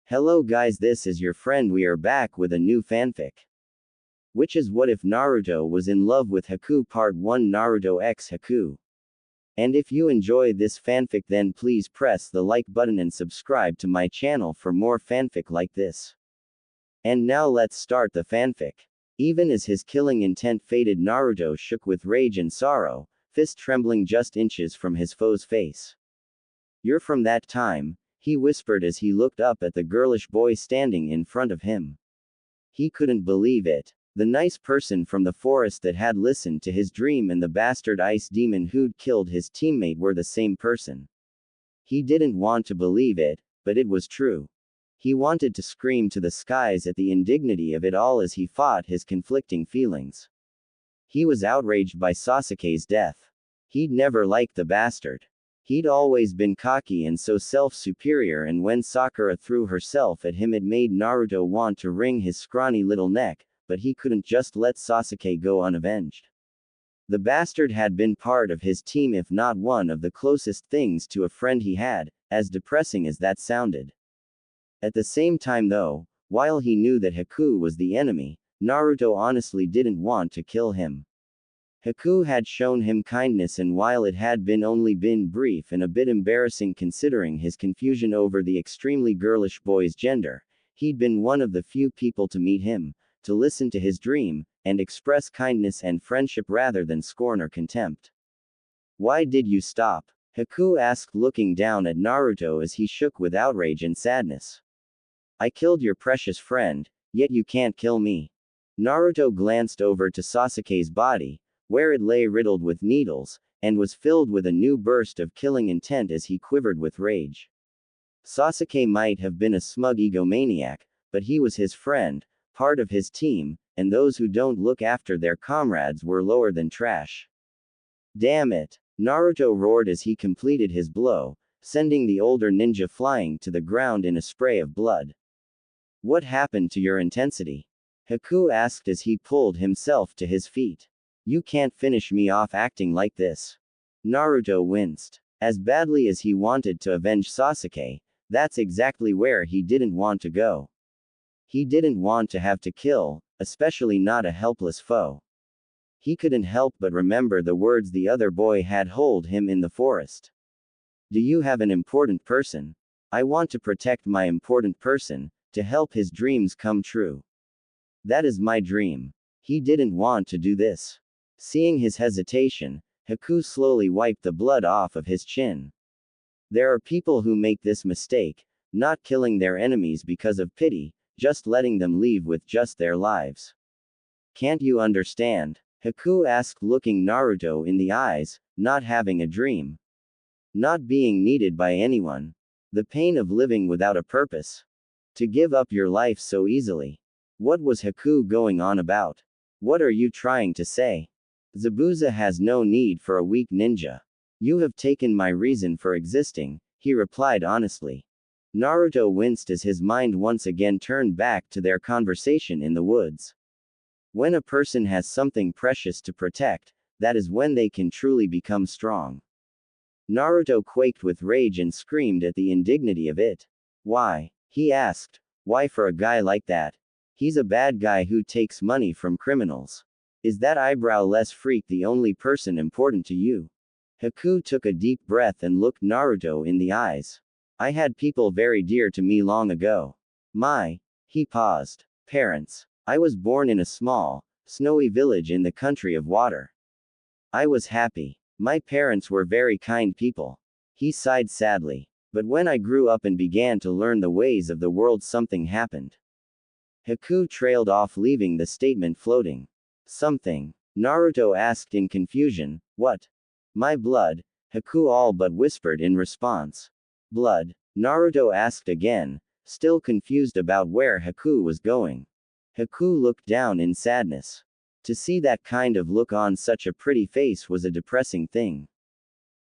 Hello guys, this is your friend. We are back with a new fanfic. Which is What If Naruto Was in Love with Haku Part 1 Naruto X Haku. And if you enjoy this fanfic, then please press the like button and subscribe to my channel for more fanfic like this. And now let's start the fanfic. Even as his killing intent faded, Naruto shook with rage and sorrow, fist trembling just inches from his foe's face. "You're from that time," he whispered as he looked up at the girlish boy standing in front of him. He couldn't believe it. The nice person from the forest that had listened to his dream and the bastard ice demon who'd killed his teammate were the same person. He didn't want to believe it, but it was true. He wanted to scream to the skies at the indignity of it all as he fought his conflicting feelings. He was outraged by Sasuke's death. He'd never liked the bastard. He'd always been cocky and so self-superior, and when Sakura threw herself at him it made Naruto want to wring his scrawny little neck, but he couldn't just let Sasuke go unavenged. The bastard had been part of his team, if not one of the closest things to a friend he had, as depressing as that sounded. At the same time though, while he knew that Haku was the enemy, Naruto honestly didn't want to kill him. Haku had shown him kindness, and while it had only been brief and a bit embarrassing considering his confusion over the extremely girlish boy's gender, he'd been one of the few people to meet him, to listen to his dream, and express kindness and friendship rather than scorn or contempt. "Why did you stop?" Haku asked, looking down at Naruto as he shook with outrage and sadness. "I killed your precious friend, yet you can't kill me." Naruto glanced over to Sasuke's body, where it lay riddled with needles, and was filled with a new burst of killing intent as he quivered with rage. Sasuke might have been a smug egomaniac, but he was his friend, part of his team, and those who don't look after their comrades were lower than trash. "Damn it!" Naruto roared as he completed his blow, sending the older ninja flying to the ground in a spray of blood. "What happened to your intensity?" Haku asked as he pulled himself to his feet. "You can't finish me off acting like this." Naruto winced. As badly as he wanted to avenge Sasuke, that's exactly where he didn't want to go. He didn't want to have to kill, especially not a helpless foe. He couldn't help but remember the words the other boy had told him in the forest. "Do you have an important person? I want to protect my important person, to help his dreams come true. That is my dream." He didn't want to do this. Seeing his hesitation, Haku slowly wiped the blood off of his chin. There are people who make this mistake, not killing their enemies because of pity, just letting them leave with just their lives. "Can't you understand?" Haku asked, looking Naruto in the eyes, "not having a dream. Not being needed by anyone. The pain of living without a purpose. To give up your life so easily." What was Haku going on about? "What are you trying to say? Zabuza has no need for a weak ninja. You have taken my reason for existing," he replied honestly. Naruto winced as his mind once again turned back to their conversation in the woods. When a person has something precious to protect, that is when they can truly become strong. Naruto quaked with rage and screamed at the indignity of it. "Why?" he asked. "Why for a guy like that? He's a bad guy who takes money from criminals. Is that eyebrowless freak the only person important to you?" Haku took a deep breath and looked Naruto in the eyes. "I had people very dear to me long ago. He paused. Parents. I was born in a small, snowy village in the country of water. I was happy. My parents were very kind people." He sighed sadly. "But when I grew up and began to learn the ways of the world, something happened." Haku trailed off, leaving the statement floating. "Something?" Naruto asked in confusion. "What?" "My blood," Haku all but whispered in response. "Blood?" Naruto asked again, still confused about where Haku was going. Haku looked down in sadness. To see that kind of look on such a pretty face was a depressing thing.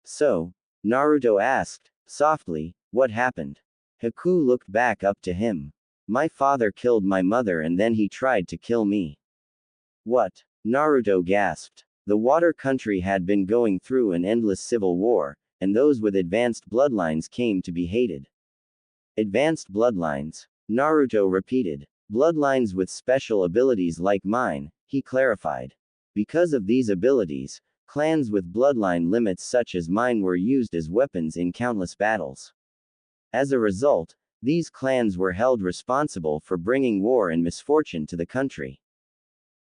"So?" Naruto asked, softly, "what happened?" Haku looked back up to him. "My father killed my mother and then he tried to kill me." "What?" Naruto gasped. The water country had been going through an endless civil war, and those with advanced bloodlines came to be hated. Advanced bloodlines. Naruto repeated. Bloodlines with special abilities like mine, he clarified. Because of these abilities, clans with bloodline limits such as mine were used as weapons in countless battles. As a result, these clans were held responsible for bringing war and misfortune to the country.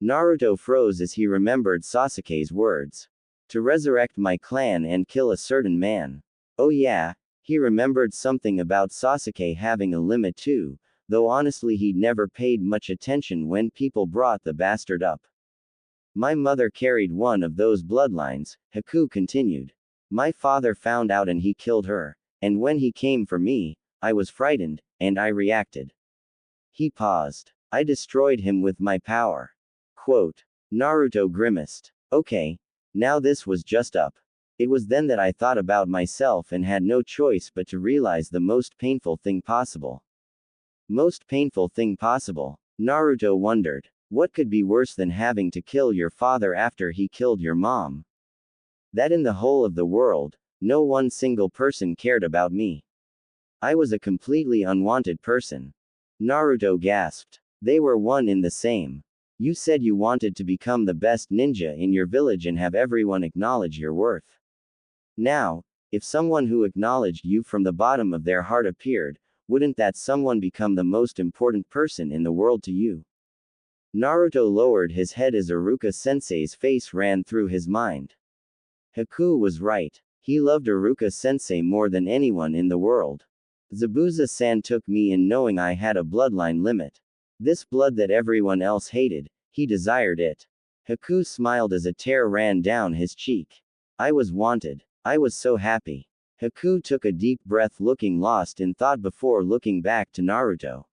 Naruto froze as he remembered Sasuke's words. To resurrect my clan and kill a certain man. Oh yeah, he remembered something about Sasuke having a limit too, though honestly he'd never paid much attention when people brought the bastard up. My mother carried one of those bloodlines, Haku continued. My father found out and he killed her, and when he came for me, I was frightened, and I reacted. He paused. I destroyed him with my power. Quote. Naruto grimaced. Okay, now this was just up. It was then that I thought about myself and had no choice but to realize the most painful thing possible. Most painful thing possible? Naruto wondered. What could be worse than having to kill your father after he killed your mom? That in the whole of the world, no one single person cared about me. I was a completely unwanted person. Naruto gasped. They were one in the same. You said you wanted to become the best ninja in your village and have everyone acknowledge your worth. Now, if someone who acknowledged you from the bottom of their heart appeared, wouldn't that someone become the most important person in the world to you? Naruto lowered his head as Iruka-sensei's face ran through his mind. Haku was right. He loved Iruka-sensei more than anyone in the world. Zabuza-san took me in knowing I had a bloodline limit. This blood that everyone else hated, he desired it. Haku smiled as a tear ran down his cheek. I was wanted. I was so happy. Haku took a deep breath, looking lost in thought before looking back to Naruto.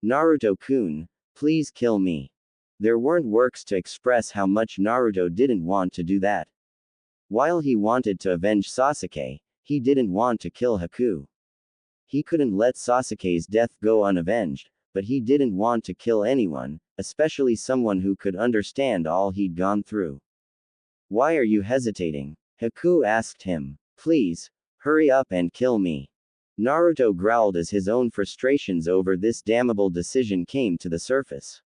Naruto-kun, please kill me. There weren't words to express how much Naruto didn't want to do that. While he wanted to avenge Sasuke, he didn't want to kill Haku. He couldn't let Sasuke's death go unavenged, but he didn't want to kill anyone, especially someone who could understand all he'd gone through. Why are you hesitating? Haku asked him. Please, hurry up and kill me. Naruto growled as his own frustrations over this damnable decision came to the surface.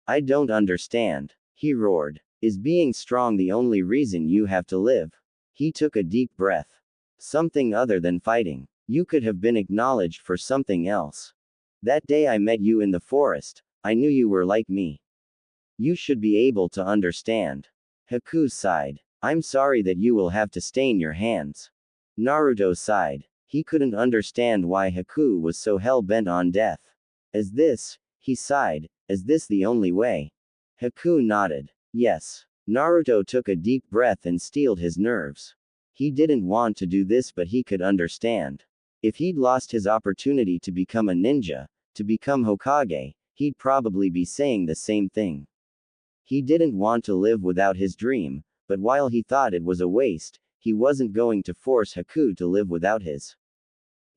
I don't understand, he roared. Is being strong the only reason you have to live? He took a deep breath. Something other than fighting. You could have been acknowledged for something else. That day I met you in the forest, I knew you were like me. You should be able to understand. Haku sighed. I'm sorry that you will have to stain your hands. Naruto sighed. He couldn't understand why Haku was so hell-bent on death. Is this, he sighed, is this the only way? Haku nodded. Yes. Naruto took a deep breath and steeled his nerves. He didn't want to do this, but he could understand. If he'd lost his opportunity to become a ninja, to become Hokage, he'd probably be saying the same thing. He didn't want to live without his dream, but while he thought it was a waste, he wasn't going to force Haku to live without his.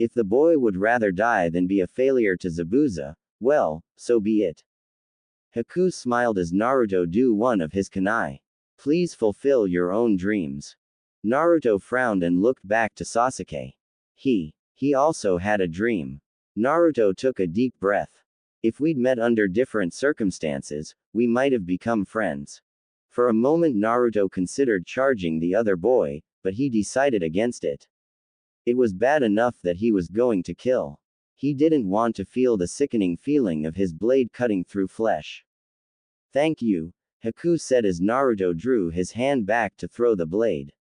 If the boy would rather die than be a failure to Zabuza, well, so be it. Haku smiled as Naruto drew one of his kunai. Please fulfill your own dreams. Naruto frowned and looked back to Sasuke. He also had a dream. Naruto took a deep breath. If we'd met under different circumstances, we might have become friends. For a moment Naruto considered charging the other boy, but he decided against it. It was bad enough that he was going to kill. He didn't want to feel the sickening feeling of his blade cutting through flesh. Thank you, Haku said as Naruto drew his hand back to throw the blade.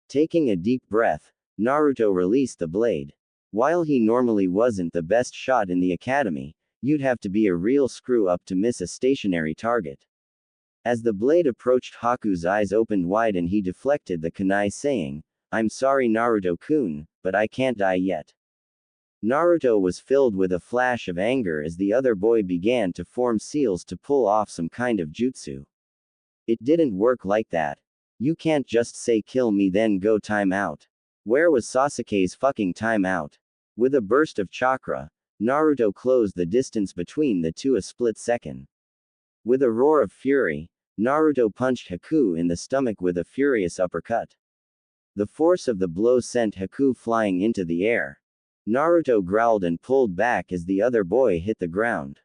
Taking a deep breath, Naruto released the blade. While he normally wasn't the best shot in the academy, you'd have to be a real screw-up to miss a stationary target. As the blade approached, Haku's eyes opened wide and he deflected the kunai, saying, I'm sorry Naruto-kun, but I can't die yet. Naruto was filled with a flash of anger as the other boy began to form seals to pull off some kind of jutsu. It didn't work like that. You can't just say kill me then go time out. Where was Sasuke's fucking time out? With a burst of chakra, Naruto closed the distance between the two a split second. With a roar of fury, Naruto punched Haku in the stomach with a furious uppercut. The force of the blow sent Haku flying into the air. Naruto growled and pulled back as the other boy hit the ground.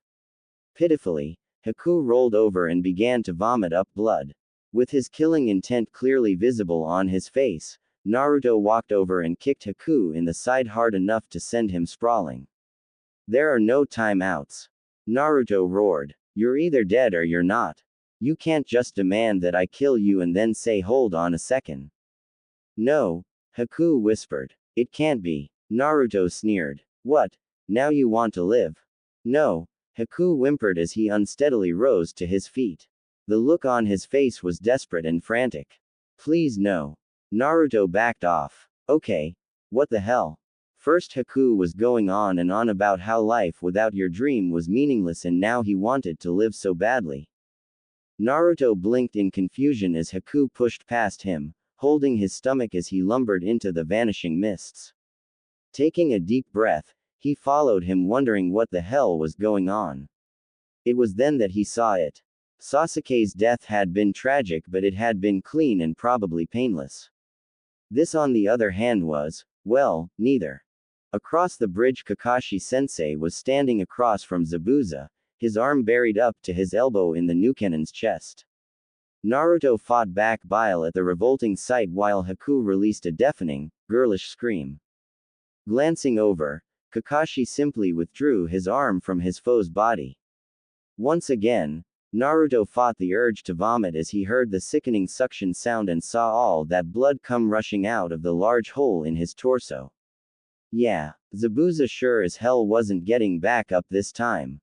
Pitifully, Haku rolled over and began to vomit up blood. With his killing intent clearly visible on his face, Naruto walked over and kicked Haku in the side hard enough to send him sprawling. There are no timeouts. Naruto roared. You're either dead or you're not. You can't just demand that I kill you and then say hold on a second. No, Haku whispered. It can't be. Naruto sneered. What? Now you want to live? No, Haku whimpered as he unsteadily rose to his feet. The look on his face was desperate and frantic. Please no. Naruto backed off. Okay. What the hell? First Haku was going on and on about how life without your dream was meaningless and now he wanted to live so badly. Naruto blinked in confusion as Haku pushed past him, holding his stomach as he lumbered into the vanishing mists. Taking a deep breath, he followed him wondering what the hell was going on. It was then that he saw it. Sasuke's death had been tragic but it had been clean and probably painless. This on the other hand was, well, neither. Across the bridge Kakashi-sensei was standing across from Zabuza, his arm buried up to his elbow in the Nukenen's chest. Naruto fought back bile at the revolting sight while Haku released a deafening, girlish scream. Glancing over, Kakashi simply withdrew his arm from his foe's body. Once again, Naruto fought the urge to vomit as he heard the sickening suction sound and saw all that blood come rushing out of the large hole in his torso. Yeah, Zabuza sure as hell wasn't getting back up this time.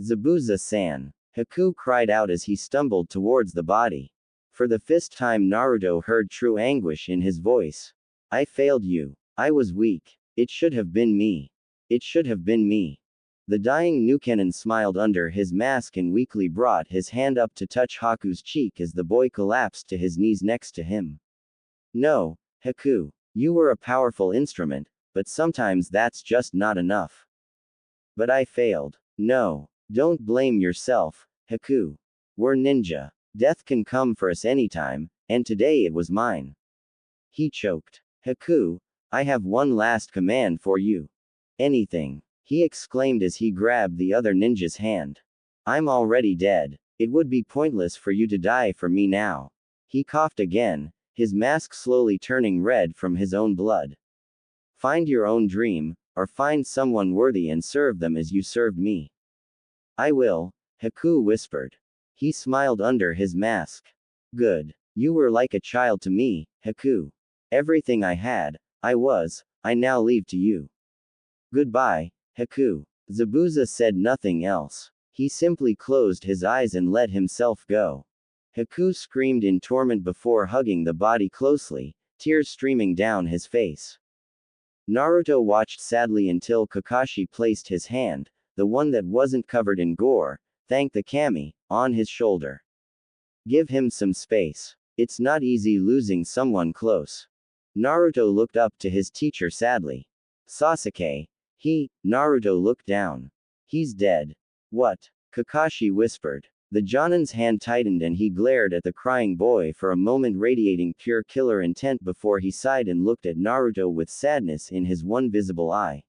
Zabuza-san, Haku cried out as he stumbled towards the body. For the fifth time Naruto heard true anguish in his voice. I failed you. I was weak. It should have been me. It should have been me. The dying Nukenen smiled under his mask and weakly brought his hand up to touch Haku's cheek as the boy collapsed to his knees next to him. No, Haku. You were a powerful instrument, but sometimes that's just not enough. But I failed. No. Don't blame yourself, Haku. We're ninja. Death can come for us anytime, and today it was mine. He choked. Haku, I have one last command for you. Anything. He exclaimed as he grabbed the other ninja's hand. I'm already dead. It would be pointless for you to die for me now. He coughed again, his mask slowly turning red from his own blood. Find your own dream, or find someone worthy and serve them as you served me. I will, Haku whispered. He smiled under his mask. Good. You were like a child to me, Haku. Everything I had, I now leave to you. Goodbye, Haku. Zabuza said nothing else. He simply closed his eyes and let himself go. Haku screamed in torment before hugging the body closely, tears streaming down his face. Naruto watched sadly until Kakashi placed his hand, the one that wasn't covered in gore, thanked the kami, on his shoulder. Give him some space. It's not easy losing someone close. Naruto looked up to his teacher sadly. Sasuke. Naruto looked down. He's dead. What? Kakashi whispered. The Jonin's hand tightened and he glared at the crying boy for a moment radiating pure killer intent before he sighed and looked at Naruto with sadness in his one visible eye.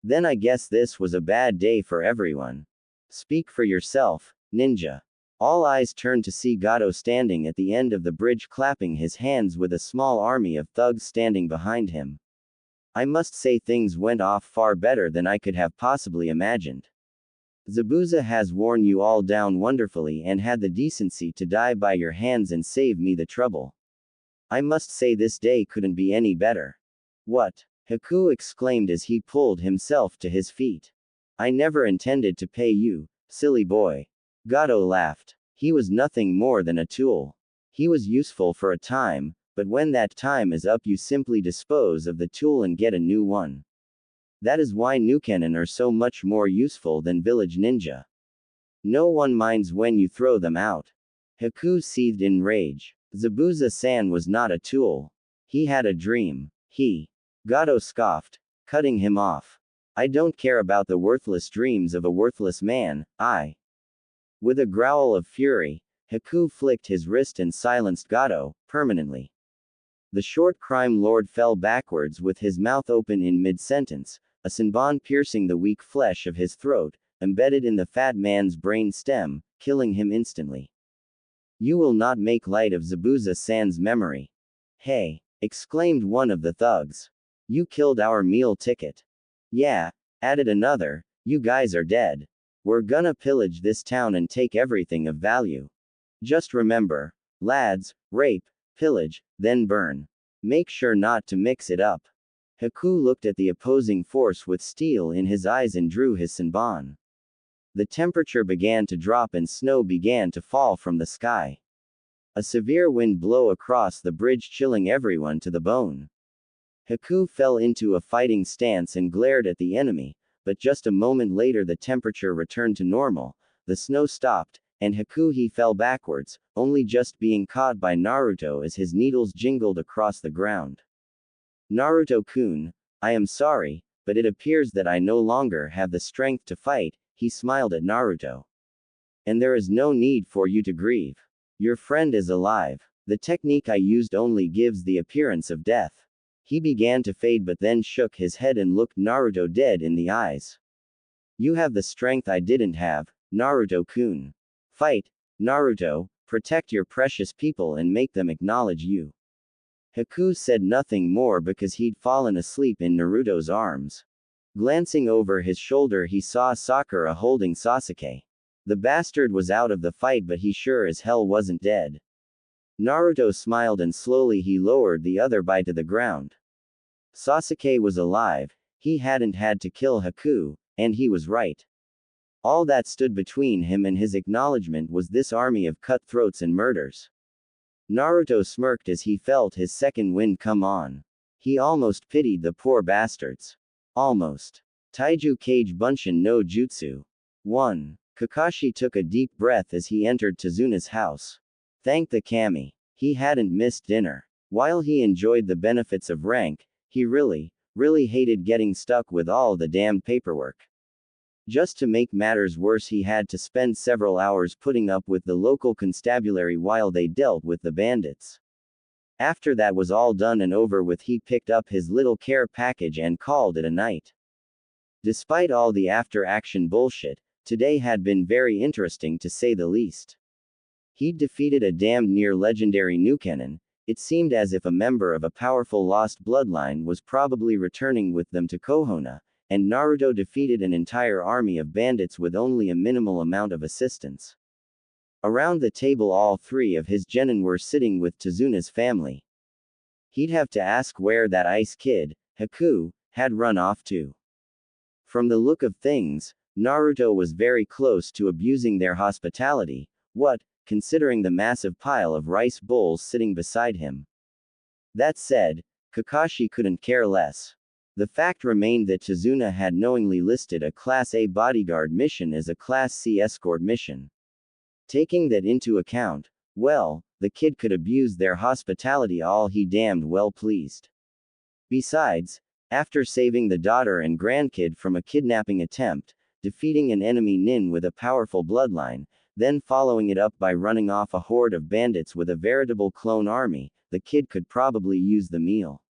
Then I guess this was a bad day for everyone. Speak for yourself, ninja. All eyes turned to see Gato standing at the end of the bridge clapping his hands with a small army of thugs standing behind him. I must say things went off far better than I could have possibly imagined. Zabuza has worn you all down wonderfully and had the decency to die by your hands and save me the trouble. I must say this day couldn't be any better. What? Haku exclaimed as he pulled himself to his feet. I never intended to pay you, silly boy. Gato laughed. He was nothing more than a tool. He was useful for a time, but when that time is up you simply dispose of the tool and get a new one. That is why Nukenen are so much more useful than village ninja. No one minds when you throw them out. Haku seethed in rage. Zabuza-san was not a tool. He had a dream. Gato scoffed, cutting him off. I don't care about the worthless dreams of a worthless man, With a growl of fury, Haku flicked his wrist and silenced Gato, permanently. The short crime lord fell backwards with his mouth open in mid-sentence, a Senbon piercing the weak flesh of his throat, embedded in the fat man's brain stem, killing him instantly. You will not make light of Zabuza-san's memory. Hey! Exclaimed one of the thugs. You killed our meal ticket. Yeah, added another, you guys are dead. We're gonna pillage this town and take everything of value. Just remember, lads, rape, pillage, then burn. Make sure not to mix it up. Haku looked at the opposing force with steel in his eyes and drew his Senbon. The temperature began to drop and snow began to fall from the sky. A severe wind blew across the bridge, chilling everyone to the bone. Haku fell into a fighting stance and glared at the enemy, but just a moment later the temperature returned to normal, the snow stopped, and Haku fell backwards, only just being caught by Naruto as his needles jingled across the ground. Naruto-kun, I am sorry, but it appears that I no longer have the strength to fight, he smiled at Naruto. And there is no need for you to grieve. Your friend is alive. The technique I used only gives the appearance of death. He began to fade but then shook his head and looked Naruto dead in the eyes. You have the strength I didn't have, Naruto-kun. Fight, Naruto, protect your precious people and make them acknowledge you. Haku said nothing more because he'd fallen asleep in Naruto's arms. Glancing over his shoulder he saw Sakura holding Sasuke. The bastard was out of the fight but he sure as hell wasn't dead. Naruto smiled and slowly he lowered the other by to the ground. Sasuke was alive, he hadn't had to kill Haku, and he was right. All that stood between him and his acknowledgement was this army of cutthroats and murders. Naruto smirked as he felt his second wind come on. He almost pitied the poor bastards. Almost. Taiju Kage Bunshin no Jutsu. 1. Kakashi took a deep breath as he entered Tazuna's house. Thank the kami. He hadn't missed dinner. While he enjoyed the benefits of rank, he really hated getting stuck with all the damned paperwork. Just to make matters worse he had to spend several hours putting up with the local constabulary while they dealt with the bandits. After that was all done and over with he picked up his little care package and called it a night. Despite all the after-action bullshit, today had been very interesting to say the least. He'd defeated a damned near legendary Nukenin. It seemed as if a member of a powerful lost bloodline was probably returning with them to Konoha, and Naruto defeated an entire army of bandits with only a minimal amount of assistance. Around the table all three of his genin were sitting with Tazuna's family. He'd have to ask where that ice kid, Haku, had run off to. From the look of things, Naruto was very close to abusing their hospitality, considering the massive pile of rice bowls sitting beside him. That said, Kakashi couldn't care less. The fact remained that Tazuna had knowingly listed a Class A bodyguard mission as a Class C escort mission. Taking that into account, well, the kid could abuse their hospitality all he damned well pleased. Besides, after saving the daughter and grandkid from a kidnapping attempt, defeating an enemy nin with a powerful bloodline, then following it up by running off a horde of bandits with a veritable clone army, the kid could probably use the meal.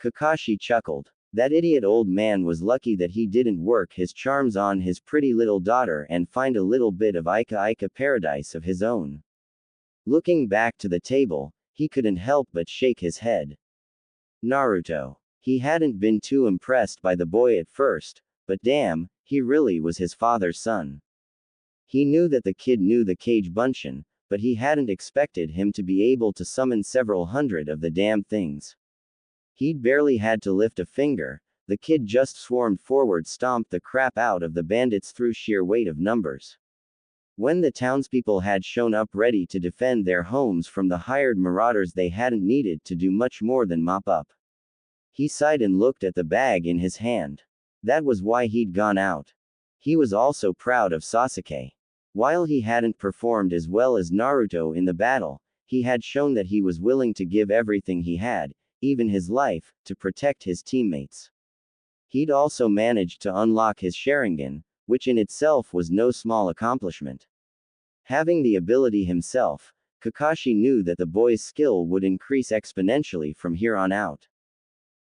Kakashi chuckled. That idiot old man was lucky that he didn't work his charms on his pretty little daughter and find a little bit of Ika paradise of his own. Looking back to the table, he couldn't help but shake his head. Naruto. He hadn't been too impressed by the boy at first, but damn, he really was his father's son. He knew that the kid knew the Kage Bunshin, but he hadn't expected him to be able to summon several hundred of the damn things. He'd barely had to lift a finger, the kid just swarmed forward, stomped the crap out of the bandits through sheer weight of numbers. When the townspeople had shown up ready to defend their homes from the hired marauders, they hadn't needed to do much more than mop up. He sighed and looked at the bag in his hand. That was why he'd gone out. He was also proud of Sasuke. While he hadn't performed as well as Naruto in the battle, he had shown that he was willing to give everything he had, even his life, to protect his teammates. He'd also managed to unlock his Sharingan, which in itself was no small accomplishment. Having the ability himself, Kakashi knew that the boy's skill would increase exponentially from here on out.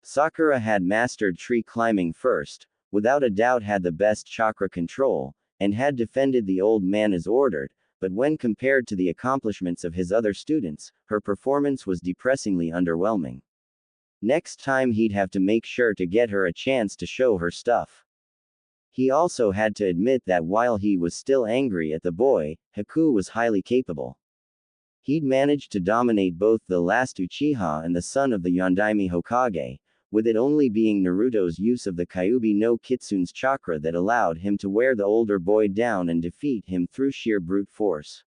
Sakura had mastered tree climbing first, without a doubt had the best chakra control, and had defended the old man as ordered, but when compared to the accomplishments of his other students, her performance was depressingly underwhelming. Next time he'd have to make sure to get her a chance to show her stuff. He also had to admit that while he was still angry at the boy, Haku was highly capable. He'd managed to dominate both the last Uchiha and the son of the Yondaime Hokage, with it only being Naruto's use of the Kyuubi no Kitsune's chakra that allowed him to wear the older boy down and defeat him through sheer brute force.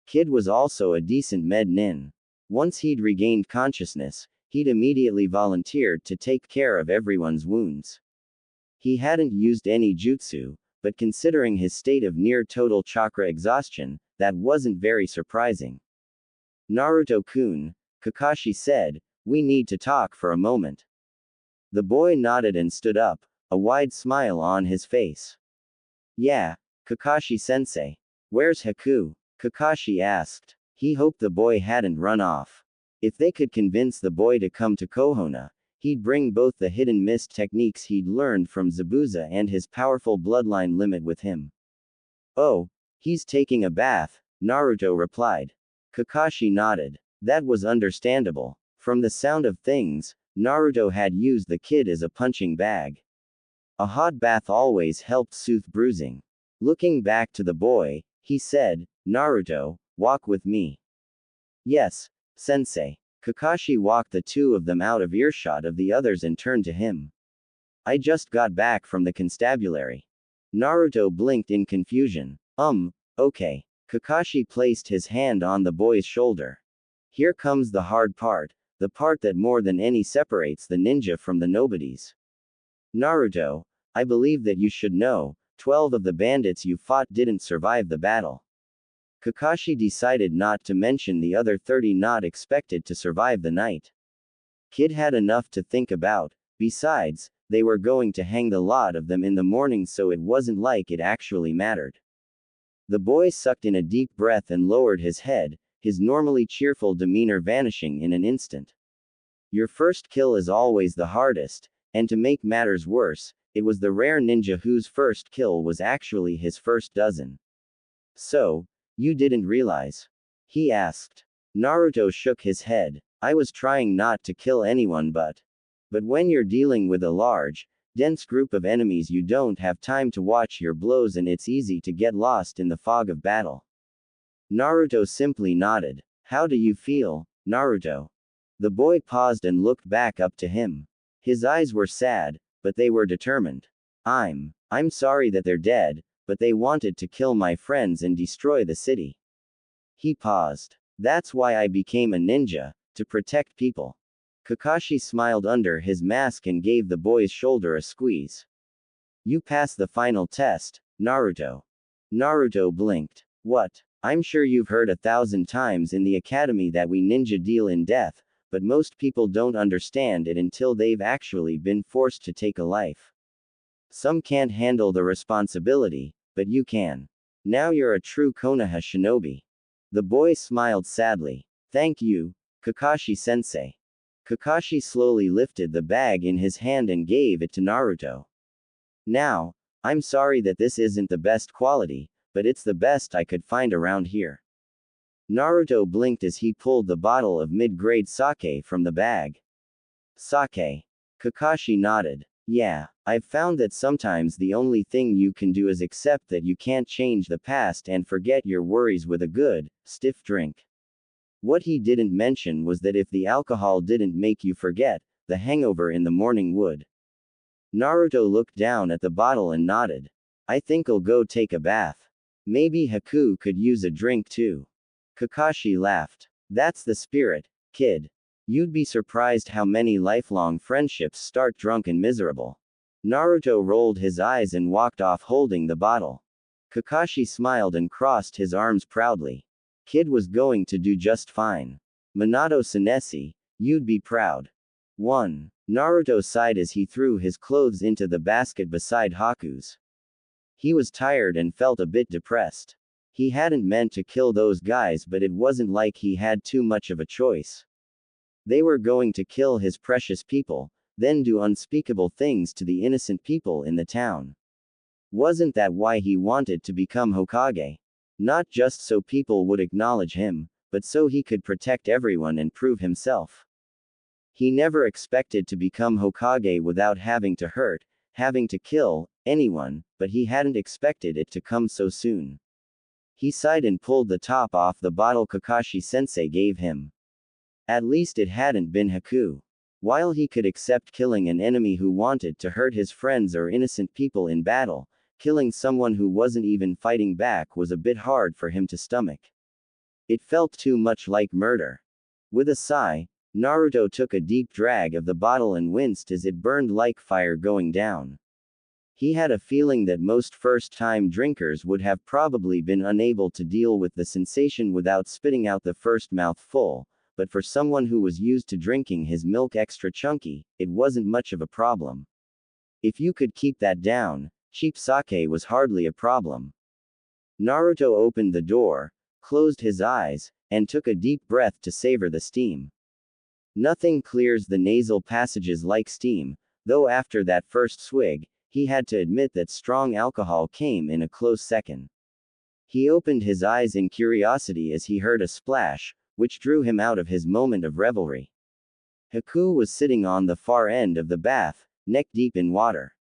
Kid was also a decent med nin. Once he'd regained consciousness, he'd immediately volunteered to take care of everyone's wounds. He hadn't used any jutsu, but considering his state of near-total chakra exhaustion, that wasn't very surprising. Naruto-kun, Kakashi said, we need to talk for a moment. The boy nodded and stood up, a wide smile on his face. Yeah, Kakashi-sensei. Where's Haku? Kakashi asked. He hoped the boy hadn't run off. If they could convince the boy to come to Kohono, he'd bring both the hidden mist techniques he'd learned from Zabuza and his powerful bloodline limit with him. Oh, he's taking a bath, Naruto replied. Kakashi nodded. That was understandable. From the sound of things, Naruto had used the kid as a punching bag. A hot bath always helped soothe bruising. Looking back to the boy, he said, Naruto, walk with me. Yes, sensei. Kakashi walked the two of them out of earshot of the others and turned to him. I just got back from the constabulary. Naruto blinked in confusion. Okay. Kakashi placed his hand on the boy's shoulder. Here comes the hard part, the part that more than any separates the ninja from the nobodies. Naruto, I believe that you should know, 12 of the bandits you fought didn't survive the battle. Kakashi decided not to mention the other 30 not expected to survive the night. Kid had enough to think about, besides, they were going to hang the lot of them in the morning, so it wasn't like it actually mattered. The boy sucked in a deep breath and lowered his head, his normally cheerful demeanor vanishing in an instant. Your first kill is always the hardest, and to make matters worse, it was the rare ninja whose first kill was actually his first dozen. So, you didn't realize? He asked. Naruto shook his head. I was trying not to kill anyone but when you're dealing with a large, dense group of enemies you don't have time to watch your blows and it's easy to get lost in the fog of battle. Naruto simply nodded. How do you feel, Naruto? The boy paused and looked back up to him. His eyes were sad, but they were determined. I'm sorry that they're dead, but they wanted to kill my friends and destroy the city. He paused. That's why I became a ninja, to protect people. Kakashi smiled under his mask and gave the boy's shoulder a squeeze. You passed the final test, Naruto. Naruto blinked. What? I'm sure you've heard 1,000 times in the academy that we ninja deal in death, but most people don't understand it until they've actually been forced to take a life. Some can't handle the responsibility, but you can. Now you're a true Konoha shinobi. The boy smiled sadly. Thank you, Kakashi-sensei. Kakashi slowly lifted the bag in his hand and gave it to Naruto. Now, I'm sorry that this isn't the best quality, but it's the best I could find around here. Naruto blinked as he pulled the bottle of mid-grade sake from the bag. Sake. Kakashi nodded. Yeah, I've found that sometimes the only thing you can do is accept that you can't change the past and forget your worries with a good, stiff drink. What he didn't mention was that if the alcohol didn't make you forget, the hangover in the morning would. Naruto looked down at the bottle and nodded. I think I'll go take a bath. Maybe Haku could use a drink too. Kakashi laughed. That's the spirit, kid. You'd be surprised how many lifelong friendships start drunk and miserable. Naruto rolled his eyes and walked off holding the bottle. Kakashi smiled and crossed his arms proudly. Kid was going to do just fine. Minato Senesi, you'd be proud. 1. Naruto sighed as he threw his clothes into the basket beside Haku's. He was tired and felt a bit depressed. He hadn't meant to kill those guys, but it wasn't like he had too much of a choice. They were going to kill his precious people, then do unspeakable things to the innocent people in the town. Wasn't that why he wanted to become Hokage? Not just so people would acknowledge him, but so he could protect everyone and prove himself. He never expected to become Hokage without having to hurt, having to kill, anyone, but he hadn't expected it to come so soon. He sighed and pulled the top off the bottle Kakashi-sensei gave him. At least it hadn't been Haku. While he could accept killing an enemy who wanted to hurt his friends or innocent people in battle, killing someone who wasn't even fighting back was a bit hard for him to stomach. It felt too much like murder. With a sigh, Naruto took a deep drag of the bottle and winced as it burned like fire going down. He had a feeling that most first-time drinkers would have probably been unable to deal with the sensation without spitting out the first mouthful, but for someone who was used to drinking his milk extra chunky, it wasn't much of a problem. If you could keep that down, cheap sake was hardly a problem. Naruto opened the door, closed his eyes, and took a deep breath to savor the steam. Nothing clears the nasal passages like steam, though after that first swig, he had to admit that strong alcohol came in a close second. He opened his eyes in curiosity as he heard a splash, which drew him out of his moment of revelry. Haku was sitting on the far end of the bath, neck deep in water.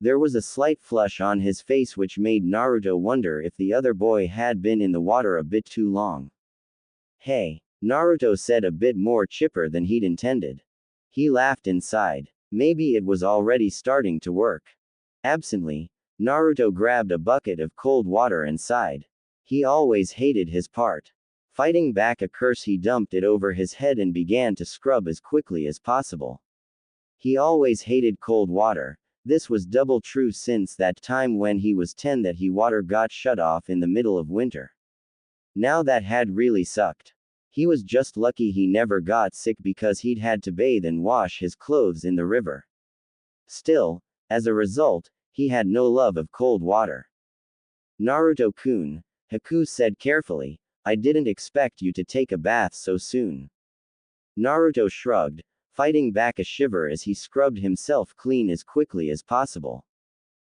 There was a slight flush on his face which made Naruto wonder if the other boy had been in the water a bit too long. Hey, Naruto said a bit more chipper than he'd intended. He laughed inside. Maybe it was already starting to work. Absently, Naruto grabbed a bucket of cold water and sighed. He always hated his part. Fighting back a curse, he dumped it over his head and began to scrub as quickly as possible. He always hated cold water. This was double true since that time when he was 10 that water got shut off in the middle of winter. Now that had really sucked. He was just lucky he never got sick because he'd had to bathe and wash his clothes in the river. Still, as a result, he had no love of cold water. Naruto-kun, Haku said carefully, I didn't expect you to take a bath so soon. Naruto shrugged, fighting back a shiver as he scrubbed himself clean as quickly as possible.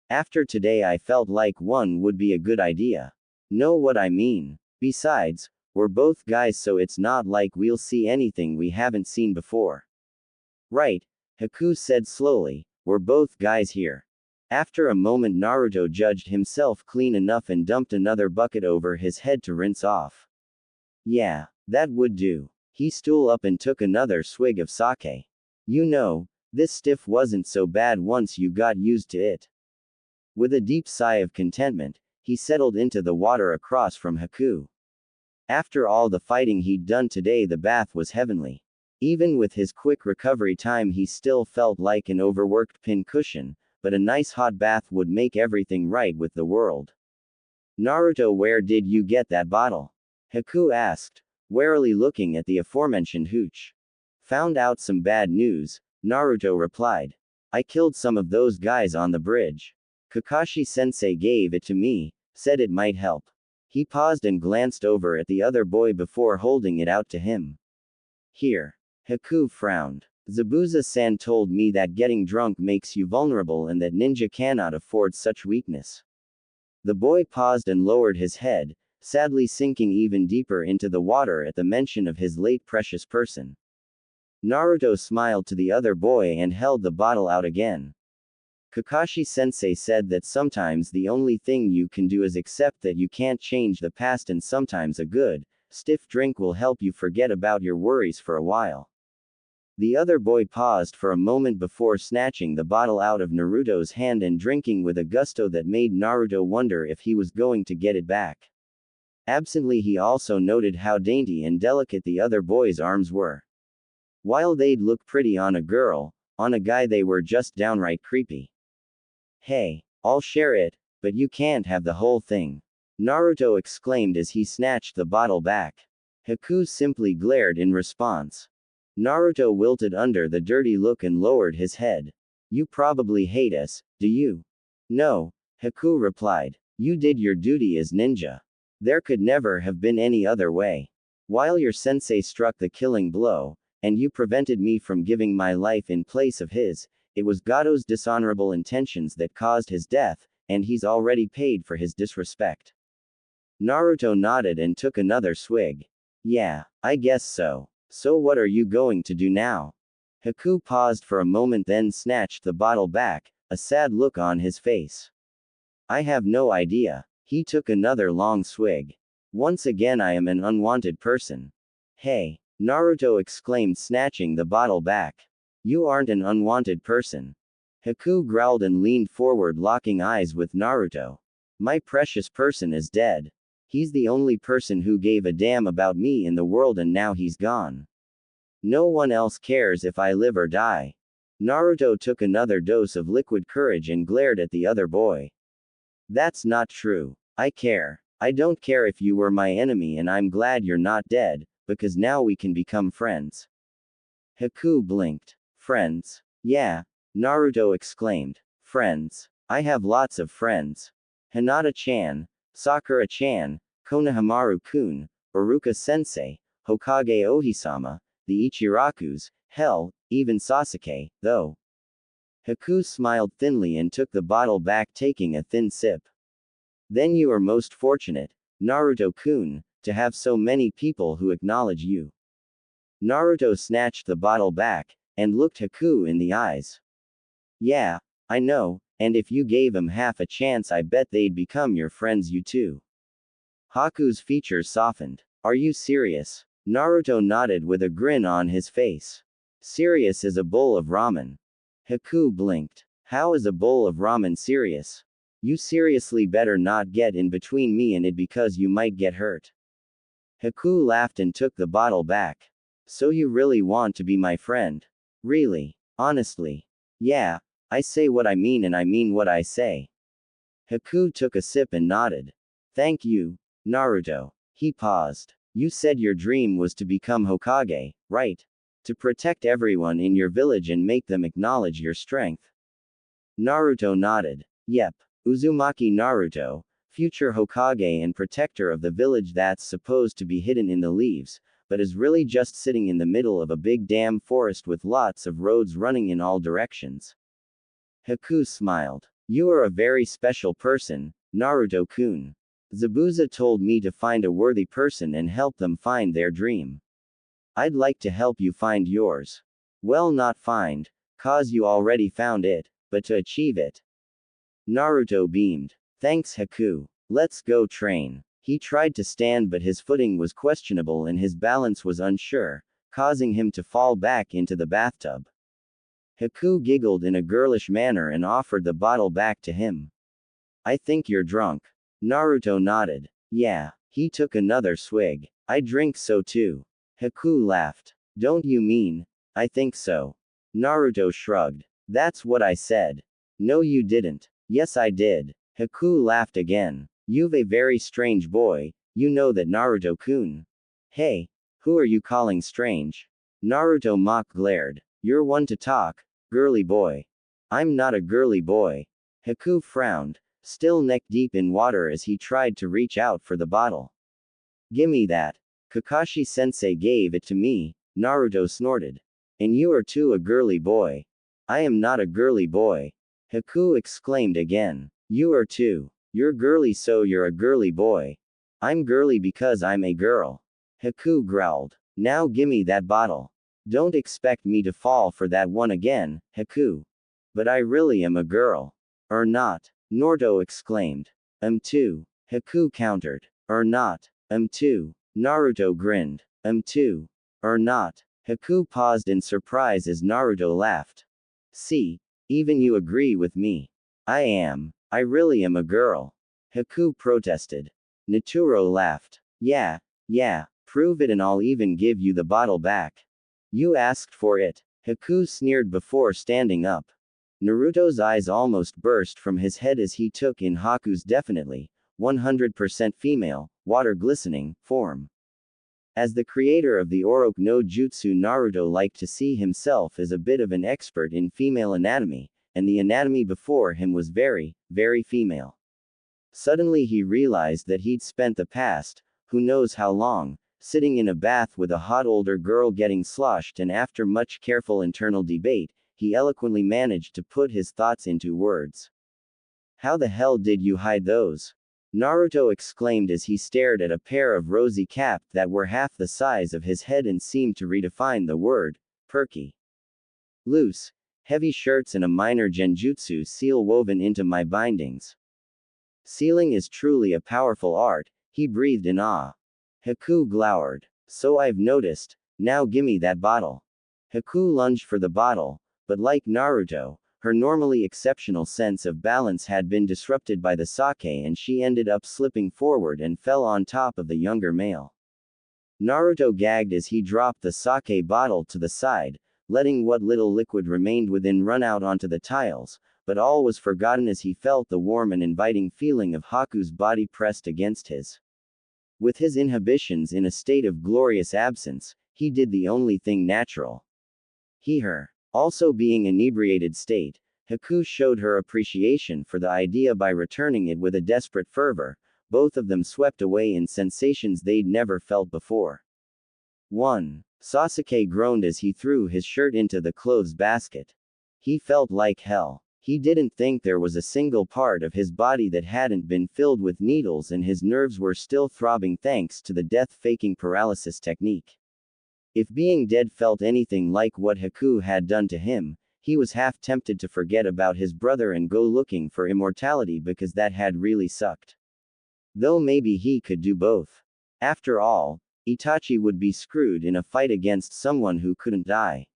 After today I felt like one would be a good idea. Know what I mean? Besides, we're both guys so it's not like we'll see anything we haven't seen before. Right, Haku said slowly, we're both guys here. After a moment Naruto judged himself clean enough and dumped another bucket over his head to rinse off. Yeah, that would do. He stood up and took another swig of sake. You know, this stiff wasn't so bad once you got used to it. With a deep sigh of contentment, he settled into the water across from Haku. After all the fighting he'd done today, the bath was heavenly. Even with his quick recovery time, he still felt like an overworked pincushion, but a nice hot bath would make everything right with the world. Naruto, where did you get that bottle? Haku asked, warily looking at the aforementioned hooch. Found out some bad news, Naruto replied. I killed some of those guys on the bridge. Kakashi-sensei gave it to me, said it might help. He paused and glanced over at the other boy before holding it out to him. Here. Haku frowned. Zabuza-san told me that getting drunk makes you vulnerable and that ninja cannot afford such weakness. The boy paused and lowered his head, sadly sinking even deeper into the water at the mention of his late precious person. Naruto smiled to the other boy and held the bottle out again. Kakashi-sensei said that sometimes the only thing you can do is accept that you can't change the past, and sometimes a good, stiff drink will help you forget about your worries for a while. The other boy paused for a moment before snatching the bottle out of Naruto's hand and drinking with a gusto that made Naruto wonder if he was going to get it back. Absently, he also noted how dainty and delicate the other boy's arms were. While they'd look pretty on a girl, on a guy they were just downright creepy. Hey, I'll share it, but you can't have the whole thing. Naruto exclaimed as he snatched the bottle back. Haku simply glared in response. Naruto wilted under the dirty look and lowered his head. You probably hate us, do you? No, Haku replied. You did your duty as ninja. There could never have been any other way. While your sensei struck the killing blow, and you prevented me from giving my life in place of his. It was Gato's dishonorable intentions that caused his death, and he's already paid for his disrespect. Naruto nodded and took another swig. Yeah, I guess so. So what are you going to do now? Haku paused for a moment then snatched the bottle back, a sad look on his face. I have no idea. He took another long swig. Once again I am an unwanted person. Hey, Naruto exclaimed snatching the bottle back. You aren't an unwanted person. Haku growled and leaned forward locking eyes with Naruto. My precious person is dead. He's the only person who gave a damn about me in the world and now he's gone. No one else cares if I live or die. Naruto took another dose of liquid courage and glared at the other boy. That's not true. I care. I don't care if you were my enemy and I'm glad you're not dead, because now we can become friends. Haku blinked. Friends? Yeah, Naruto exclaimed. Friends. I have lots of friends. Hinata-chan, Sakura-chan, Konohamaru-kun, Iruka-sensei, Hokage Ohisama, the Ichirakus, hell, even Sasuke, though. Haku smiled thinly and took the bottle back taking a thin sip. Then you are most fortunate, Naruto-kun, to have so many people who acknowledge you. Naruto snatched the bottle back, and looked Haku in the eyes. Yeah, I know, and if you gave 'em half a chance I bet they'd become your friends you too. Haku's features softened. Are you serious? Naruto nodded with a grin on his face. Serious as a bowl of ramen. Haku blinked. How is a bowl of ramen serious? You seriously better not get in between me and it because you might get hurt. Haku laughed and took the bottle back. So you really want to be my friend? Really? Honestly? Yeah, I say what I mean and I mean what I say. Haku took a sip and nodded. Thank you, Naruto. He paused. You said your dream was to become Hokage, right? To protect everyone in your village and make them acknowledge your strength. Naruto nodded. Yep. Uzumaki Naruto, future Hokage and protector of the village that's supposed to be hidden in the leaves, but is really just sitting in the middle of a big damn forest with lots of roads running in all directions. Haku smiled. You are a very special person, Naruto-kun. Zabuza told me to find a worthy person and help them find their dream. I'd like to help you find yours. Well, not find, cause you already found it, but to achieve it. Naruto beamed. Thanks Haku. Let's go train. He tried to stand but his footing was questionable and his balance was unsure, causing him to fall back into the bathtub. Haku giggled in a girlish manner and offered the bottle back to him. I think you're drunk. Naruto nodded. Yeah. He took another swig. I drink so too. Haku laughed. Don't you mean? I think so. Naruto shrugged. That's what I said. No you didn't. Yes I did. Haku laughed again. You've a very strange boy, you know that Naruto-kun. Hey, who are you calling strange? Naruto mock glared. You're one to talk, girly boy. I'm not a girly boy. Haku frowned, still neck deep in water as he tried to reach out for the bottle. Gimme that. Kakashi-sensei gave it to me, Naruto snorted. And you are too a girly boy. I am not a girly boy. Haku exclaimed again. You are too. You're girly so you're a girly boy. I'm girly because I'm a girl. Haku growled. Now gimme that bottle. Don't expect me to fall for that one again, Haku. But I really am a girl. Or not, Naruto exclaimed. Too. Haku countered. Or not, too. Naruto grinned. Too. Or not. Haku paused in surprise as Naruto laughed. See, even you agree with me. I really am a girl. Haku protested. Naturo laughed. Yeah, prove it and I'll even give you the bottle back. You asked for it. Haku sneered before standing up. Naruto's eyes almost burst from his head as he took in Haku's definitely 100% female, water glistening, form. As the creator of the Oroku no Jutsu, Naruto liked to see himself as a bit of an expert in female anatomy, and the anatomy before him was very, very female. Suddenly he realized that he'd spent the past, who knows how long, sitting in a bath with a hot older girl getting sloshed, and after much careful internal debate, he eloquently managed to put his thoughts into words. How the hell did you hide those? Naruto exclaimed as he stared at a pair of rosy caps that were half the size of his head and seemed to redefine the word, perky. Loose, heavy shirts and a minor genjutsu seal woven into my bindings. Sealing is truly a powerful art, he breathed in awe. Haku glowered. So I've noticed, now gimme that bottle. Haku lunged for the bottle, but like Naruto, her normally exceptional sense of balance had been disrupted by the sake and she ended up slipping forward and fell on top of the younger male. Naruto gagged as he dropped the sake bottle to the side, letting what little liquid remained within run out onto the tiles, but all was forgotten as he felt the warm and inviting feeling of Haku's body pressed against his. With his inhibitions in a state of glorious absence, he did the only thing natural. Her. Also being inebriated state, Haku showed her appreciation for the idea by returning it with a desperate fervor, both of them swept away in sensations they'd never felt before. 1. Sasuke groaned as he threw his shirt into the clothes basket. He felt like hell. He didn't think there was a single part of his body that hadn't been filled with needles, and his nerves were still throbbing thanks to the death-faking paralysis technique. If being dead felt anything like what Haku had done to him, he was half tempted to forget about his brother and go looking for immortality because that had really sucked. Though maybe he could do both. After all, Itachi would be screwed in a fight against someone who couldn't die.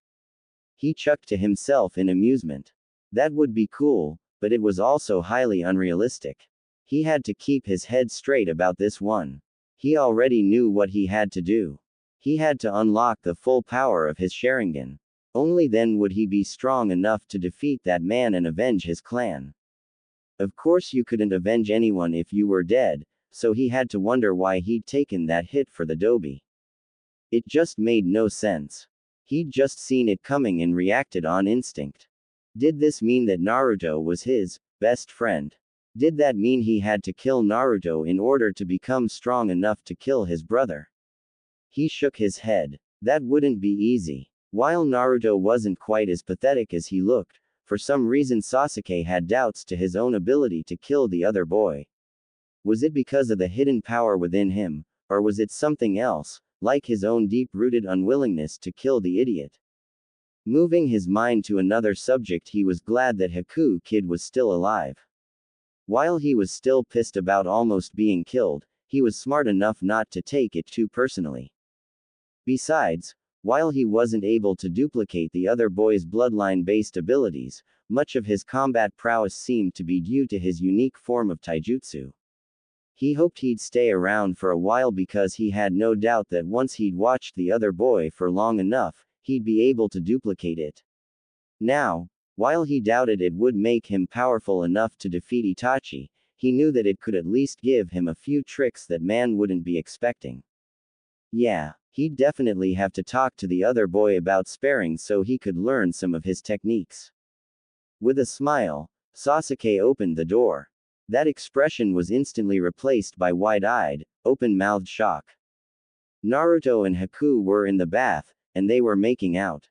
He chucked to himself in amusement. That would be cool, but it was also highly unrealistic. He had to keep his head straight about this one. He already knew what he had to do. He had to unlock the full power of his Sharingan. Only then would he be strong enough to defeat that man and avenge his clan. Of course you couldn't avenge anyone if you were dead, so he had to wonder why he'd taken that hit for the dobe. It just made no sense. He'd just seen it coming and reacted on instinct. Did this mean that Naruto was his best friend? Did that mean he had to kill Naruto in order to become strong enough to kill his brother? He shook his head. That wouldn't be easy. While Naruto wasn't quite as pathetic as he looked, for some reason Sasuke had doubts to his own ability to kill the other boy. Was it because of the hidden power within him, or was it something else, like his own deep-rooted unwillingness to kill the idiot? Moving his mind to another subject, he was glad that Haku Kid was still alive. While he was still pissed about almost being killed, he was smart enough not to take it too personally. Besides, while he wasn't able to duplicate the other boy's bloodline-based abilities, much of his combat prowess seemed to be due to his unique form of taijutsu. He hoped he'd stay around for a while because he had no doubt that once he'd watched the other boy for long enough, he'd be able to duplicate it. Now, while he doubted it would make him powerful enough to defeat Itachi, he knew that it could at least give him a few tricks that man wouldn't be expecting. Yeah, he'd definitely have to talk to the other boy about sparring so he could learn some of his techniques. With a smile, Sasuke opened the door. That expression was instantly replaced by wide-eyed, open-mouthed shock. Naruto and Haku were in the bath, and they were making out.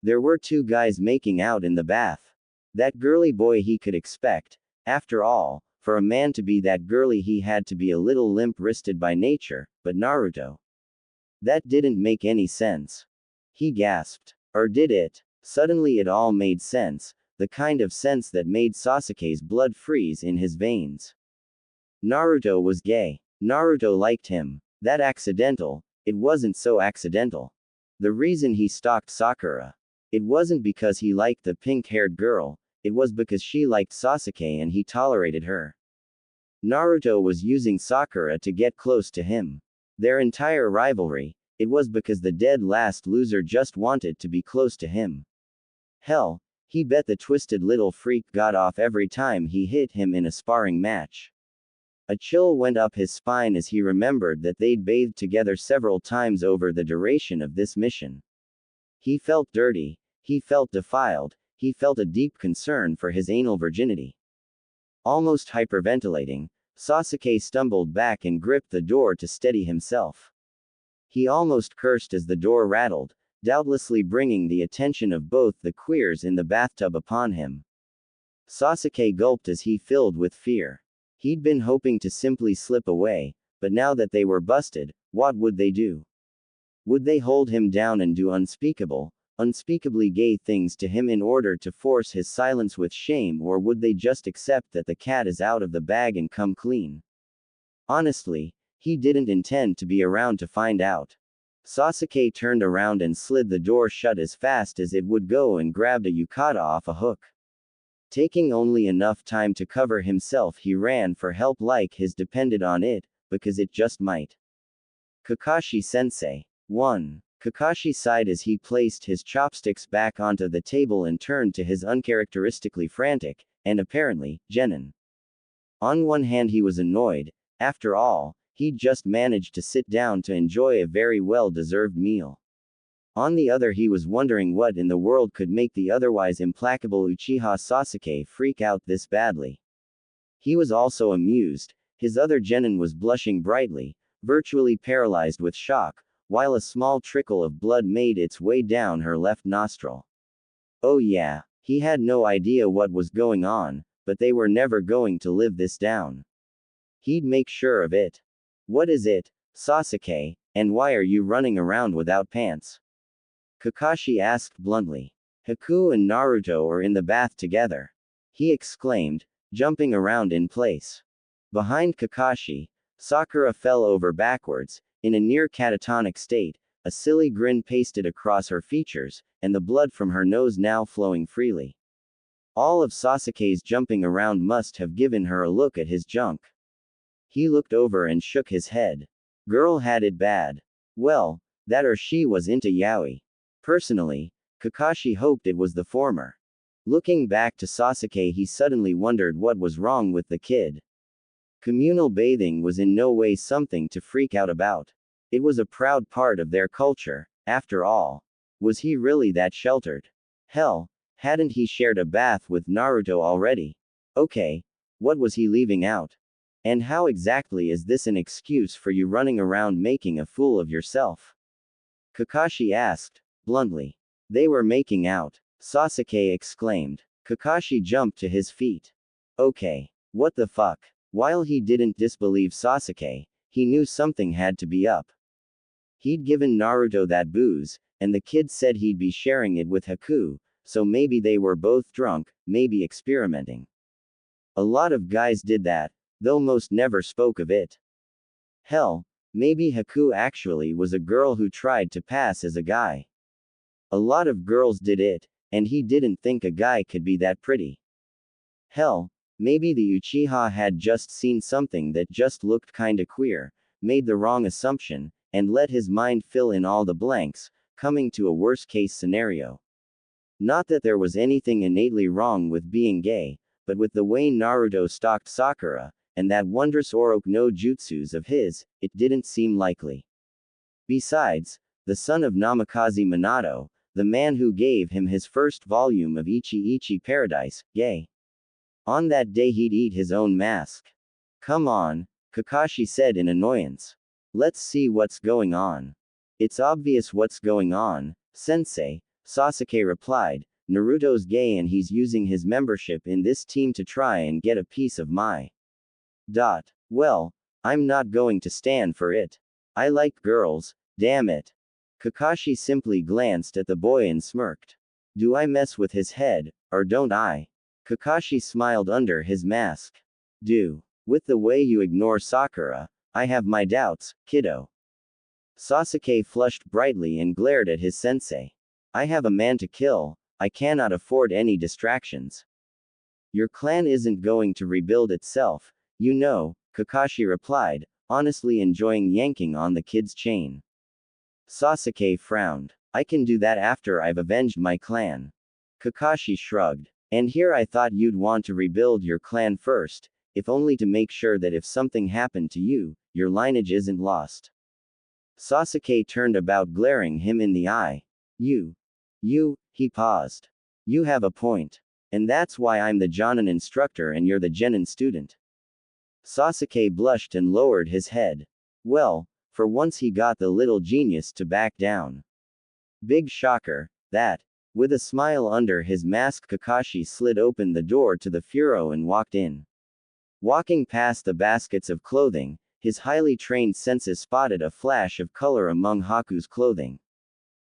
There were two guys making out in the bath. That girly boy he could expect. After all, for a man to be that girly he had to be a little limp-wristed by nature, but Naruto. That didn't make any sense. He gasped. Or did it? Suddenly it all made sense, the kind of sense that made Sasuke's blood freeze in his veins. Naruto was gay. Naruto liked him. That accidental, it wasn't so accidental. The reason he stalked Sakura. It wasn't because he liked the pink-haired girl, it was because she liked Sasuke and he tolerated her. Naruto was using Sakura to get close to him. Their entire rivalry, it was because the dead last loser just wanted to be close to him. Hell, he bet the twisted little freak got off every time he hit him in a sparring match. A chill went up his spine as he remembered that they'd bathed together several times over the duration of this mission. He felt dirty, he felt defiled, he felt a deep concern for his anal virginity. Almost hyperventilating, Sasuke stumbled back and gripped the door to steady himself. He almost cursed as the door rattled, doubtlessly bringing the attention of both the queers in the bathtub upon him. Sasuke gulped as he filled with fear. He'd been hoping to simply slip away, but now that they were busted, what would they do? Would they hold him down and do unspeakably gay things to him in order to force his silence with shame, or would they just accept that the cat is out of the bag and come clean? Honestly, he didn't intend to be around to find out. Sasuke turned around and slid the door shut as fast as it would go and grabbed a yukata off a hook. Taking only enough time to cover himself, he ran for help like his depended on it, because it just might. Kakashi-sensei. 1. Kakashi sighed as he placed his chopsticks back onto the table and turned to his uncharacteristically frantic, and apparently, genin. On one hand he was annoyed. After all, he'd just managed to sit down to enjoy a very well-deserved meal. On the other, he was wondering what in the world could make the otherwise implacable Uchiha Sasuke freak out this badly. He was also amused. His other genin was blushing brightly, virtually paralyzed with shock, while a small trickle of blood made its way down her left nostril. Oh yeah, he had no idea what was going on, but they were never going to live this down. He'd make sure of it. What is it, Sasuke, and why are you running around without pants? Kakashi asked bluntly. Haku and Naruto are in the bath together, he exclaimed, jumping around in place. Behind Kakashi, Sakura fell over backwards, in a near catatonic state, a silly grin pasted across her features, and the blood from her nose now flowing freely. All of Sasuke's jumping around must have given her a look at his junk. He looked over and shook his head. Girl had it bad. Well, that or she was into yaoi. Personally, Kakashi hoped it was the former. Looking back to Sasuke, he suddenly wondered what was wrong with the kid. Communal bathing was in no way something to freak out about. It was a proud part of their culture, after all. Was he really that sheltered? Hell, hadn't he shared a bath with Naruto already? Okay, what was he leaving out? And how exactly is this an excuse for you running around making a fool of yourself? Kakashi asked, bluntly. They were making out, Sasuke exclaimed. Kakashi jumped to his feet. Okay, what the fuck? While he didn't disbelieve Sasuke, he knew something had to be up. He'd given Naruto that booze, and the kid said he'd be sharing it with Haku, so maybe they were both drunk, maybe experimenting. A lot of guys did that, though most never spoke of it. Hell, maybe Haku actually was a girl who tried to pass as a guy. A lot of girls did it, and he didn't think a guy could be that pretty. Hell, maybe the Uchiha had just seen something that just looked kinda queer, made the wrong assumption, and let his mind fill in all the blanks, coming to a worst-case scenario. Not that there was anything innately wrong with being gay, but with the way Naruto stalked Sakura, and that wondrous Oroku no jutsus of his, it didn't seem likely. Besides, the son of Namikaze Minato, the man who gave him his first volume of Ichi Ichi Paradise, gay. On that day he'd eat his own mask. Come on, Kakashi said in annoyance. Let's see what's going on. It's obvious what's going on, sensei, Sasuke replied. Naruto's gay and he's using his membership in this team to try and get a piece of my. Well, I'm not going to stand for it. I like girls, damn it. Kakashi simply glanced at the boy and smirked. Do I mess with his head, or don't I? Kakashi smiled under his mask. Do. With the way you ignore Sakura, I have my doubts, kiddo. Sasuke flushed brightly and glared at his sensei. I have a man to kill, I cannot afford any distractions. Your clan isn't going to rebuild itself, you know, Kakashi replied, honestly enjoying yanking on the kid's chain. Sasuke frowned. I can do that after I've avenged my clan. Kakashi shrugged. And here I thought you'd want to rebuild your clan first, if only to make sure that if something happened to you, your lineage isn't lost. Sasuke turned about, glaring him in the eye. You, he paused. You have a point. And that's why I'm the Jonin instructor and you're the Genin student. Sasuke blushed and lowered his head. Well, For once he got the little genius to back down. Big shocker, that. With a smile under his mask, Kakashi slid open the door to the Furo and walked in. Walking past the baskets of clothing, his highly trained senses spotted a flash of color among Haku's clothing.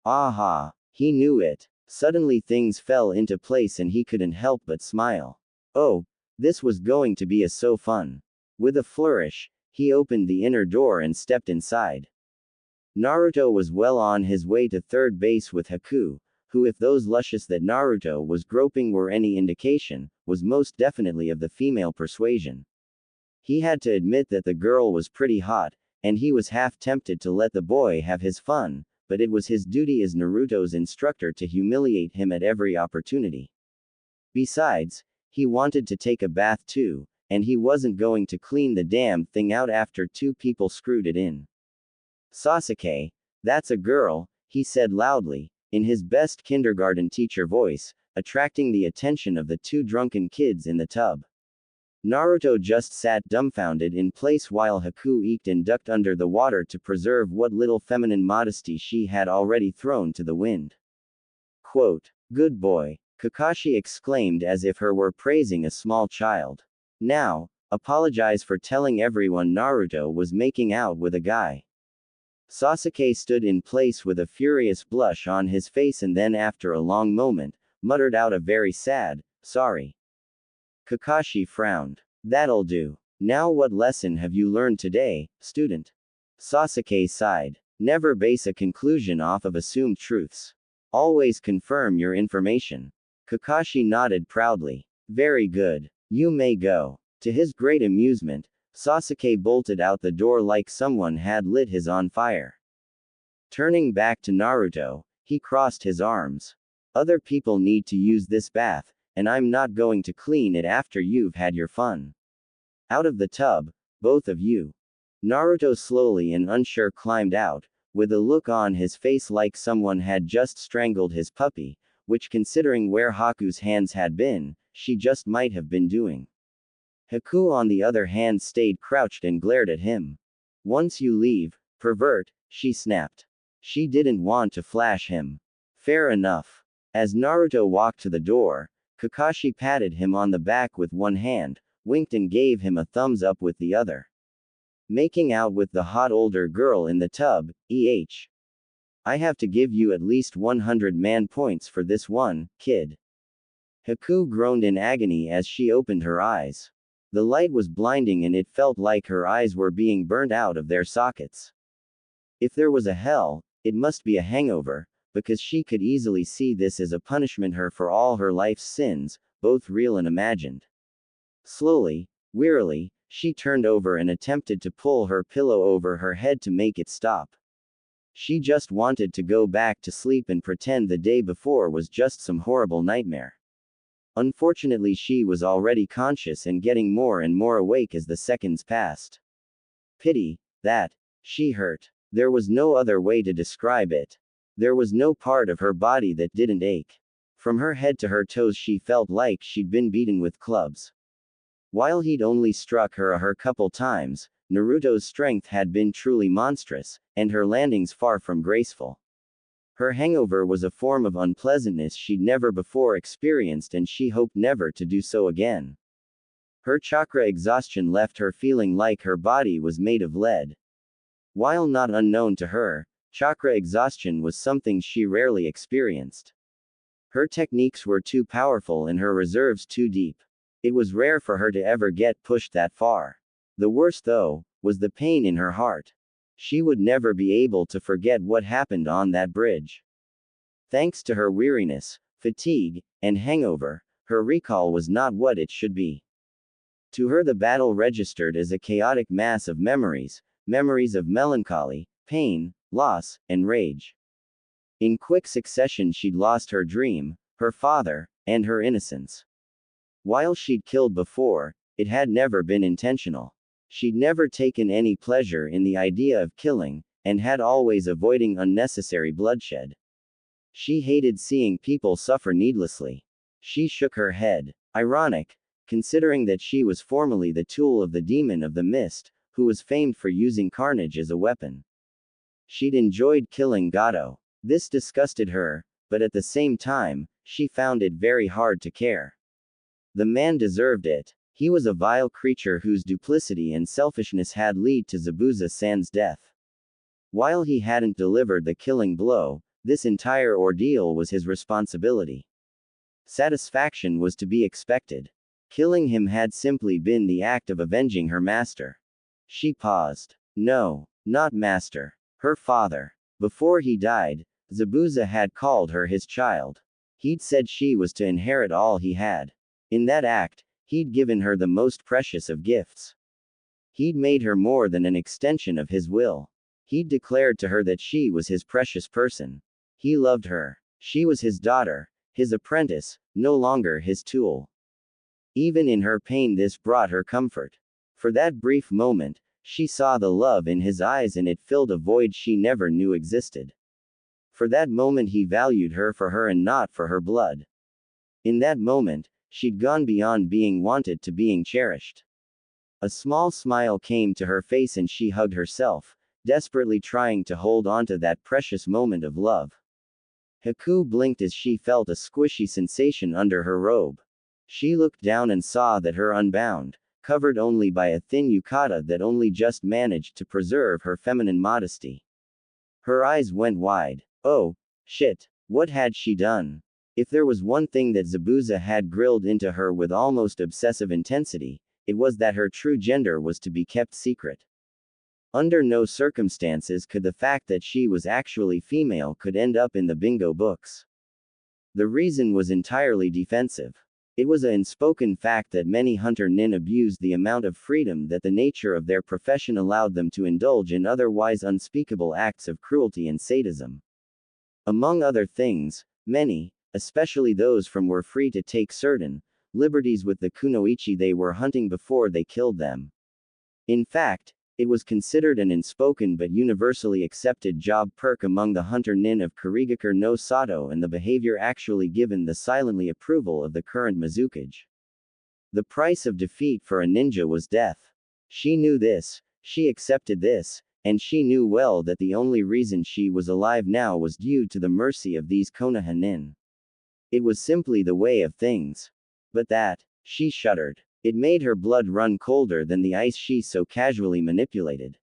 Aha! He knew it. Suddenly things fell into place and he couldn't help but smile. Oh, this was going to be so fun. With a flourish, he opened the inner door and stepped inside. Naruto was well on his way to third base with Haku, who, if those luscious that Naruto was groping were any indication, was most definitely of the female persuasion. He had to admit that the girl was pretty hot, and he was half tempted to let the boy have his fun, but it was his duty as Naruto's instructor to humiliate him at every opportunity. Besides, he wanted to take a bath too, and he wasn't going to clean the damn thing out after two people screwed it in. Sasuke, that's a girl, he said loudly, in his best kindergarten teacher voice, attracting the attention of the two drunken kids in the tub. Naruto just sat dumbfounded in place while Haku eked and ducked under the water to preserve what little feminine modesty she had already thrown to the wind. Quote, "Good boy," Kakashi exclaimed as if he were praising a small child. "Now, apologize for telling everyone Naruto was making out with a guy." Sasuke stood in place with a furious blush on his face and then after a long moment, muttered out a very sad, "Sorry." Kakashi frowned. "That'll do. Now what lesson have you learned today, student?" Sasuke sighed. "Never base a conclusion off of assumed truths. Always confirm your information." Kakashi nodded proudly. "Very good. You may go." To his great amusement, Sasuke bolted out the door like someone had lit his on fire. Turning back to Naruto, he crossed his arms. "Other people need to use this bath, and I'm not going to clean it after you've had your fun. Out of the tub, both of you." Naruto slowly and unsure climbed out, with a look on his face like someone had just strangled his puppy, which considering where Haku's hands had been, she just might have been doing. Haku on the other hand stayed crouched and glared at him. "Once you leave, pervert," she snapped. She didn't want to flash him. Fair enough. As Naruto walked to the door, Kakashi patted him on the back with one hand, winked and gave him a thumbs up with the other. "Making out with the hot older girl in the tub, I have to give you at least 100 man points for this one, kid." Haku groaned in agony as she opened her eyes. The light was blinding and it felt like her eyes were being burnt out of their sockets. If there was a hell, it must be a hangover, because she could easily see this as a punishment her for all her life's sins, both real and imagined. Slowly, wearily, she turned over and attempted to pull her pillow over her head to make it stop. She just wanted to go back to sleep and pretend the day before was just some horrible nightmare. Unfortunately, she was already conscious and getting more and more awake as the seconds passed. Pity, that. She hurt. There was no other way to describe it. There was no part of her body that didn't ache. From her head to her toes she felt like she'd been beaten with clubs. While he'd only struck her a couple times, Naruto's strength had been truly monstrous, and her landings far from graceful. Her hangover was a form of unpleasantness she'd never before experienced and she hoped never to do so again. Her chakra exhaustion left her feeling like her body was made of lead. While not unknown to her, chakra exhaustion was something she rarely experienced. Her techniques were too powerful and her reserves too deep. It was rare for her to ever get pushed that far. The worst, though, was the pain in her heart. She would never be able to forget what happened on that bridge. Thanks to her weariness, fatigue, and hangover, her recall was not what it should be. To her, the battle registered as a chaotic mass of memories, memories of melancholy, pain, loss, and rage. In quick succession, she'd lost her dream, her father, and her innocence. While she'd killed before, it had never been intentional. She'd never taken any pleasure in the idea of killing, and had always avoiding unnecessary bloodshed. She hated seeing people suffer needlessly. She shook her head. Ironic, considering that she was formerly the tool of the demon of the mist, who was famed for using carnage as a weapon. She'd enjoyed killing Gato. This disgusted her, but at the same time, she found it very hard to care. The man deserved it. He was a vile creature whose duplicity and selfishness had led to Zabuza-san's death. While he hadn't delivered the killing blow, this entire ordeal was his responsibility. Satisfaction was to be expected. Killing him had simply been the act of avenging her master. She paused. No, not master. Her father. Before he died, Zabuza had called her his child. He'd said she was to inherit all he had. In that act, he'd given her the most precious of gifts. He'd made her more than an extension of his will. He'd declared to her that she was his precious person. He loved her. She was his daughter, his apprentice, no longer his tool. Even in her pain, this brought her comfort. For that brief moment, she saw the love in his eyes and it filled a void she never knew existed. For that moment he valued her for her and not for her blood. In that moment, she'd gone beyond being wanted to being cherished. A small smile came to her face and she hugged herself, desperately trying to hold on to that precious moment of love. Haku blinked as she felt a squishy sensation under her robe. She looked down and saw that her unbound, covered only by a thin yukata that only just managed to preserve her feminine modesty. Her eyes went wide. Oh, shit, what had she done? If there was one thing that Zabuza had grilled into her with almost obsessive intensity, it was that her true gender was to be kept secret. Under no circumstances could the fact that she was actually female could end up in the bingo books. The reason was entirely defensive. It was an unspoken fact that many hunter nin abused the amount of freedom that the nature of their profession allowed them to indulge in otherwise unspeakable acts of cruelty and sadism. Among other things, many, especially those from were free to take certain liberties with the kunoichi they were hunting before they killed them. In fact, it was considered an unspoken but universally accepted job perk among the hunter nin of Kurigakure no Sato, and the behavior actually given the silently approval of the current Mizukage. The price of defeat for a ninja was death. She knew this, she accepted this, and she knew well that the only reason she was alive now was due to the mercy of these Konoha nin. It was simply the way of things. But that, she shuddered. It made her blood run colder than the ice she so casually manipulated.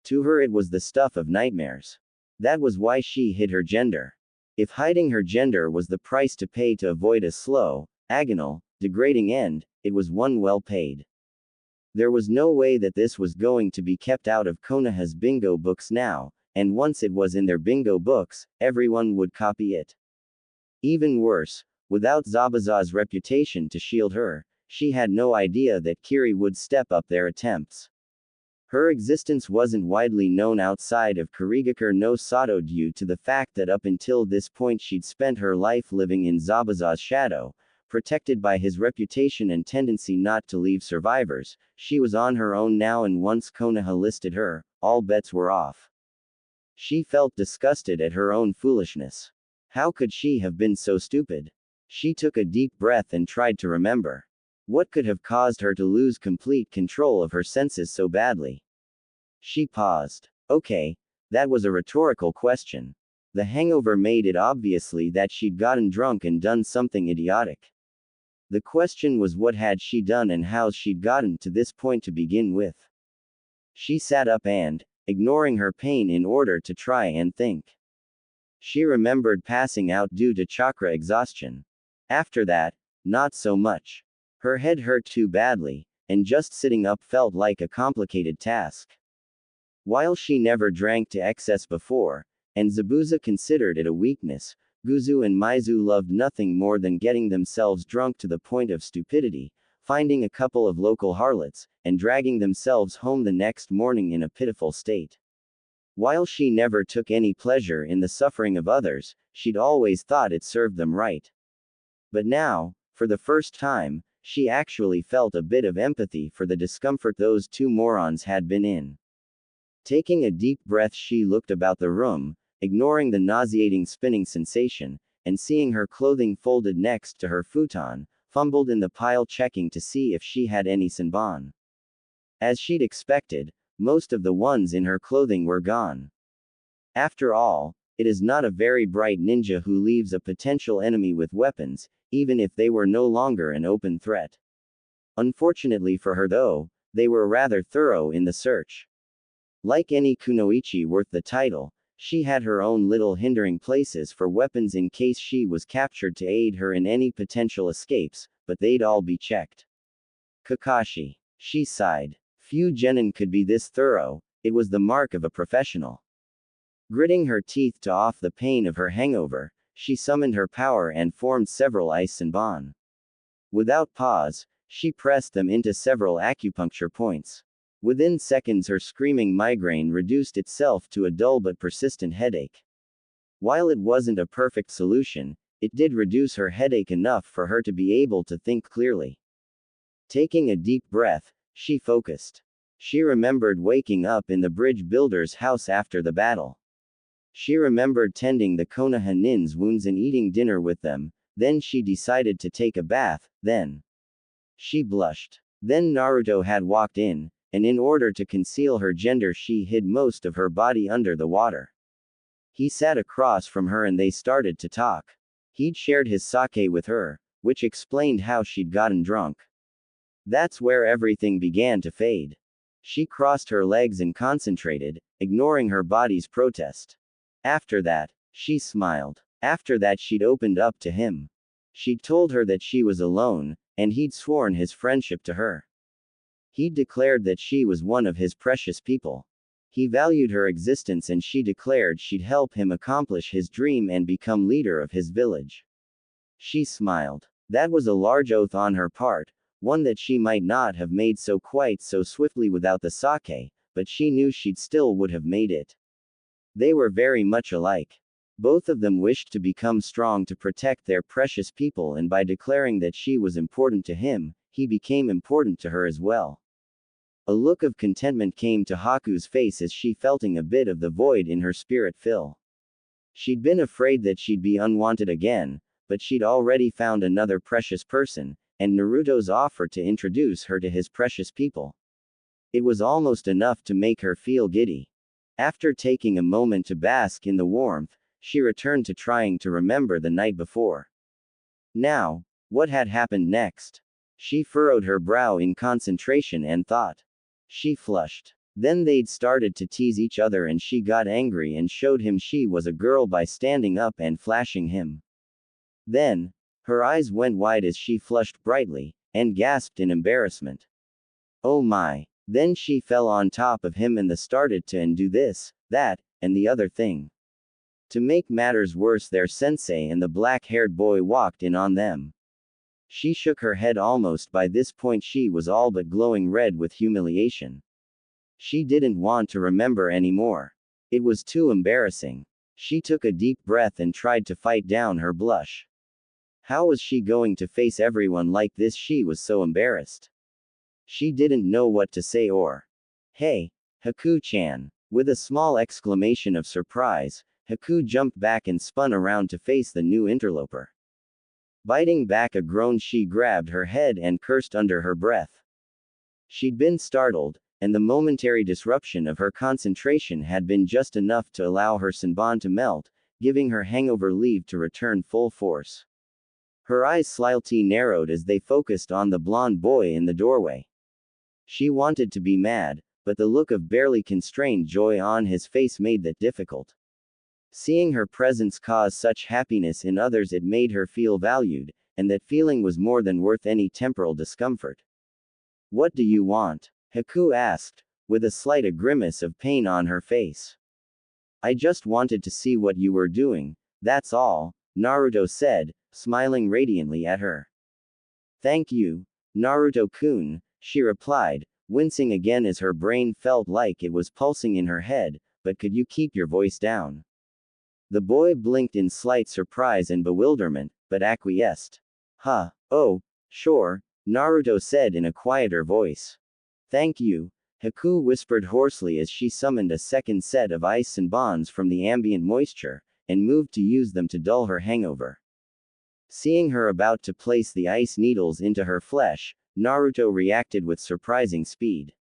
To her it was the stuff of nightmares. That was why she hid her gender. If hiding her gender was the price to pay to avoid a slow, agonal, degrading end, it was one well paid. There was no way that this was going to be kept out of Konoha's bingo books now, and once it was in their bingo books, everyone would copy it. Even worse, without Zabuza's reputation to shield her, she had no idea that Kiri would step up their attempts. Her existence wasn't widely known outside of Kurigakure no Sato due to the fact that up until this point she'd spent her life living in Zabuza's shadow, protected by his reputation and tendency not to leave survivors. She was on her own now, and once Konoha listed her, all bets were off. She felt disgusted at her own foolishness. How could she have been so stupid? She took a deep breath and tried to remember. What could have caused her to lose complete control of her senses so badly? She paused. Okay, that was a rhetorical question. The hangover made it obviously that she'd gotten drunk and done something idiotic. The question was, what had she done and how she'd gotten to this point to begin with? She sat up and, ignoring her pain in order to try and think. She remembered passing out due to chakra exhaustion. After that, not so much. Her head hurt too badly, and just sitting up felt like a complicated task. While she never drank to excess before, and Zabuza considered it a weakness, Guzu and Maizu loved nothing more than getting themselves drunk to the point of stupidity, finding a couple of local harlots, and dragging themselves home the next morning in a pitiful state. While she never took any pleasure in the suffering of others, she'd always thought it served them right. But now, for the first time, she actually felt a bit of empathy for the discomfort those two morons had been in. Taking a deep breath, she looked about the room, ignoring the nauseating spinning sensation, and seeing her clothing folded next to her futon, fumbled in the pile checking to see if she had any senbon. As she'd expected, most of the ones in her clothing were gone. After all, it is not a very bright ninja who leaves a potential enemy with weapons, even if they were no longer an open threat. Unfortunately for her though, they were rather thorough in the search. Like any kunoichi worth the title, she had her own little hindering places for weapons in case she was captured to aid her in any potential escapes, but they'd all be checked. Kakashi. She sighed. Few genin could be this thorough, it was the mark of a professional. Gritting her teeth to off the pain of her hangover, she summoned her power and formed several ice senbon. Without pause, she pressed them into several acupuncture points. Within seconds her screaming migraine reduced itself to a dull but persistent headache. While it wasn't a perfect solution, it did reduce her headache enough for her to be able to think clearly. Taking a deep breath, she focused. She remembered waking up in the bridge builder's house after the battle. She remembered tending the Konoha nin's wounds and eating dinner with them, then she decided to take a bath, then. She blushed. Then Naruto had walked in, and in order to conceal her gender she hid most of her body under the water. He sat across from her and they started to talk. He'd shared his sake with her, which explained how she'd gotten drunk. That's where everything began to fade. She crossed her legs and concentrated, ignoring her body's protest. After that, she smiled. After that she'd opened up to him. She'd told her that she was alone, and he'd sworn his friendship to her. He'd declared that she was one of his precious people. He valued her existence and she declared she'd help him accomplish his dream and become leader of his village. She smiled. That was a large oath on her part, one that she might not have made quite so swiftly without the sake, but she knew she'd still would have made it. They were very much alike. Both of them wished to become strong to protect their precious people, and by declaring that she was important to him, he became important to her as well. A look of contentment came to Haku's face as she felting a bit of the void in her spirit fill. She'd been afraid that she'd be unwanted again, but she'd already found another precious person, and Naruto's offer to introduce her to his precious people. It was almost enough to make her feel giddy. After taking a moment to bask in the warmth, she returned to trying to remember the night before. Now, what had happened next? She furrowed her brow in concentration and thought. She flushed. Then they'd started to tease each other and she got angry and showed him she was a girl by standing up and flashing him. Then, her eyes went wide as she flushed brightly, and gasped in embarrassment. Oh my. Then she fell on top of him and started to do this, that, and the other thing. To make matters worse, their sensei and the black-haired boy walked in on them. She shook her head. Almost by this point she was all but glowing red with humiliation. She didn't want to remember anymore. It was too embarrassing. She took a deep breath and tried to fight down her blush. How was she going to face everyone like this? She was so embarrassed. She didn't know what to say or. Hey, Haku-chan. With a small exclamation of surprise, Haku jumped back and spun around to face the new interloper. Biting back a groan, she grabbed her head and cursed under her breath. She'd been startled, and the momentary disruption of her concentration had been just enough to allow her senbon to melt, giving her hangover leave to return full force. Her eyes slightly narrowed as they focused on the blonde boy in the doorway. She wanted to be mad, but the look of barely constrained joy on his face made that difficult. Seeing her presence cause such happiness in others, it made her feel valued, and that feeling was more than worth any temporal discomfort. What do you want? Haku asked, with a slight grimace of pain on her face. I just wanted to see what you were doing, that's all, Naruto said, smiling radiantly at her. Thank you, Naruto-kun, she replied, wincing again as her brain felt like it was pulsing in her head, but could you keep your voice down? The boy blinked in slight surprise and bewilderment, but acquiesced. Huh, oh, sure, Naruto said in a quieter voice. Thank you, Haku whispered hoarsely as she summoned a second set of ice senbons from the ambient moisture, and moved to use them to dull her hangover. Seeing her about to place the ice needles into her flesh, Naruto reacted with surprising speed.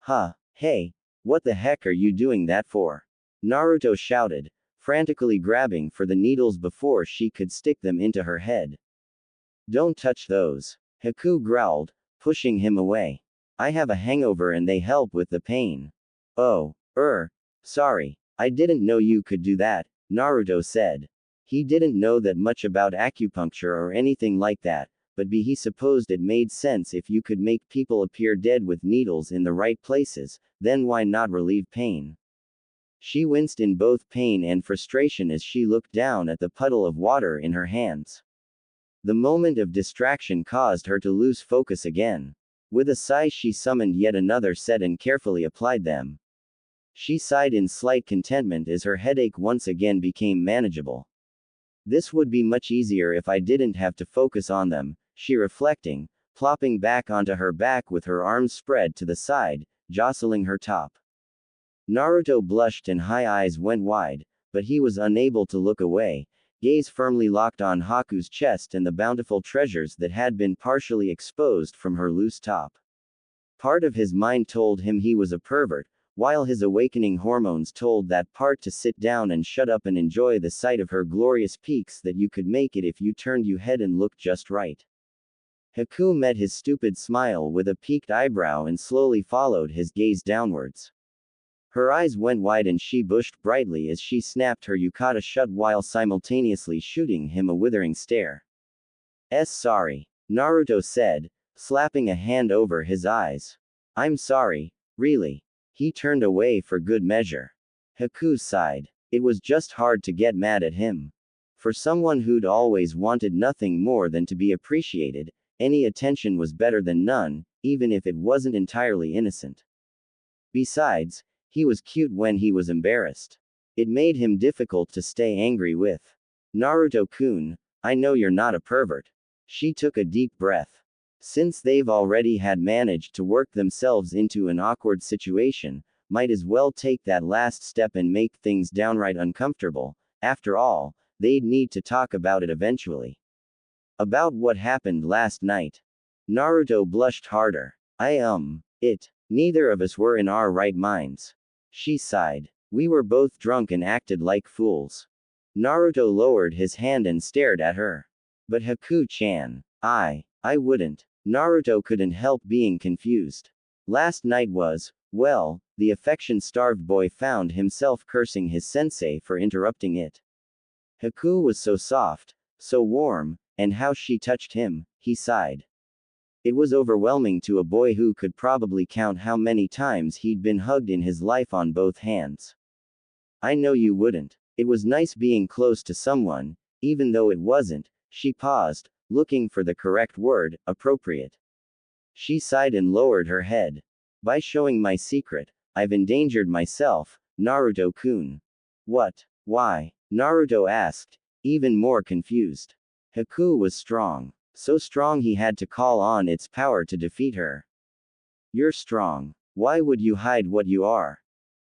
Huh, hey, what the heck are you doing that for? Naruto shouted, frantically grabbing for the needles before she could stick them into her head. Don't touch those. Haku growled, pushing him away. I have a hangover and they help with the pain. Oh, sorry. I didn't know you could do that, Naruto said. He didn't know that much about acupuncture or anything like that, but he supposed it made sense if you could make people appear dead with needles in the right places, then why not relieve pain? She winced in both pain and frustration as she looked down at the puddle of water in her hands. The moment of distraction caused her to lose focus again. With a sigh, she summoned yet another set and carefully applied them. She sighed in slight contentment as her headache once again became manageable. This would be much easier if I didn't have to focus on them, she reflecting, plopping back onto her back with her arms spread to the side, jostling her top. Naruto blushed and his eyes went wide, but he was unable to look away, gaze firmly locked on Haku's chest and the bountiful treasures that had been partially exposed from her loose top. Part of his mind told him he was a pervert, while his awakening hormones told that part to sit down and shut up and enjoy the sight of her glorious peaks that you could make it if you turned your head and looked just right. Haku met his stupid smile with a peaked eyebrow and slowly followed his gaze downwards. Her eyes went wide and she blushed brightly as she snapped her yukata shut while simultaneously shooting him a withering stare. Sorry, Naruto said, slapping a hand over his eyes. I'm sorry, really. He turned away for good measure. Haku sighed. It was just hard to get mad at him. For someone who'd always wanted nothing more than to be appreciated, any attention was better than none, even if it wasn't entirely innocent. Besides, he was cute when he was embarrassed. It made him difficult to stay angry with. Naruto-kun, I know you're not a pervert. She took a deep breath. Since they've already had managed to work themselves into an awkward situation, might as well take that last step and make things downright uncomfortable. After all, they'd need to talk about it eventually. About what happened last night. Naruto blushed harder. Neither of us were in our right minds. She sighed. We were both drunk and acted like fools. Naruto lowered his hand and stared at her. But Haku-chan, I wouldn't. Naruto couldn't help being confused. Last night was, well, the affection-starved boy found himself cursing his sensei for interrupting it. Haku was so soft, so warm, and how she touched him, he sighed. It was overwhelming to a boy who could probably count how many times he'd been hugged in his life on both hands. I know you wouldn't. It was nice being close to someone, even though it wasn't. She paused, looking for the correct word, appropriate. She sighed and lowered her head. By showing my secret, I've endangered myself, Naruto-kun. What? Why? Naruto asked, even more confused. Haku was strong. So strong he had to call on its power to defeat her. You're strong. Why would you hide what you are?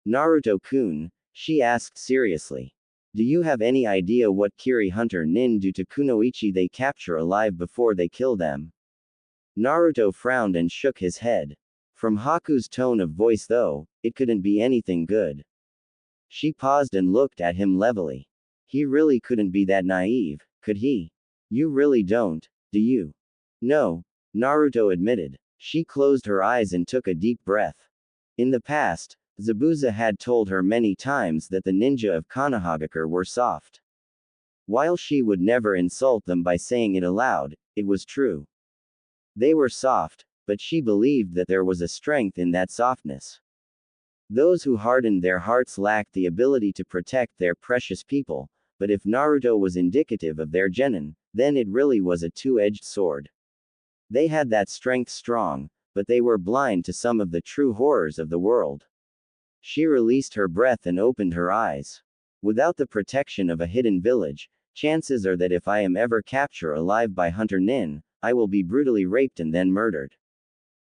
Naruto-kun, she asked seriously. Do you have any idea what Kiri Hunter Nin do to Kunoichi they capture alive before they kill them? Naruto frowned and shook his head. From Haku's tone of voice though, it couldn't be anything good. She paused and looked at him levelly. He really couldn't be that naive, could he? You really don't, do you? No, Naruto admitted. She closed her eyes and took a deep breath. In the past, Zabuza had told her many times that the ninja of Konohagakure were soft. While she would never insult them by saying it aloud, it was true. They were soft, but she believed that there was a strength in that softness. Those who hardened their hearts lacked the ability to protect their precious people, but if Naruto was indicative of their genin, then it really was a two-edged sword. They had that strength strong, but they were blind to some of the true horrors of the world. She released her breath and opened her eyes. Without the protection of a hidden village, chances are that if I am ever captured alive by Hunter Nin, I will be brutally raped and then murdered.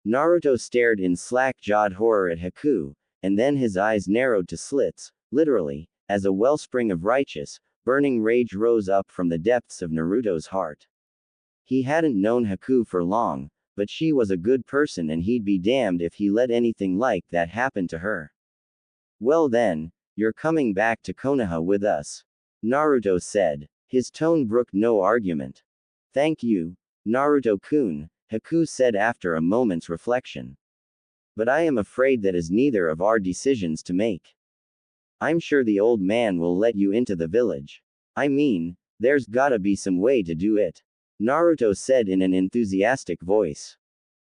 Naruto stared in slack-jawed horror at Haku, and then his eyes narrowed to slits, literally, as a wellspring of righteous, burning rage rose up from the depths of Naruto's heart. He hadn't known Haku for long, but she was a good person and he'd be damned if he let anything like that happen to her. Well then, You're coming back to Konoha with us. Naruto said. His tone brooked no argument. Thank you, Naruto-kun, Haku said after a moment's reflection. But I am afraid that is neither of our decisions to make. I'm sure the old man will let you into the village. I mean, there's gotta be some way to do it. Naruto said in an enthusiastic voice.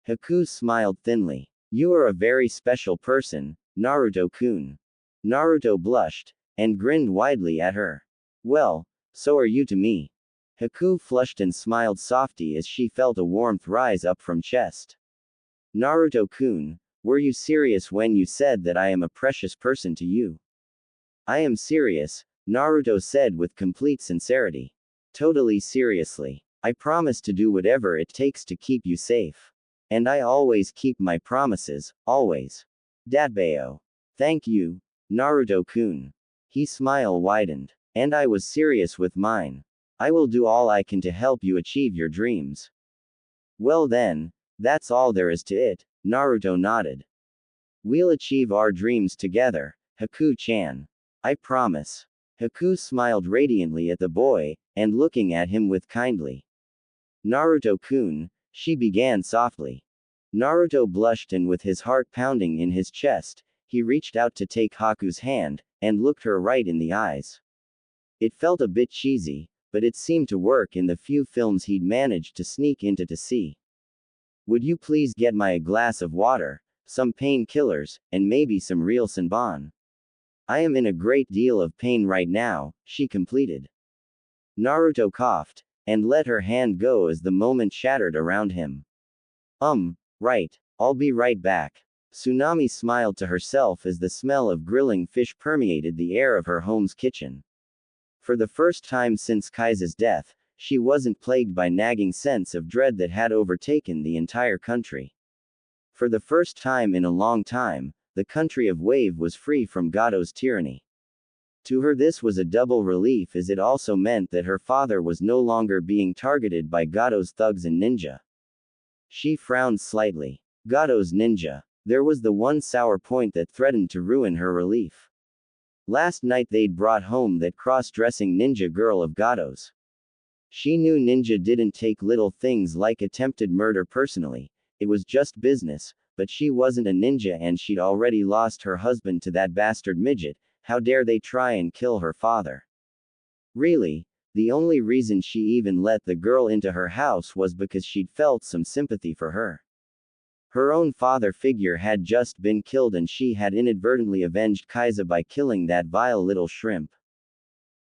Haku smiled thinly. You are a very special person, Naruto-kun. Naruto blushed, and grinned widely at her. Well, so are you to me. Haku flushed and smiled softly as she felt a warmth rise up from chest. Naruto-kun, were you serious when you said that I am a precious person to you? I am serious, Naruto said with complete sincerity. Totally seriously. I promise to do whatever it takes to keep you safe. And I always keep my promises, always. Datbeo. Thank you, Naruto-kun. His smile widened. And I was serious with mine. I will do all I can to help you achieve your dreams. Well then, that's all there is to it, Naruto nodded. We'll achieve our dreams together, Haku-chan. I promise. Haku smiled radiantly at the boy, and looking at him with kindly. Naruto-kun, she began softly. Naruto blushed and with his heart pounding in his chest, he reached out to take Haku's hand, and looked her right in the eyes. It felt a bit cheesy, but it seemed to work in the few films he'd managed to sneak into to see. Would you please get my a glass of water, some painkillers, and maybe some real senbon? I am in a great deal of pain right now, she completed. Naruto coughed, and let her hand go as the moment shattered around him. Right. I'll be right back. Tsunami smiled to herself as the smell of grilling fish permeated the air of her home's kitchen. For the first time since Kaisa's death, she wasn't plagued by nagging sense of dread that had overtaken the entire country. For the first time in a long time, the country of Wave was free from Gato's tyranny. To her this was a double relief as it also meant that her father was no longer being targeted by Gato's thugs and ninja. She frowned slightly. Gato's ninja. There was the one sour point that threatened to ruin her relief. Last night they'd brought home that cross-dressing ninja girl of Gato's. She knew ninja didn't take little things like attempted murder personally, it was just business, but she wasn't a ninja and she'd already lost her husband to that bastard midget, how dare they try and kill her father? Really, the only reason she even let the girl into her house was because she'd felt some sympathy for her. Her own father figure had just been killed and she had inadvertently avenged Kaisa by killing that vile little shrimp.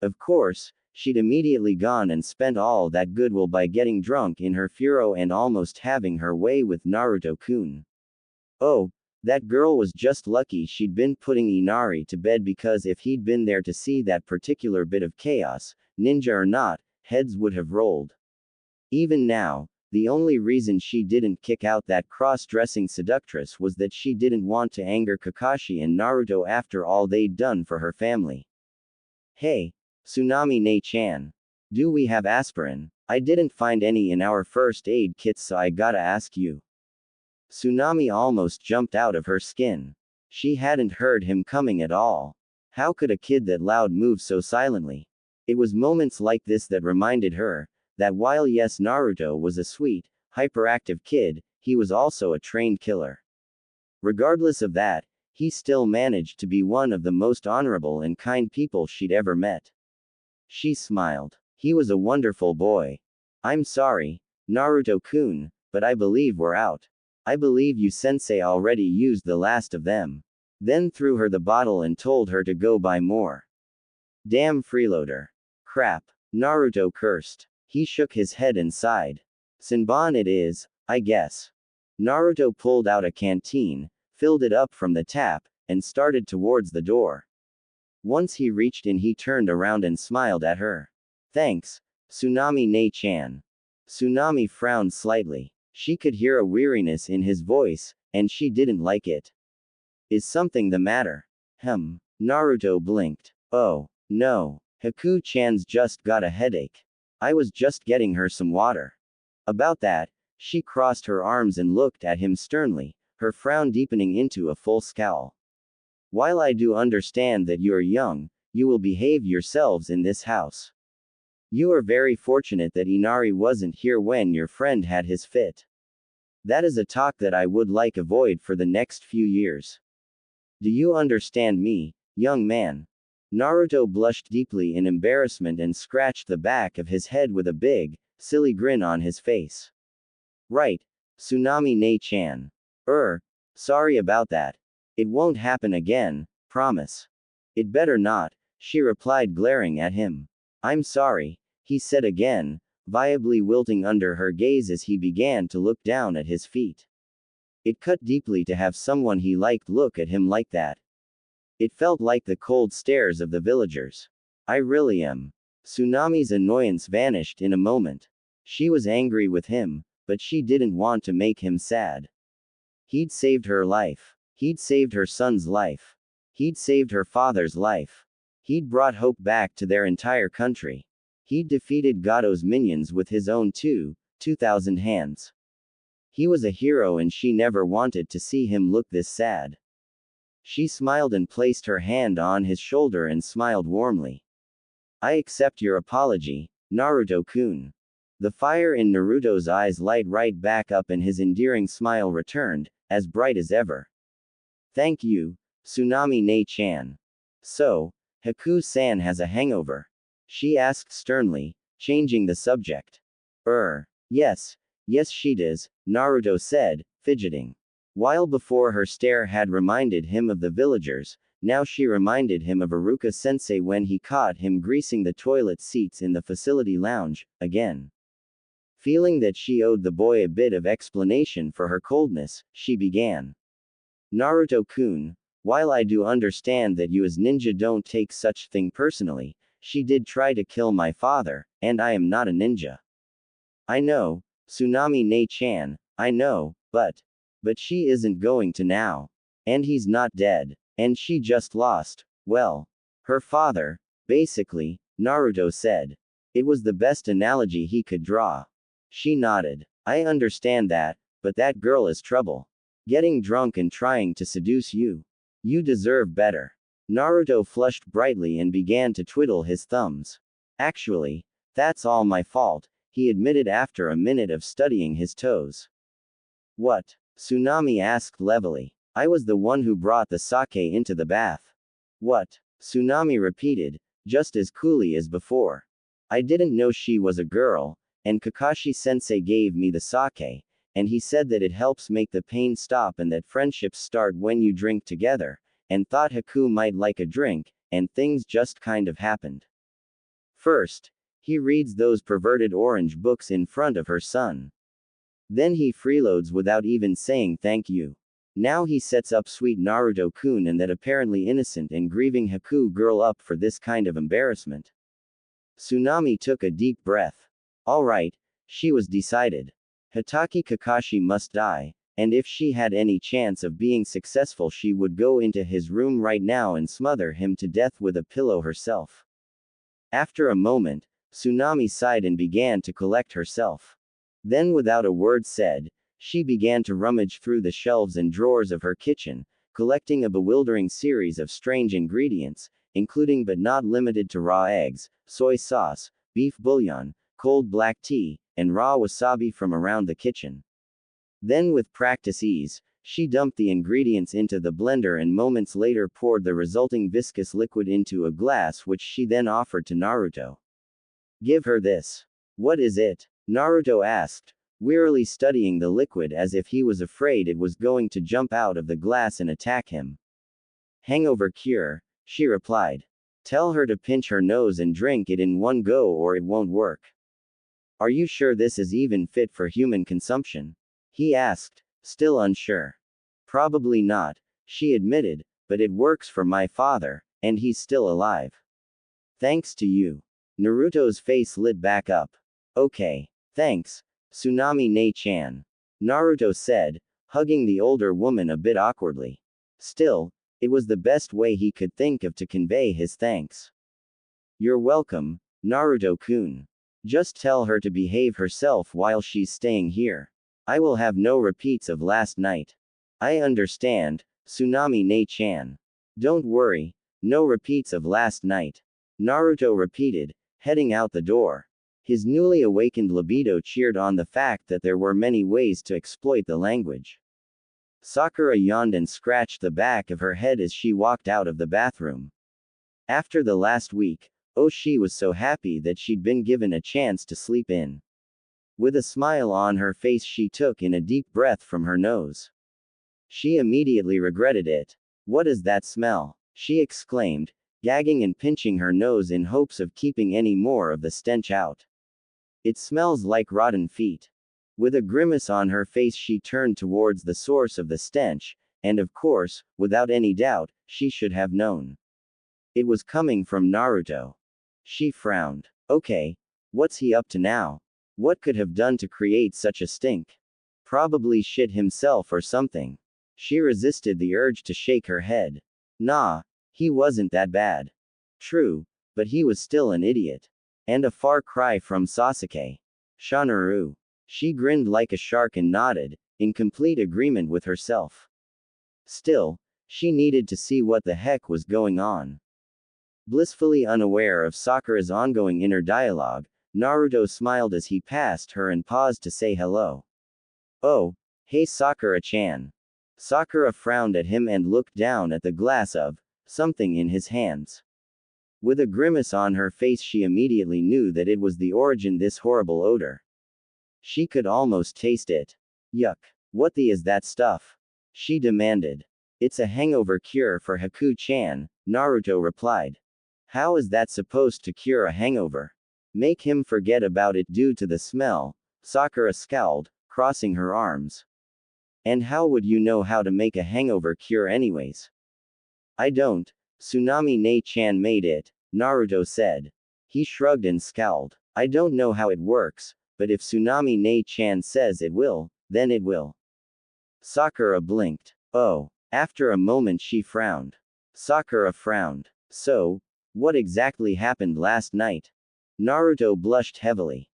Of course, she'd immediately gone and spent all that goodwill by getting drunk in her furo and almost having her way with Naruto-kun. Oh, that girl was just lucky she'd been putting Inari to bed because if he'd been there to see that particular bit of chaos, ninja or not, heads would have rolled. Even now, the only reason she didn't kick out that cross-dressing seductress was that she didn't want to anger Kakashi and Naruto after all they'd done for her family. Hey, Tsunami-ne-chan. Do we have aspirin? I didn't find any in our first aid kits so I gotta ask you. Tsunami almost jumped out of her skin. She hadn't heard him coming at all. How could a kid that loud move so silently? It was moments like this that reminded her, that while yes Naruto was a sweet, hyperactive kid, he was also a trained killer. Regardless of that, he still managed to be one of the most honorable and kind people she'd ever met. She smiled. He was a wonderful boy. I'm sorry, Naruto-kun, but I believe we're out. I believe you sensei already used the last of them. Then threw her the bottle and told her to go buy more. Damn freeloader. Crap. Naruto cursed. He shook his head and sighed. Senbon it is, I guess. Naruto pulled out a canteen, filled it up from the tap, and started towards the door. Once he reached in he turned around and smiled at her. Thanks, Tsunami-ne-chan. Tsunami frowned slightly. She could hear a weariness in his voice, and she didn't like it. Is something the matter? Naruto blinked. Oh, no. Haku-chan's just got a headache. I was just getting her some water. About that, she crossed her arms and looked at him sternly, her frown deepening into a full scowl. While I do understand that you are young, you will behave yourselves in this house. You are very fortunate that Inari wasn't here when your friend had his fit. That is a talk that I would like avoid for the next few years. Do you understand me, young man? Naruto blushed deeply in embarrassment and scratched the back of his head with a big, silly grin on his face. Right, Tsunami Ne-chan. Sorry about that. It won't happen again, promise. It better not, she replied, glaring at him. I'm sorry, he said again, viably wilting under her gaze as he began to look down at his feet. It cut deeply to have someone he liked look at him like that. It felt like the cold stares of the villagers. I really am. Tsunami's annoyance vanished in a moment. She was angry with him, but she didn't want to make him sad. He'd saved her life. He'd saved her son's life. He'd saved her father's life. He'd brought hope back to their entire country. He'd defeated Gado's minions with his own 2,000 hands. He was a hero and she never wanted to see him look this sad. She smiled and placed her hand on his shoulder and smiled warmly. I accept your apology, Naruto-kun. The fire in Naruto's eyes light right back up and his endearing smile returned, as bright as ever. Thank you, Tsunami Ne-chan. So, Haku-san has a hangover? She asked sternly, changing the subject. Yes she does, Naruto said, fidgeting. While before her stare had reminded him of the villagers, now she reminded him of Iruka-sensei when he caught him greasing the toilet seats in the facility lounge, again. Feeling that she owed the boy a bit of explanation for her coldness, she began. Naruto-kun, while I do understand that you as ninja don't take such thing personally, she did try to kill my father, and I am not a ninja. I know, Tsunami Ne-chan, I know, but she isn't going to now. And he's not dead. And she just lost, well, her father, basically, Naruto said. It was the best analogy he could draw. She nodded. I understand that, but that girl is trouble. Getting drunk and trying to seduce you. You deserve better. Naruto flushed brightly and began to twiddle his thumbs. Actually, that's all my fault, he admitted after a minute of studying his toes. What? Tsunami asked levelly. I was the one who brought the sake into the bath. What? Tsunami repeated, just as coolly as before. I didn't know she was a girl, and Kakashi-sensei gave me the sake, and he said that it helps make the pain stop and that friendships start when you drink together, and thought Haku might like a drink, and things just kind of happened. First, he reads those perverted orange books in front of her son. Then he freeloads without even saying thank you. Now he sets up sweet Naruto-kun and that apparently innocent and grieving Haku girl up for this kind of embarrassment. Tsunami took a deep breath. Alright, she was decided. Hatake Kakashi must die, and if she had any chance of being successful she would go into his room right now and smother him to death with a pillow herself. After a moment, Tsunami sighed and began to collect herself. Then without a word said, she began to rummage through the shelves and drawers of her kitchen, collecting a bewildering series of strange ingredients, including but not limited to raw eggs, soy sauce, beef bouillon, cold black tea, and raw wasabi from around the kitchen. Then with practice ease, she dumped the ingredients into the blender and moments later poured the resulting viscous liquid into a glass which she then offered to Naruto. Give her this. What is it? Naruto asked, wearily studying the liquid as if he was afraid it was going to jump out of the glass and attack him. Hangover cure, she replied. Tell her to pinch her nose and drink it in one go or it won't work. Are you sure this is even fit for human consumption? He asked, still unsure. Probably not, she admitted, but it works for my father, and he's still alive. Thanks to you. Naruto's face lit back up. Okay. Thanks, Tsunami Ne-chan. Naruto said, hugging the older woman a bit awkwardly. Still, it was the best way he could think of to convey his thanks. You're welcome, Naruto-kun. Just tell her to behave herself while she's staying here. I will have no repeats of last night. I understand, Tsunami Ne-chan. Don't worry, no repeats of last night. Naruto repeated, heading out the door. His newly awakened libido cheered on the fact that there were many ways to exploit the language. Sakura yawned and scratched the back of her head as she walked out of the bathroom. After the last week, she was so happy that she'd been given a chance to sleep in. With a smile on her face, she took in a deep breath from her nose. She immediately regretted it. What is that smell? She exclaimed, gagging and pinching her nose in hopes of keeping any more of the stench out. It smells like rotten feet. With a grimace on her face, she turned towards the source of the stench, and of course, without any doubt, she should have known. It was coming from Naruto. She frowned. Okay, what's he up to now? What could have done to create such a stink? Probably shit himself or something. She resisted the urge to shake her head. Nah, he wasn't that bad. True, but he was still an idiot. And a far cry from Sasuke. Shanaru. She grinned like a shark and nodded, in complete agreement with herself. Still, she needed to see what the heck was going on. Blissfully unaware of Sakura's ongoing inner dialogue, Naruto smiled as he passed her and paused to say hello. Oh, hey Sakura-chan. Sakura frowned at him and looked down at the glass of something in his hands. With a grimace on her face, she immediately knew that it was the origin this horrible odor. She could almost taste it. Yuck. What the is that stuff? She demanded. It's a hangover cure for Haku-chan, Naruto replied. How is that supposed to cure a hangover? Make him forget about it due to the smell, Sakura scowled, crossing her arms. And how would you know how to make a hangover cure anyways? I don't. Tsunami Ne-chan made it, Naruto said. He shrugged and scowled. I don't know how it works, but if Tsunami Ne-chan says it will, then it will. Sakura blinked. Oh. After a moment she frowned. Sakura frowned. So, what exactly happened last night? Naruto blushed heavily.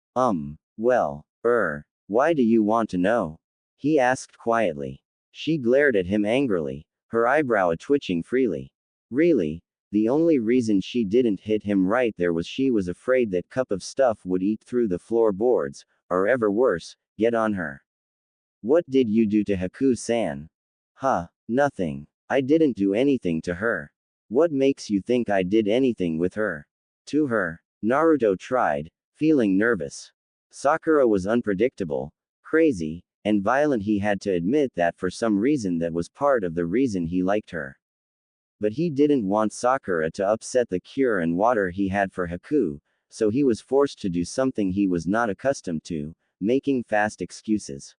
Well, why do you want to know? He asked quietly. She glared at him angrily, her eyebrow twitching freely. Really, the only reason she didn't hit him right there was she was afraid that cup of stuff would eat through the floorboards, or ever worse, get on her. What did you do to Haku-san? Huh, nothing. I didn't do anything to her. What makes you think I did anything with her? To her? Naruto tried, feeling nervous. Sakura was unpredictable, crazy, and violent. He had to admit that for some reason that was part of the reason he liked her. But he didn't want Sakura to upset the cure and water he had for Haku, so he was forced to do something he was not accustomed to, making fast excuses.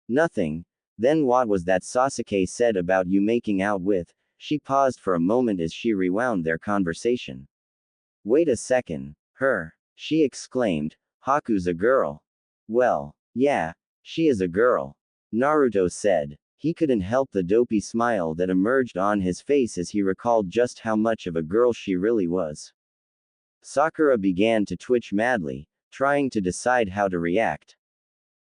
Nothing. Then what was that Sasuke said about you making out with? She paused for a moment as she rewound their conversation. Wait a second. Her? She exclaimed. Haku's a girl. Well, yeah, she is a girl. Naruto said. He couldn't help the dopey smile that emerged on his face as he recalled just how much of a girl she really was. Sakura began to twitch madly, trying to decide how to react.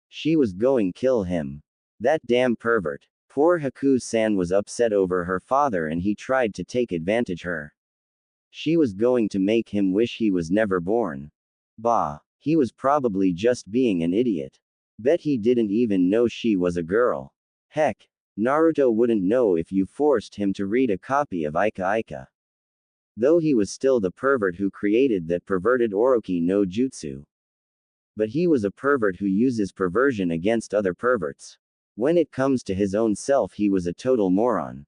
She was going to kill him. That damn pervert. Poor Haku-san was upset over her father and he tried to take advantage her. She was going to make him wish he was never born. Bah, he was probably just being an idiot. Bet he didn't even know she was a girl. Heck, Naruto wouldn't know if you forced him to read a copy of Ika Ika. Though he was still the pervert who created that perverted Orochi no Jutsu. But he was a pervert who uses perversion against other perverts. When it comes to his own self, he was a total moron.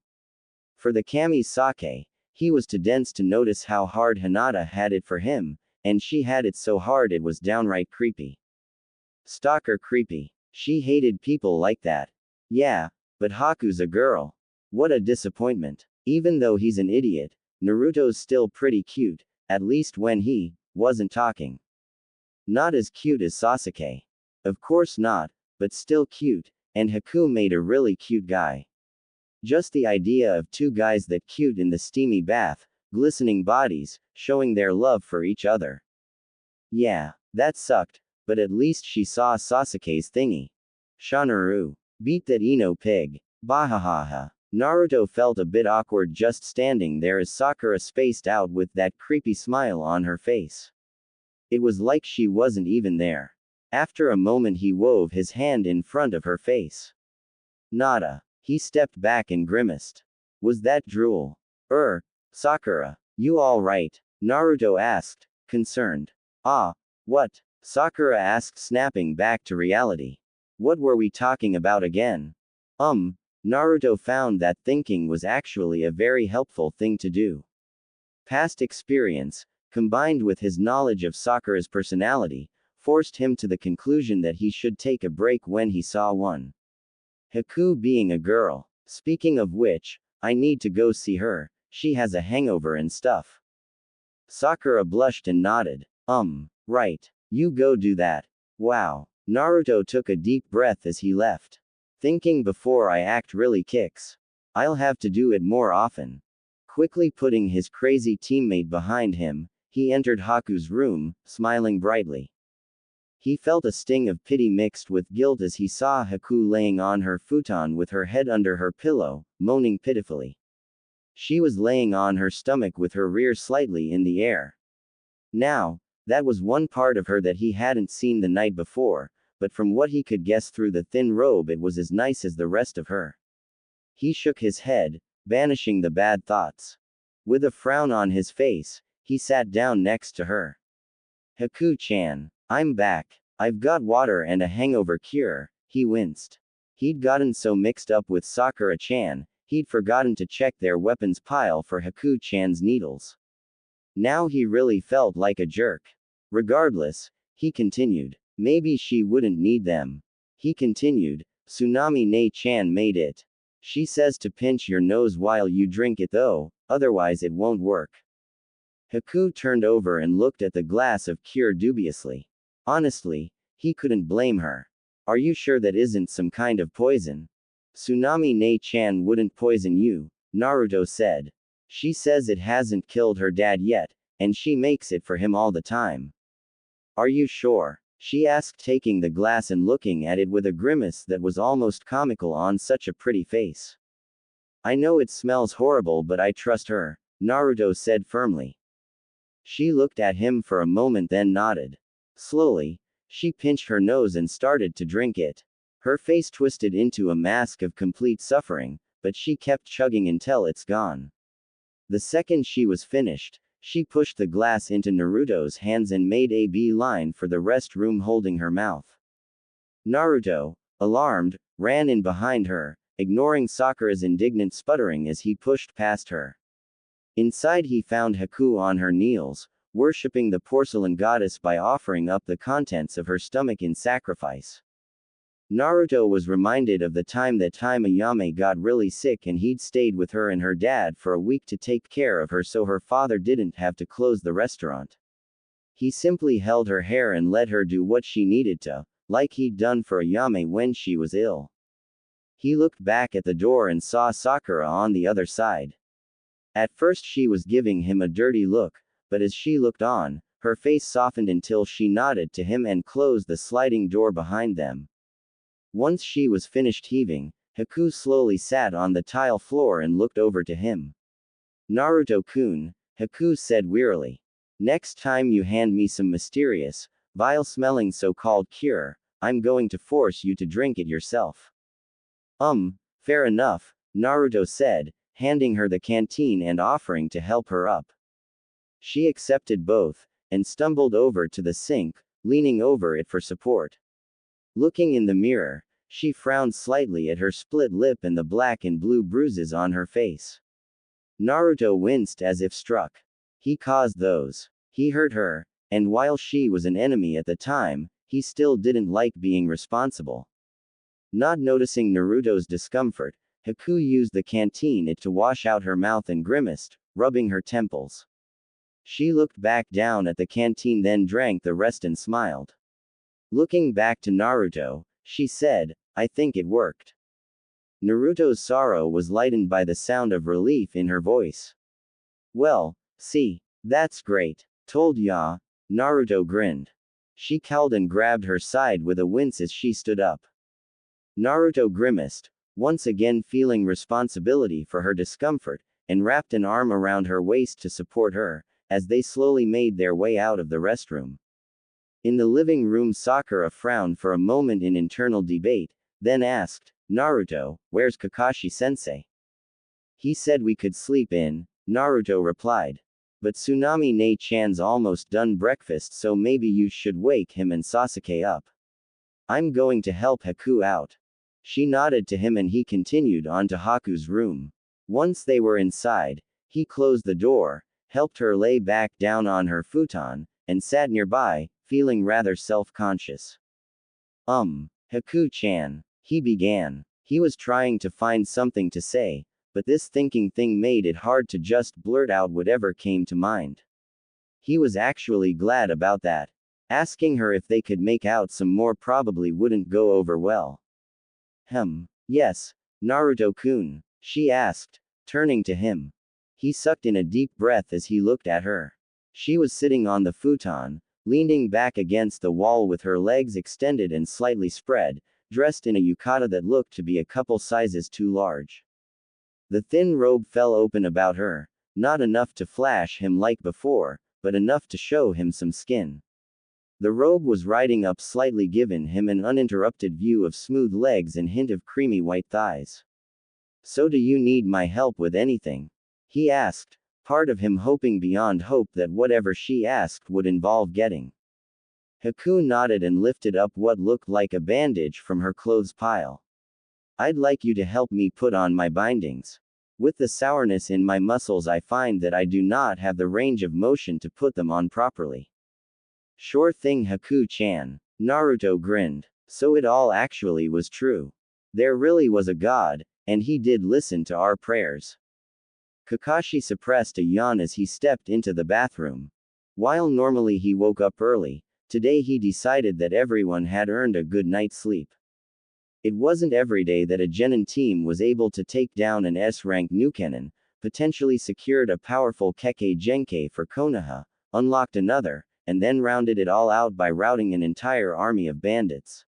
For the Kami Sake, he was too dense to notice how hard Hinata had it for him, and she had it so hard it was downright creepy. Stalker creepy. She hated people like that. Yeah, but Haku's a girl. What a disappointment. Even though he's an idiot, Naruto's still pretty cute, at least when he wasn't talking. Not as cute as Sasuke. Of course not, but still cute, and Haku made a really cute guy. Just the idea of two guys that cute in the steamy bath, glistening bodies, showing their love for each other. Yeah, that sucked, but at least she saw Sasuke's thingy. Shanaru. Beat that Ino pig. Bahahaha. Naruto felt a bit awkward just standing there as Sakura spaced out with that creepy smile on her face. It was like she wasn't even there. After a moment he wove his hand in front of her face. Nada. He stepped back and grimaced. Was that drool? Sakura. You alright? Naruto asked, concerned. Ah, what? Sakura asked, snapping back to reality. What were we talking about again? Naruto found that thinking was actually a very helpful thing to do. Past experience, combined with his knowledge of Sakura's personality, forced him to the conclusion that he should take a break when he saw one. Haku being a girl. Speaking of which, I need to go see her, she has a hangover and stuff. Sakura blushed and nodded. Right. You go do that. Wow. Naruto took a deep breath as he left. Thinking before I act really kicks. I'll have to do it more often. Quickly putting his crazy teammate behind him, he entered Haku's room, smiling brightly. He felt a sting of pity mixed with guilt as he saw Haku laying on her futon with her head under her pillow, moaning pitifully. She was laying on her stomach with her rear slightly in the air. Now, that was one part of her that he hadn't seen the night before, but from what he could guess through the thin robe it was as nice as the rest of her. He shook his head, banishing the bad thoughts. With a frown on his face, he sat down next to her. Haku-chan, I'm back. I've got water and a hangover cure, he winced. He'd gotten so mixed up with Sakura-chan, he'd forgotten to check their weapons pile for Haku-chan's needles. Now he really felt like a jerk. Regardless, he continued. Maybe she wouldn't need them. He continued, Tsunami-ne-chan made it. She says to pinch your nose while you drink it though, otherwise it won't work. Haku turned over and looked at the glass of cure dubiously. Honestly, he couldn't blame her. Are you sure that isn't some kind of poison? Tsunami-ne-chan wouldn't poison you, Naruto said. She says it hasn't killed her dad yet, and she makes it for him all the time. Are you sure? She asked, taking the glass and looking at it with a grimace that was almost comical on such a pretty face. I know it smells horrible, but I trust her, Naruto said firmly. She looked at him for a moment then nodded. Slowly, she pinched her nose and started to drink it. Her face twisted into a mask of complete suffering, but she kept chugging until it's gone. The second she was finished, she pushed the glass into Naruto's hands and made a beeline for the restroom holding her mouth. Naruto, alarmed, ran in behind her, ignoring Sakura's indignant sputtering as he pushed past her. Inside he found Haku on her knees, worshipping the porcelain goddess by offering up the contents of her stomach in sacrifice. Naruto was reminded of the time that Ayame got really sick and he'd stayed with her and her dad for a week to take care of her so her father didn't have to close the restaurant. He simply held her hair and let her do what she needed to, like he'd done for Ayame when she was ill. He looked back at the door and saw Sakura on the other side. At first she was giving him a dirty look, but as she looked on, her face softened until she nodded to him and closed the sliding door behind them. Once she was finished heaving, Haku slowly sat on the tile floor and looked over to him. Naruto-kun, Haku said wearily. Next time you hand me some mysterious, vile-smelling so-called cure, I'm going to force you to drink it yourself. Fair enough, Naruto said, handing her the canteen and offering to help her up. She accepted both, and stumbled over to the sink, leaning over it for support. Looking in the mirror, she frowned slightly at her split lip and the black and blue bruises on her face. Naruto winced as if struck. He caused those. He hurt her, and while she was an enemy at the time, he still didn't like being responsible. Not noticing Naruto's discomfort, Haku used the canteen to wash out her mouth and grimaced, rubbing her temples. She looked back down at the canteen then drank the rest and smiled. Looking back to Naruto, she said, I think it worked. Naruto's sorrow was lightened by the sound of relief in her voice. Well, see, that's great. Told ya, Naruto grinned. She cowled and grabbed her side with a wince as she stood up. Naruto grimaced, once again feeling responsibility for her discomfort, and wrapped an arm around her waist to support her, as they slowly made their way out of the restroom. In the living room, Sakura frowned for a moment in internal debate, then asked, Naruto, where's Kakashi-sensei? He said we could sleep in, Naruto replied. But Tsunami-ne-chan's almost done breakfast, so maybe you should wake him and Sasuke up. I'm going to help Haku out. She nodded to him and he continued on to Haku's room. Once they were inside, he closed the door, helped her lay back down on her futon, and sat nearby, feeling rather self-conscious. Haku-chan, he began. He was trying to find something to say, but this thinking thing made it hard to just blurt out whatever came to mind. He was actually glad about that. Asking her if they could make out some more probably wouldn't go over well. Yes, Naruto-kun, she asked, turning to him. He sucked in a deep breath as he looked at her. She was sitting on the futon, leaning back against the wall with her legs extended and slightly spread, dressed in a yukata that looked to be a couple sizes too large. The thin robe fell open about her, not enough to flash him like before, but enough to show him some skin. The robe was riding up slightly, giving him an uninterrupted view of smooth legs and hint of creamy white thighs. So do you need my help with anything? He asked, part of him hoping beyond hope that whatever she asked would involve getting. Haku nodded and lifted up what looked like a bandage from her clothes pile. I'd like you to help me put on my bindings. With the sourness in my muscles, I find that I do not have the range of motion to put them on properly. Sure thing, Haku-chan. Naruto grinned. So it all actually was true. There really was a god, and he did listen to our prayers. Kakashi suppressed a yawn as he stepped into the bathroom. While normally he woke up early, today he decided that everyone had earned a good night's sleep. It wasn't every day that a genin team was able to take down an S-rank Nukenin, potentially secured a powerful Kekkei Genkei for Konoha, unlocked another, and then rounded it all out by routing an entire army of bandits.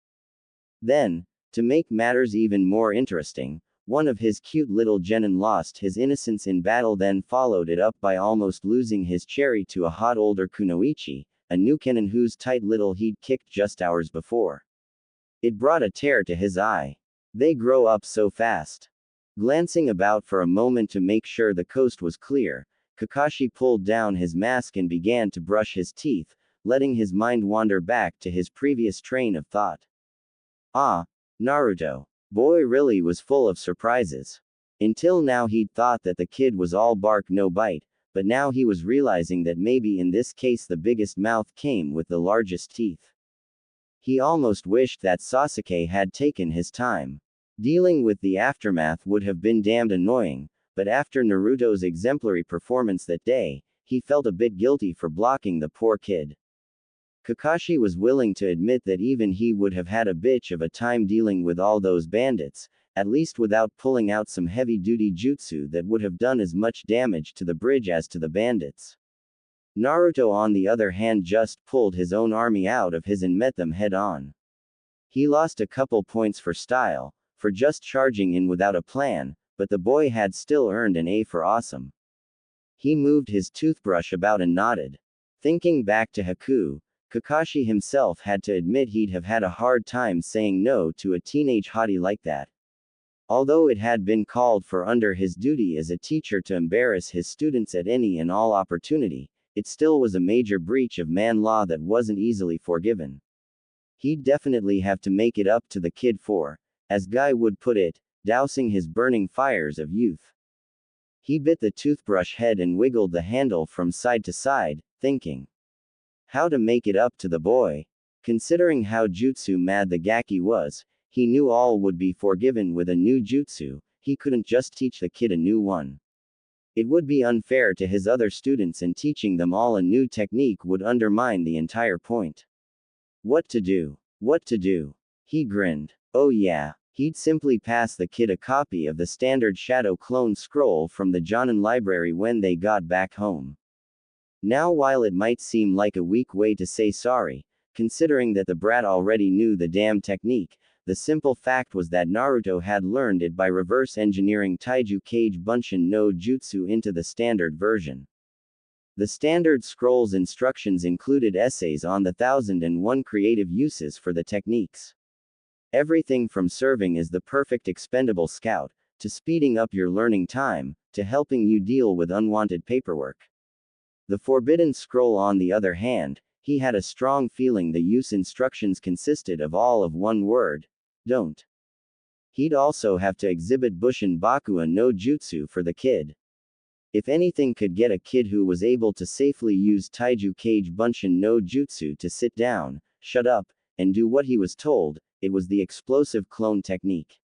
Then, to make matters even more interesting, one of his cute little genin lost his innocence in battle, then followed it up by almost losing his cherry to a hot older kunoichi, a Nukenin whose tight little he'd kicked just hours before. It brought a tear to his eye. They grow up so fast. Glancing about for a moment to make sure the coast was clear, Kakashi pulled down his mask and began to brush his teeth, letting his mind wander back to his previous train of thought. Naruto. Boy really was full of surprises. Until now he'd thought that the kid was all bark no bite, but now he was realizing that maybe in this case the biggest mouth came with the largest teeth. He almost wished that Sasuke had taken his time. Dealing with the aftermath would have been damned annoying, but after Naruto's exemplary performance that day, he felt a bit guilty for blocking the poor kid. Kakashi was willing to admit that even he would have had a bitch of a time dealing with all those bandits, at least without pulling out some heavy-duty jutsu that would have done as much damage to the bridge as to the bandits. Naruto on the other hand just pulled his own army out of his and met them head-on. He lost a couple points for style, for just charging in without a plan, but the boy had still earned an A for awesome. He moved his toothbrush about and nodded. Thinking back to Haku, Kakashi himself had to admit he'd have had a hard time saying no to a teenage hottie like that. Although it had been called for under his duty as a teacher to embarrass his students at any and all opportunity, it still was a major breach of man law that wasn't easily forgiven. He'd definitely have to make it up to the kid for, as Guy would put it, dousing his burning fires of youth. He bit the toothbrush head and wiggled the handle from side to side, thinking how to make it up to the boy. Considering how jutsu mad the Gaki was, he knew all would be forgiven with a new jutsu. He couldn't just teach the kid a new one. It would be unfair to his other students, and teaching them all a new technique would undermine the entire point. What to do? What to do? He grinned. Oh yeah, he'd simply pass the kid a copy of the standard shadow clone scroll from the Jonin library when they got back home. Now, while it might seem like a weak way to say sorry, considering that the brat already knew the damn technique, The simple fact was that Naruto had learned it by reverse engineering Taiju Kage Bunshin no Jutsu into the standard version. The standard scroll's instructions included essays on the 1001 creative uses for the techniques. Everything from serving as the perfect expendable scout, to speeding up your learning time, to helping you deal with unwanted paperwork. The Forbidden Scroll, on the other hand, he had a strong feeling the use instructions consisted of all of one word: don't. He'd also have to exhibit Bushin Bakua no Jutsu for the kid. If anything could get a kid who was able to safely use Taiju Kage Bunshin no Jutsu to sit down, shut up, and do what he was told, it was the explosive clone technique.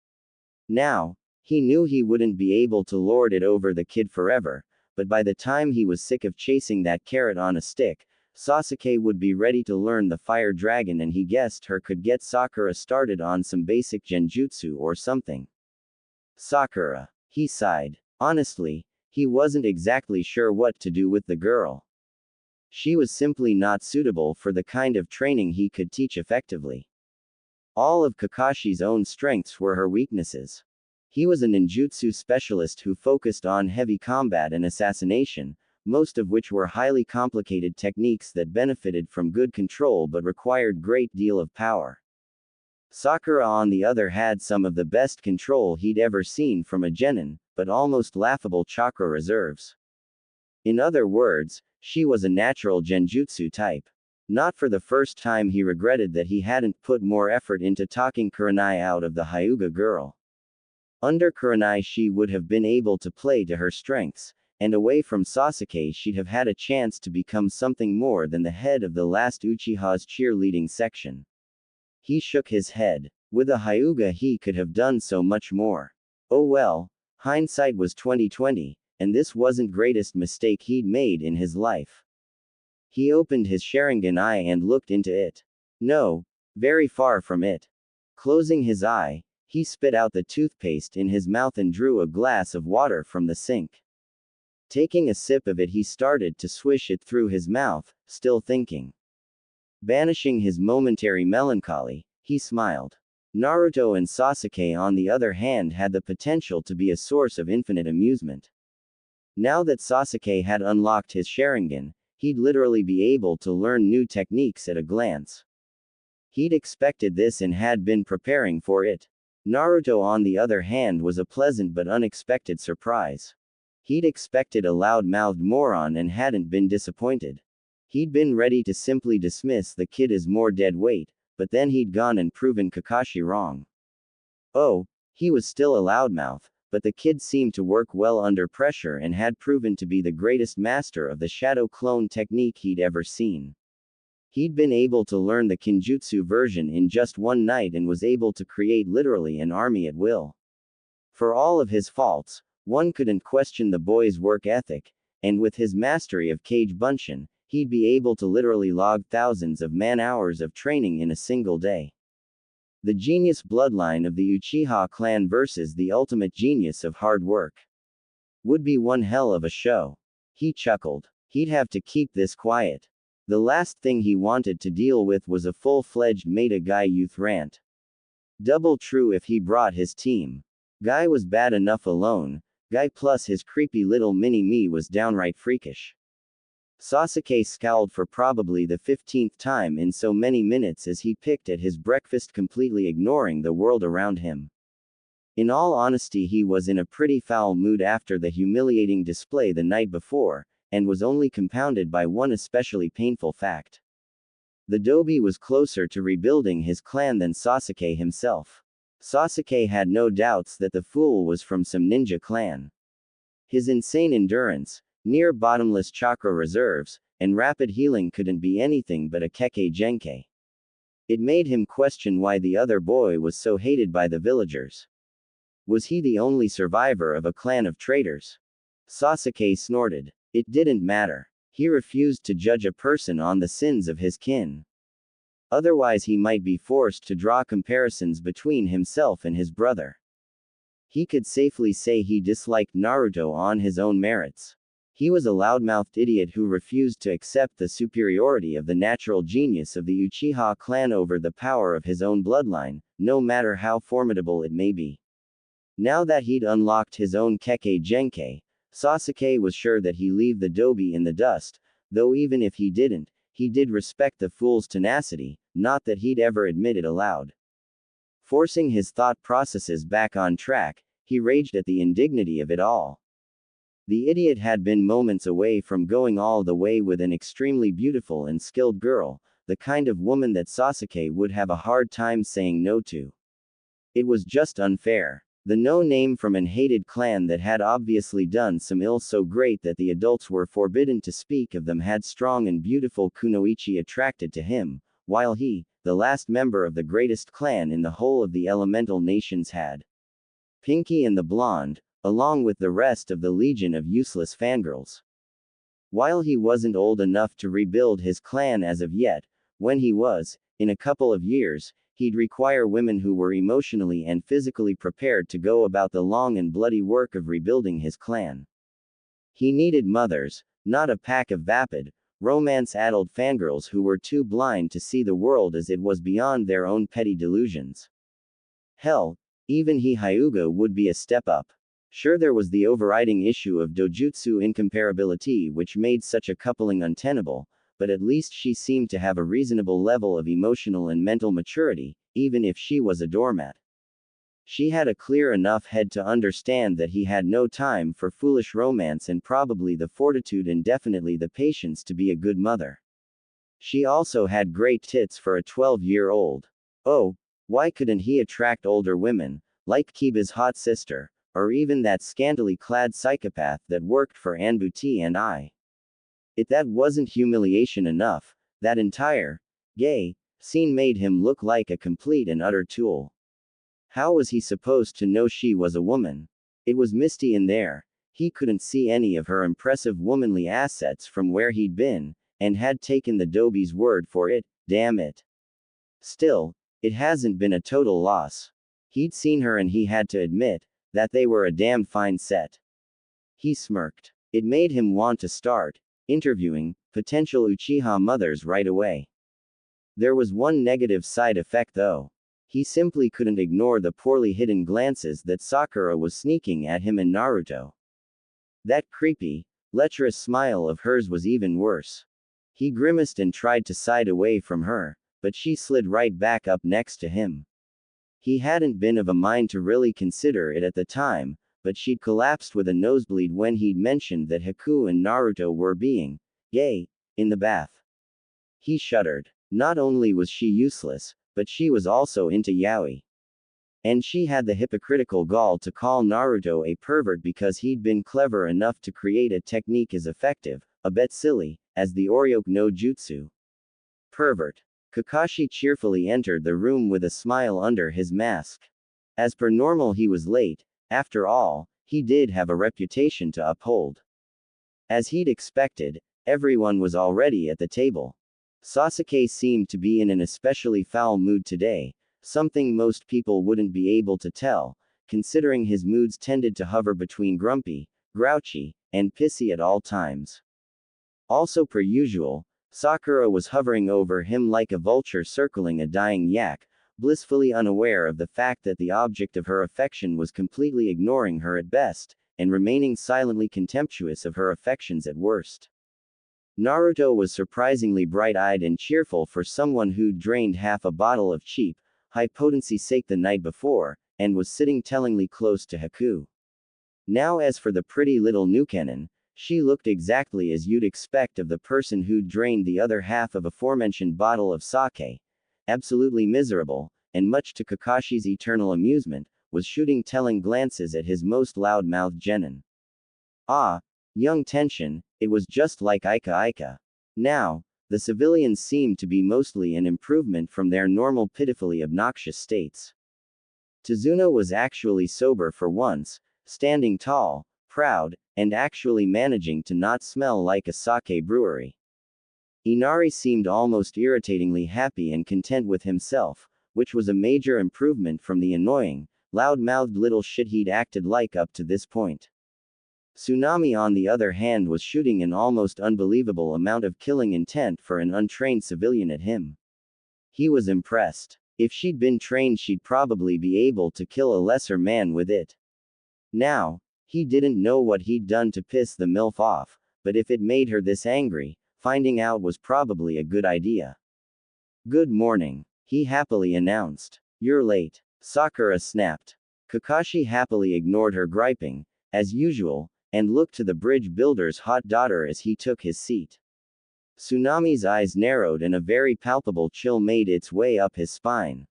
Now, he knew he wouldn't be able to lord it over the kid forever, but by the time he was sick of chasing that carrot on a stick, Sasuke would be ready to learn the fire dragon, and he guessed her could get Sakura started on some basic genjutsu or something. Sakura. He sighed. Honestly, he wasn't exactly sure what to do with the girl. She was simply not suitable for the kind of training he could teach effectively. All of Kakashi's own strengths were her weaknesses. He was a ninjutsu specialist who focused on heavy combat and assassination, most of which were highly complicated techniques that benefited from good control but required great deal of power. Sakura, on the other, had some of the best control he'd ever seen from a genin, but almost laughable chakra reserves. In other words, she was a natural genjutsu type. Not for the first time he regretted that he hadn't put more effort into talking Kurenai out of the Hyuga girl. Under Kurenai she would have been able to play to her strengths, and away from Sasuke she'd have had a chance to become something more than the head of the last Uchiha's cheerleading section. He shook his head. With a Hyuga he could have done so much more. Oh well, hindsight was 20/20, and this wasn't greatest mistake he'd made in his life. He opened his Sharingan eye and looked into it. No, very far from it. Closing his eye, he spit out the toothpaste in his mouth and drew a glass of water from the sink. Taking a sip of it, he started to swish it through his mouth, still thinking. Banishing his momentary melancholy, he smiled. Naruto and Sasuke, on the other hand, had the potential to be a source of infinite amusement. Now that Sasuke had unlocked his Sharingan, he'd literally be able to learn new techniques at a glance. He'd expected this and had been preparing for it. Naruto, on the other hand, was a pleasant but unexpected surprise. He'd expected a loud-mouthed moron and hadn't been disappointed. He'd been ready to simply dismiss the kid as more dead weight, but then he'd gone and proven Kakashi wrong. Oh, he was still a loudmouth, but the kid seemed to work well under pressure and had proven to be the greatest master of the shadow clone technique he'd ever seen. He'd been able to learn the Kinjutsu version in just one night and was able to create literally an army at will. For all of his faults, one couldn't question the boy's work ethic, and with his mastery of Kage Bunshin, he'd be able to literally log thousands of man-hours of training in a single day. The genius bloodline of the Uchiha clan versus the ultimate genius of hard work. Would be one hell of a show. He chuckled. He'd have to keep this quiet. The last thing he wanted to deal with was a full-fledged Meta Guy youth rant. Double true if he brought his team. Guy was bad enough alone, Guy plus his creepy little mini-me was downright freakish. Sasuke scowled for probably the 15th time in so many minutes as he picked at his breakfast, completely ignoring the world around him. In all honesty, he was in a pretty foul mood after the humiliating display the night before, and was only compounded by one especially painful fact. The Dobi was closer to rebuilding his clan than Sasuke himself. Sasuke had no doubts that the fool was from some ninja clan. His insane endurance, near bottomless chakra reserves, and rapid healing couldn't be anything but a Kekkei Genkai. It made him question why the other boy was so hated by the villagers. Was he the only survivor of a clan of traitors? Sasuke snorted. It didn't matter. He refused to judge a person on the sins of his kin. Otherwise he might be forced to draw comparisons between himself and his brother. He could safely say he disliked Naruto on his own merits. He was a loudmouthed idiot who refused to accept the superiority of the natural genius of the Uchiha clan over the power of his own bloodline, no matter how formidable it may be. Now that he'd unlocked his own Kekkei Genkai, Sasuke was sure that he'd leave the Dobi in the dust, though even if he didn't, he did respect the fool's tenacity, not that he'd ever admit it aloud. Forcing his thought processes back on track, he raged at the indignity of it all. The idiot had been moments away from going all the way with an extremely beautiful and skilled girl, the kind of woman that Sasuke would have a hard time saying no to. It was just unfair. The no-name from an hated clan that had obviously done some ill so great that the adults were forbidden to speak of them had strong and beautiful kunoichi attracted to him, while he, the last member of the greatest clan in the whole of the elemental nations had. Pinky and the Blonde, along with the rest of the legion of useless fangirls. While he wasn't old enough to rebuild his clan as of yet, when he was, in a couple of years, he'd require women who were emotionally and physically prepared to go about the long and bloody work of rebuilding his clan. He needed mothers, not a pack of vapid, romance-addled fangirls who were too blind to see the world as it was beyond their own petty delusions. Hell, even Hyuga would be a step up. Sure, there was the overriding issue of dojutsu incomparability which made such a coupling untenable, but at least she seemed to have a reasonable level of emotional and mental maturity, even if she was a doormat. She had a clear enough head to understand that he had no time for foolish romance and probably the fortitude and definitely the patience to be a good mother. She also had great tits for a 12-year-old. Oh, why couldn't he attract older women, like Kiba's hot sister, or even that scantily clad psychopath that worked for Anbuti and I? If that wasn't humiliation enough, that entire, gay, scene made him look like a complete and utter tool. How was he supposed to know she was a woman? It was misty in there, he couldn't see any of her impressive womanly assets from where he'd been, and had taken the Dobi's word for it, damn it. Still, it hasn't been a total loss. He'd seen her and he had to admit, that they were a damn fine set. He smirked. It made him want to start interviewing potential Uchiha mothers right away. There was one negative side effect though. He simply couldn't ignore the poorly hidden glances that Sakura was sneaking at him and Naruto. That creepy, lecherous smile of hers was even worse. He grimaced and tried to side away from her, but she slid right back up next to him. He hadn't been of a mind to really consider it at the time, but she'd collapsed with a nosebleed when he'd mentioned that Haku and Naruto were being gay in the bath. He shuddered. Not only was she useless, but she was also into yaoi. And she had the hypocritical gall to call Naruto a pervert because he'd been clever enough to create a technique as effective, a bit silly, as the Oryoku no Jutsu. Pervert. Kakashi cheerfully entered the room with a smile under his mask. As per normal, he was late. After all, he did have a reputation to uphold. As he'd expected, everyone was already at the table. Sasuke seemed to be in an especially foul mood today, something most people wouldn't be able to tell, considering his moods tended to hover between grumpy, grouchy, and pissy at all times. Also per usual, Sakura was hovering over him like a vulture circling a dying yak, blissfully unaware of the fact that the object of her affection was completely ignoring her at best, and remaining silently contemptuous of her affections at worst. Naruto was surprisingly bright-eyed and cheerful for someone who'd drained half a bottle of cheap, high-potency sake the night before, and was sitting tellingly close to Haku. Now as for the pretty little Nukenin, she looked exactly as you'd expect of the person who'd drained the other half of aforementioned bottle of sake. Absolutely miserable, and much to Kakashi's eternal amusement, was shooting telling glances at his most loud-mouthed genin. Ah, young tension, it was just like Ika Ika. Now, the civilians seemed to be mostly an improvement from their normal pitifully obnoxious states. Tsuzuno was actually sober for once, standing tall, proud, and actually managing to not smell like a sake brewery. Inari seemed almost irritatingly happy and content with himself, which was a major improvement from the annoying, loud-mouthed little shit he'd acted like up to this point. Tsunami on the other hand was shooting an almost unbelievable amount of killing intent for an untrained civilian at him. He was impressed. If she'd been trained, she'd probably be able to kill a lesser man with it. Now, he didn't know what he'd done to piss the MILF off, but if it made her this angry, finding out was probably a good idea. Good morning, he happily announced. You're late, Sakura snapped. Kakashi happily ignored her griping, as usual, and looked to the bridge builder's hot daughter as he took his seat. Tsunami's eyes narrowed and a very palpable chill made its way up his spine.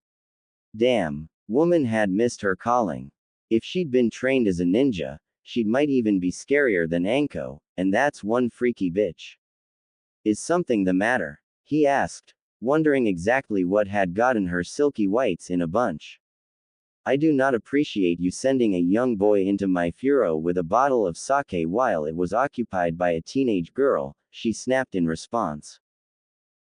Damn, woman had missed her calling. If she'd been trained as a ninja, she might even be scarier than Anko, and that's one freaky bitch. Is something the matter? He asked, wondering exactly what had gotten her silky whites in a bunch. I do not appreciate you sending a young boy into my furo with a bottle of sake while it was occupied by a teenage girl, she snapped in response.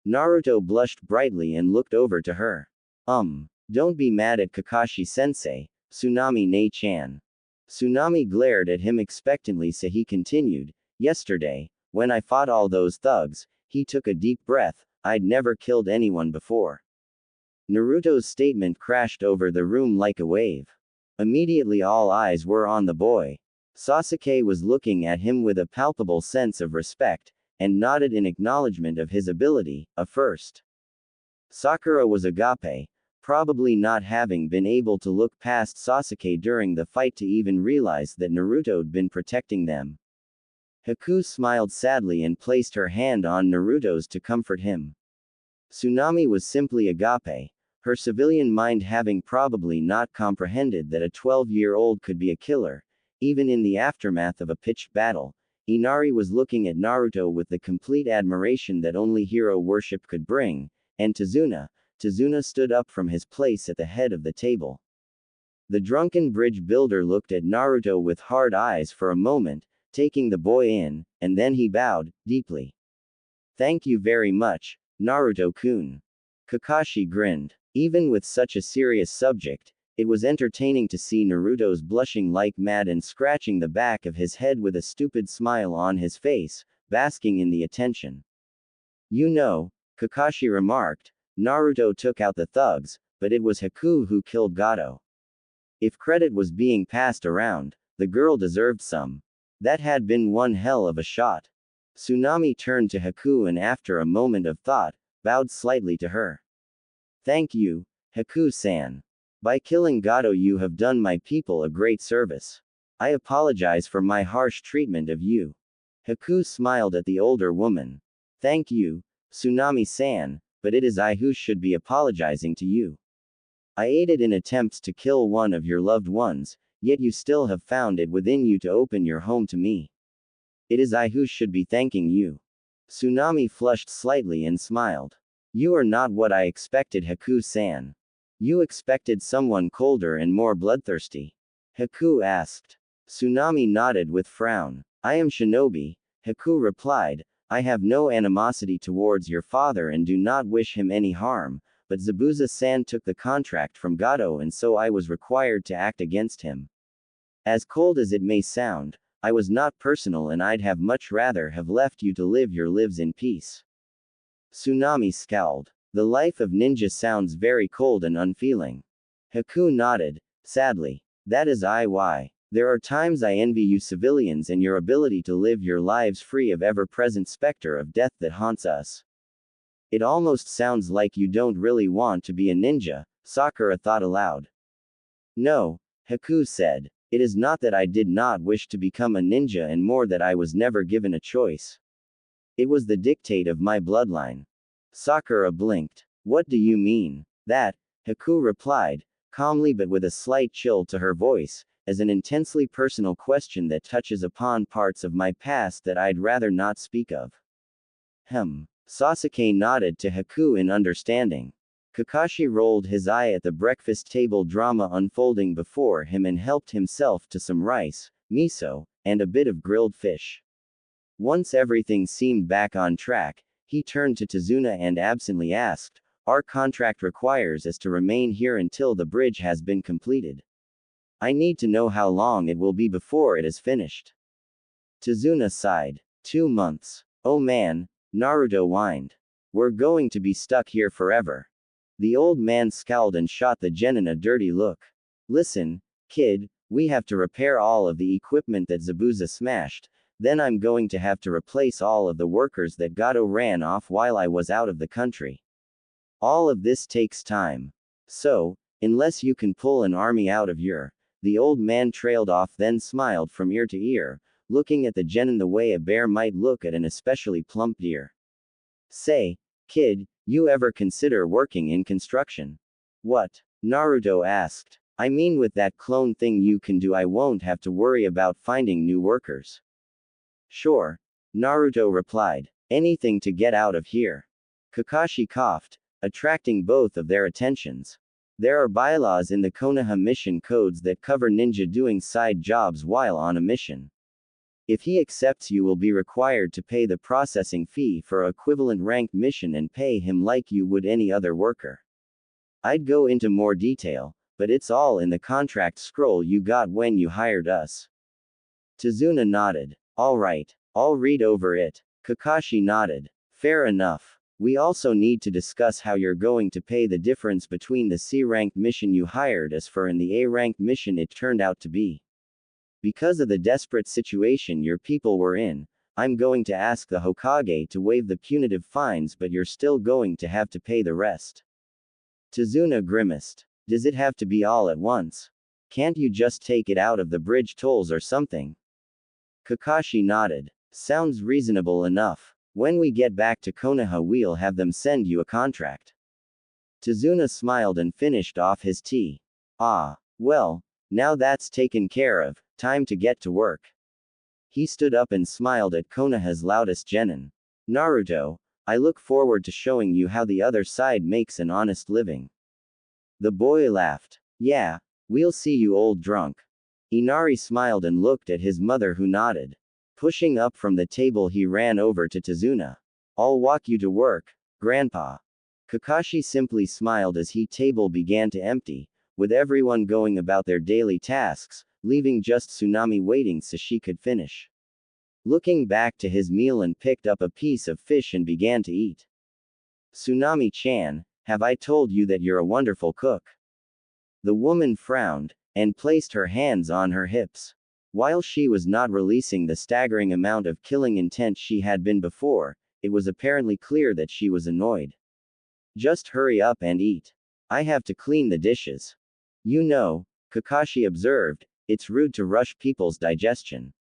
Naruto blushed brightly and looked over to her. Don't be mad at Kakashi-sensei, Tsunami Ne-chan. Tsunami glared at him expectantly, so he continued, yesterday, when I fought all those thugs, he took a deep breath, I'd never killed anyone before. Naruto's statement crashed over the room like a wave. Immediately all eyes were on the boy. Sasuke was looking at him with a palpable sense of respect, and nodded in acknowledgement of his ability, a first. Sakura was agape, probably not having been able to look past Sasuke during the fight to even realize that Naruto'd been protecting them. Haku smiled sadly and placed her hand on Naruto's to comfort him. Tsunami was simply agape, her civilian mind having probably not comprehended that a 12-year-old could be a killer. Even in the aftermath of a pitched battle, Inari was looking at Naruto with the complete admiration that only hero worship could bring, and Tazuna stood up from his place at the head of the table. The drunken bridge builder looked at Naruto with hard eyes for a moment, taking the boy in, and then he bowed, deeply. Thank you very much, Naruto-kun. Kakashi grinned. Even with such a serious subject, it was entertaining to see Naruto's blushing like mad and scratching the back of his head with a stupid smile on his face, basking in the attention. You know, Kakashi remarked, Naruto took out the thugs, but it was Haku who killed Gato. If credit was being passed around, the girl deserved some. That had been one hell of a shot. Tsunami turned to Haku and after a moment of thought, bowed slightly to her. Thank you, Haku-san. By killing Gato you have done my people a great service. I apologize for my harsh treatment of you. Haku smiled at the older woman. Thank you, Tsunami-san, but it is I who should be apologizing to you. I aided in attempts to kill one of your loved ones, yet you still have found it within you to open your home to me. It is I who should be thanking you. Tsunami flushed slightly and smiled. You are not what I expected, Haku-san. You expected someone colder and more bloodthirsty? Haku asked. Tsunami nodded with frown. I am Shinobi, Haku replied. I have no animosity towards your father and do not wish him any harm, but Zabuza-san took the contract from Gato and so I was required to act against him. As cold as it may sound, I was not personal and I'd have much rather have left you to live your lives in peace. Tsunami scowled. The life of ninja sounds very cold and unfeeling. Haku nodded, sadly. That is why. There are times I envy you civilians and your ability to live your lives free of ever-present specter of death that haunts us. It almost sounds like you don't really want to be a ninja, Sakura thought aloud. No, Haku said. It is not that I did not wish to become a ninja and more that I was never given a choice. It was the dictate of my bloodline. Sakura blinked. What do you mean? That, Haku replied, calmly but with a slight chill to her voice, as an intensely personal question that touches upon parts of my past that I'd rather not speak of. Sasuke nodded to Haku in understanding. Kakashi rolled his eye at the breakfast table drama unfolding before him and helped himself to some rice, miso, and a bit of grilled fish. Once everything seemed back on track, he turned to Tazuna and absently asked, Our contract requires us to remain here until the bridge has been completed. I need to know how long it will be before it is finished. Tazuna sighed. 2 months. Oh man, Naruto whined. We're going to be stuck here forever. The old man scowled and shot the genin a dirty look. Listen, kid, we have to repair all of the equipment that Zabuza smashed, then I'm going to have to replace all of the workers that Gato ran off while I was out of the country. All of this takes time. So, unless you can pull an army out of your. The old man trailed off, then smiled from ear to ear, looking at the genin the way a bear might look at an especially plump deer. Say, kid, you ever consider working in construction? What? Naruto asked. I mean, with that clone thing you can do, I won't have to worry about finding new workers. Sure. Naruto replied. Anything to get out of here. Kakashi coughed, attracting both of their attentions. There are bylaws in the Konoha mission codes that cover ninja doing side jobs while on a mission. If he accepts, you will be required to pay the processing fee for an equivalent ranked mission and pay him like you would any other worker. I'd go into more detail, but it's all in the contract scroll you got when you hired us. Tazuna nodded. Alright, I'll read over it. Kakashi nodded. Fair enough. We also need to discuss how you're going to pay the difference between the C-ranked mission you hired us for and the A-ranked mission it turned out to be. Because of the desperate situation your people were in, I'm going to ask the Hokage to waive the punitive fines, but you're still going to have to pay the rest. Tazuna grimaced. Does it have to be all at once? Can't you just take it out of the bridge tolls or something? Kakashi nodded. Sounds reasonable enough. When we get back to Konoha, we'll have them send you a contract. Tazuna smiled and finished off his tea. Ah, well, now that's taken care of, time to get to work. He stood up and smiled at Konoha's loudest genin. Naruto, I look forward to showing you how the other side makes an honest living. The boy laughed. Yeah, we'll see you, old drunk. Inari smiled and looked at his mother, who nodded. Pushing up from the table, he ran over to Tazuna. I'll walk you to work, Grandpa. Kakashi simply smiled as his table began to empty, with everyone going about their daily tasks, leaving just Tsunami waiting so she could finish. Looking back to his meal and picked up a piece of fish and began to eat. Tsunami-chan, have I told you that you're a wonderful cook? The woman frowned, and placed her hands on her hips. While she was not releasing the staggering amount of killing intent she had been before, it was apparently clear that she was annoyed. Just hurry up and eat. I have to clean the dishes. You know, Kakashi observed, it's rude to rush people's digestion.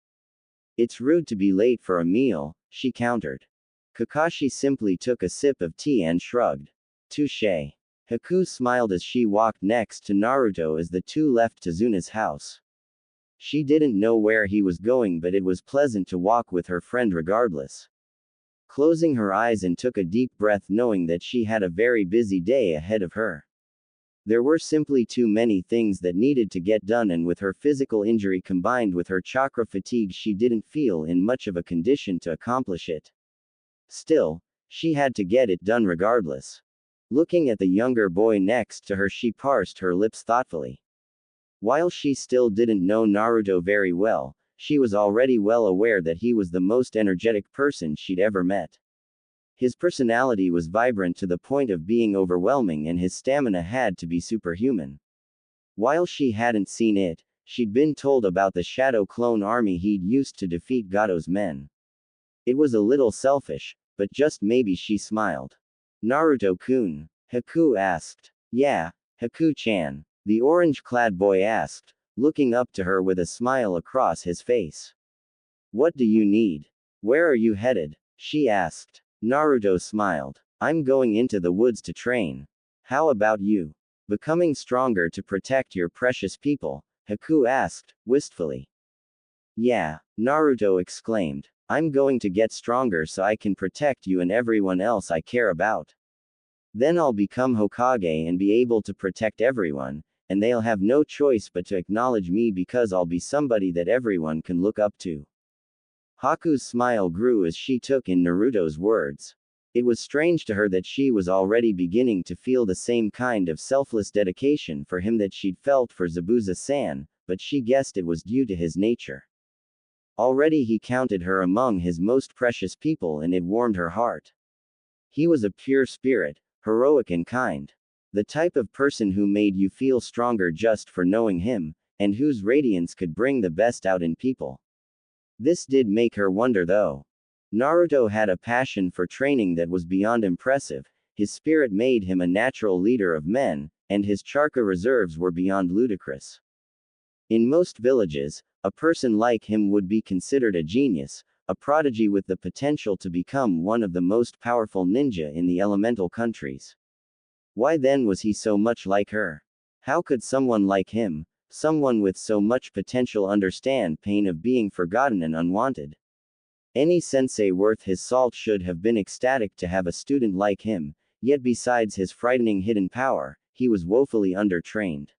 It's rude to be late for a meal, she countered. Kakashi simply took a sip of tea and shrugged. Touché. Haku smiled as she walked next to Naruto as the two left Tazuna's house. She didn't know where he was going, but it was pleasant to walk with her friend regardless. Closing her eyes and took a deep breath, knowing that she had a very busy day ahead of her. There were simply too many things that needed to get done, and with her physical injury combined with her chakra fatigue, she didn't feel in much of a condition to accomplish it. Still, she had to get it done regardless. Looking at the younger boy next to her, she pursed her lips thoughtfully. While she still didn't know Naruto very well, she was already well aware that he was the most energetic person she'd ever met. His personality was vibrant to the point of being overwhelming, and his stamina had to be superhuman. While she hadn't seen it, she'd been told about the Shadow Clone Army he'd used to defeat Gato's men. It was a little selfish, but just maybe she smiled. Naruto-kun? Haku asked. Yeah, Haku-chan. The orange-clad boy asked, looking up to her with a smile across his face. What do you need? Where are you headed? She asked. Naruto smiled. I'm going into the woods to train. How about you? Becoming stronger to protect your precious people? Haku asked, wistfully. Yeah, Naruto exclaimed. I'm going to get stronger so I can protect you and everyone else I care about. Then I'll become Hokage and be able to protect everyone, and they'll have no choice but to acknowledge me because I'll be somebody that everyone can look up to. Haku's smile grew as she took in Naruto's words. It was strange to her that she was already beginning to feel the same kind of selfless dedication for him that she'd felt for Zabuza-san, but she guessed it was due to his nature. Already he counted her among his most precious people and it warmed her heart. He was a pure spirit, heroic and kind. The type of person who made you feel stronger just for knowing him, and whose radiance could bring the best out in people. This did make her wonder though. Naruto had a passion for training that was beyond impressive, his spirit made him a natural leader of men, and his chakra reserves were beyond ludicrous. In most villages, a person like him would be considered a genius, a prodigy with the potential to become one of the most powerful ninja in the elemental countries. Why then was he so much like her? How could someone like him, someone with so much potential, understand pain of being forgotten and unwanted? Any sensei worth his salt should have been ecstatic to have a student like him, yet besides his frightening hidden power, he was woefully undertrained.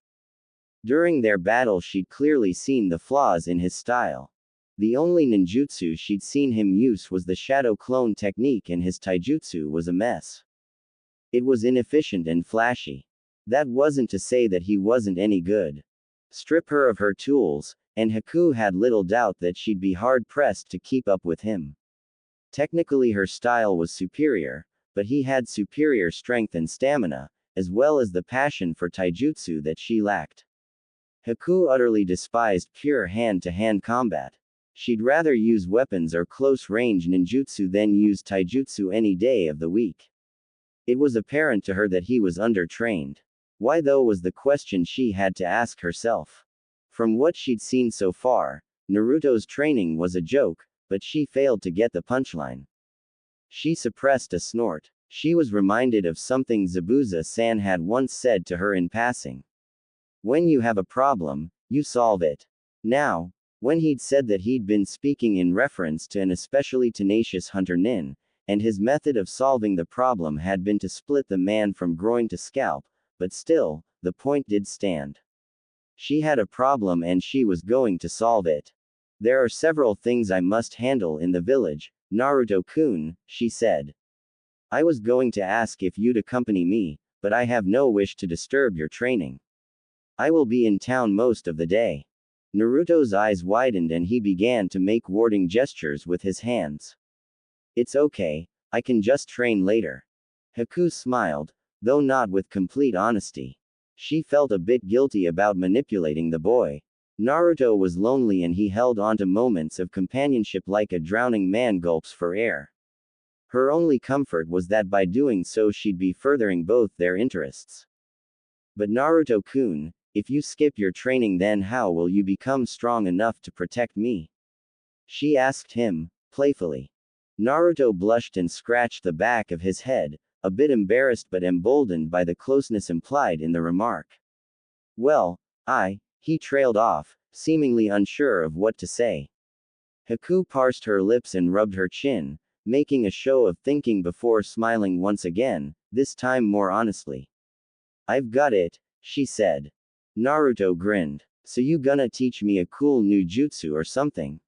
During their battle she'd clearly seen the flaws in his style. The only ninjutsu she'd seen him use was the shadow clone technique, and his taijutsu was a mess. It was inefficient and flashy. That wasn't to say that he wasn't any good. Strip her of her tools, and Haku had little doubt that she'd be hard-pressed to keep up with him. Technically her style was superior, but he had superior strength and stamina, as well as the passion for taijutsu that she lacked. Haku utterly despised pure hand-to-hand combat. She'd rather use weapons or close-range ninjutsu than use taijutsu any day of the week. It was apparent to her that he was undertrained. Why though was the question she had to ask herself. From what she'd seen so far, Naruto's training was a joke, but she failed to get the punchline. She suppressed a snort. She was reminded of something Zabuza-san had once said to her in passing. When you have a problem, you solve it. Now, when he'd said that he'd been speaking in reference to an especially tenacious hunter nin, and his method of solving the problem had been to split the man from groin to scalp, but still, the point did stand. She had a problem and she was going to solve it. There are several things I must handle in the village, Naruto-kun, she said. I was going to ask if you'd accompany me, but I have no wish to disturb your training. I will be in town most of the day. Naruto's eyes widened and he began to make warding gestures with his hands. It's okay, I can just train later. Haku smiled, though not with complete honesty. She felt a bit guilty about manipulating the boy. Naruto was lonely and he held on to moments of companionship like a drowning man gulps for air. Her only comfort was that by doing so she'd be furthering both their interests. But Naruto-kun, if you skip your training then how will you become strong enough to protect me? She asked him, playfully. Naruto blushed and scratched the back of his head, a bit embarrassed but emboldened by the closeness implied in the remark. Well, he trailed off, seemingly unsure of what to say. Haku parsed her lips and rubbed her chin, making a show of thinking before smiling once again, this time more honestly. I've got it, she said. Naruto grinned. So you gonna teach me a cool new jutsu or something?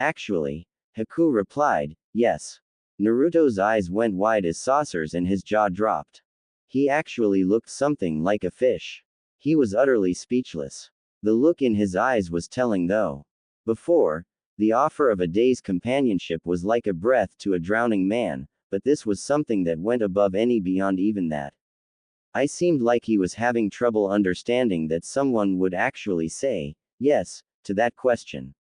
Actually, Haku replied, yes. Naruto's eyes went wide as saucers and his jaw dropped. He actually looked something like a fish. He was utterly speechless. The look in his eyes was telling though. Before, the offer of a day's companionship was like a breath to a drowning man, but this was something that went above any beyond even that. I seemed like he was having trouble understanding that someone would actually say, yes, to that question.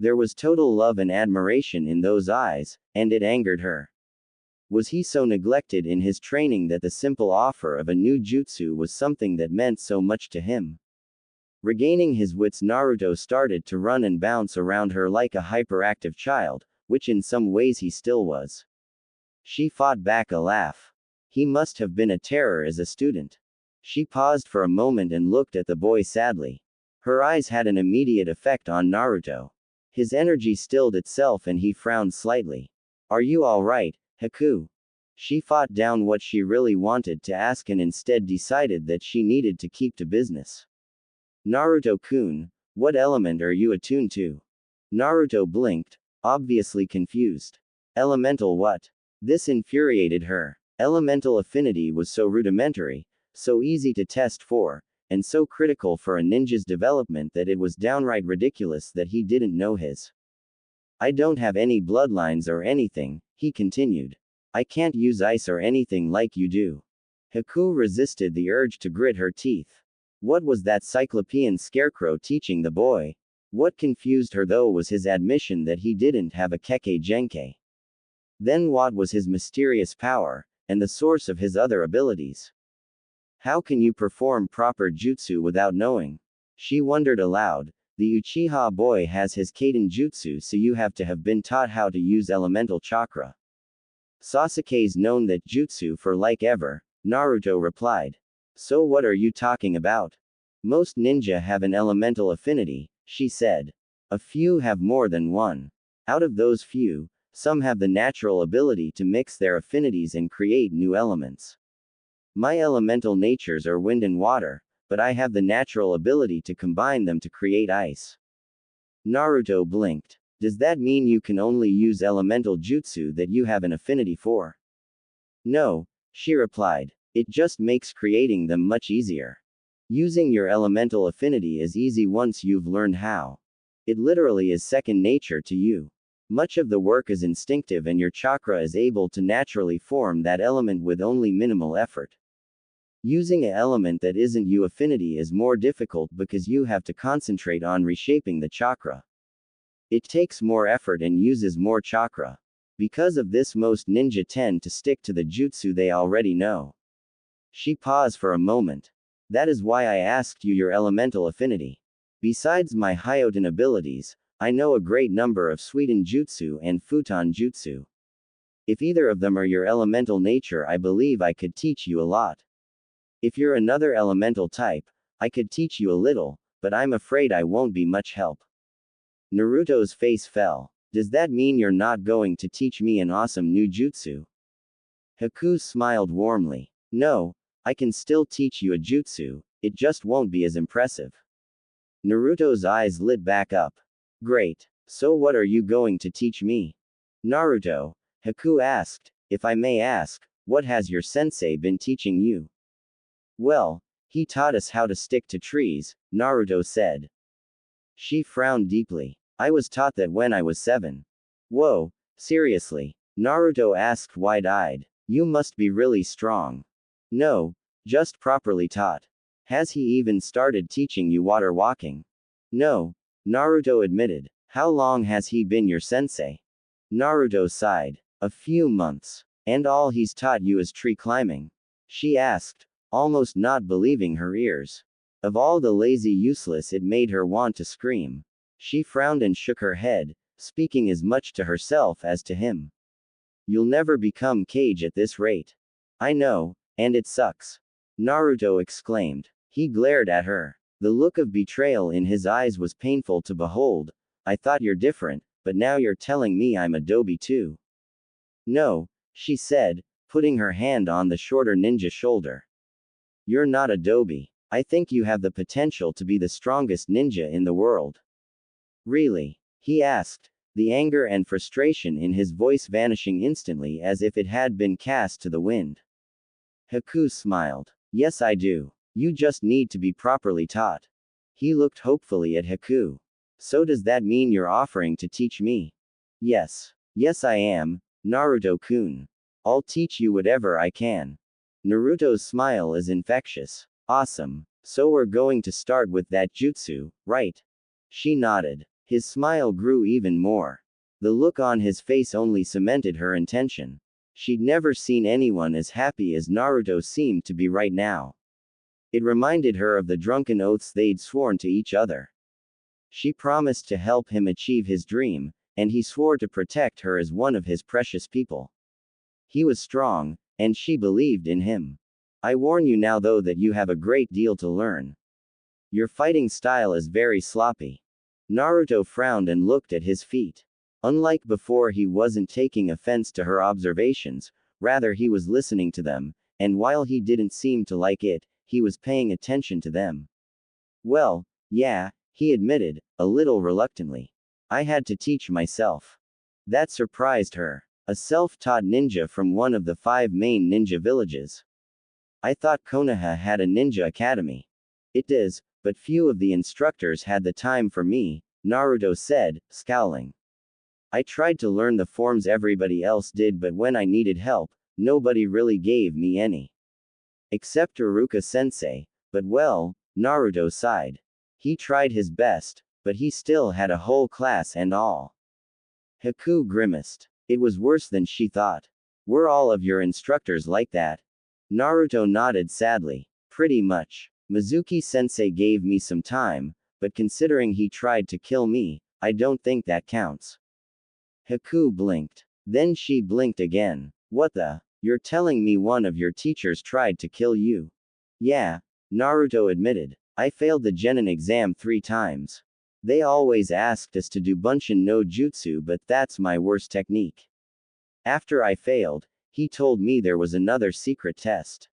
There was total love and admiration in those eyes, and it angered her. Was he so neglected in his training that the simple offer of a new jutsu was something that meant so much to him? Regaining his wits, Naruto started to run and bounce around her like a hyperactive child, which in some ways he still was. She fought back a laugh. He must have been a terror as a student. She paused for a moment and looked at the boy sadly. Her eyes had an immediate effect on Naruto. His energy stilled itself and he frowned slightly. Are you alright, Haku? She fought down what she really wanted to ask and instead decided that she needed to keep to business. Naruto-kun, what element are you attuned to? Naruto blinked, obviously confused. Elemental what? This infuriated her. Elemental affinity was so rudimentary, so easy to test for, and so critical for a ninja's development that it was downright ridiculous that he didn't know his. I don't have any bloodlines or anything, he continued. I can't use ice or anything like you do. Haku resisted the urge to grit her teeth. What was that cyclopean scarecrow teaching the boy? What confused her though was his admission that he didn't have a Kekkei Genkai. Then what was his mysterious power, and the source of his other abilities? How can you perform proper jutsu without knowing? She wondered aloud. The Uchiha boy has his Kaiden jutsu, so you have to have been taught how to use elemental chakra. Sasuke's known that jutsu for like ever, Naruto replied. So what are you talking about? Most ninja have an elemental affinity, she said. A few have more than one. Out of those few, some have the natural ability to mix their affinities and create new elements. My elemental natures are wind and water, but I have the natural ability to combine them to create ice. Naruto blinked. Does that mean you can only use elemental jutsu that you have an affinity for? No, she replied. It just makes creating them much easier. Using your elemental affinity is easy once you've learned how. It literally is second nature to you. Much of the work is instinctive and your chakra is able to naturally form that element with only minimal effort. Using an element that isn't your affinity is more difficult because you have to concentrate on reshaping the chakra. It takes more effort and uses more chakra. Because of this, most ninja tend to stick to the jutsu they already know. She paused for a moment. That is why I asked you your elemental affinity. Besides my Hyoten abilities, I know a great number of Suiten jutsu and Futon jutsu. If either of them are your elemental nature, I believe I could teach you a lot. If you're another elemental type, I could teach you a little, but I'm afraid I won't be much help. Naruto's face fell. Does that mean you're not going to teach me an awesome new jutsu? Haku smiled warmly. No, I can still teach you a jutsu, it just won't be as impressive. Naruto's eyes lit back up. Great. So what are you going to teach me? Naruto, Haku asked. If I may ask, what has your sensei been teaching you? Well, he taught us how to stick to trees, Naruto said. She frowned deeply. I was taught that when I was 7. Whoa, seriously? Naruto asked wide-eyed. You must be really strong. No, just properly taught. Has he even started teaching you water walking? No, Naruto admitted. How long has he been your sensei? Naruto sighed. A few months. And all he's taught you is tree climbing? She asked, almost not believing her ears. Of all the lazy useless, it made her want to scream. She frowned and shook her head, speaking as much to herself as to him. You'll never become Kage at this rate. I know, and it sucks. Naruto exclaimed. He glared at her. The look of betrayal in his eyes was painful to behold. I thought you're different, but now you're telling me I'm Adobe too. No, she said, putting her hand on the shorter ninja shoulder. You're not Adobe. I think you have the potential to be the strongest ninja in the world. Really? He asked, the anger and frustration in his voice vanishing instantly as if it had been cast to the wind. Haku smiled. Yes, I do. You just need to be properly taught. He looked hopefully at Haku. So does that mean you're offering to teach me? Yes. Yes, I am, Naruto-kun. I'll teach you whatever I can. Naruto's smile is infectious. Awesome. So we're going to start with that jutsu, right? She nodded. His smile grew even more. The look on his face only cemented her intention. She'd never seen anyone as happy as Naruto seemed to be right now. It reminded her of the drunken oaths they'd sworn to each other. She promised to help him achieve his dream, and he swore to protect her as one of his precious people. He was strong, and she believed in him. I warn you now though that you have a great deal to learn. Your fighting style is very sloppy. Naruto frowned and looked at his feet. Unlike before, he wasn't taking offense to her observations, rather he was listening to them, and while he didn't seem to like it, he was paying attention to them. Well, yeah, he admitted, a little reluctantly. I had to teach myself. That surprised her. A self-taught ninja from one of the 5 main ninja villages. I thought Konoha had a ninja academy. It does, but few of the instructors had the time for me, Naruto said, scowling. I tried to learn the forms everybody else did, but when I needed help, nobody really gave me any. Except Iruka-sensei, but well, Naruto sighed. He tried his best, but he still had a whole class and all. Haku grimaced. It was worse than she thought. Were all of your instructors like that? Naruto nodded sadly. Pretty much. Mizuki-sensei gave me some time, but considering he tried to kill me, I don't think that counts. Haku blinked. Then she blinked again. What the? You're telling me one of your teachers tried to kill you? Yeah, Naruto admitted. I failed the Genin exam 3 times. They always asked us to do Bunshin no Jutsu, but that's my worst technique. After I failed, he told me there was another secret test.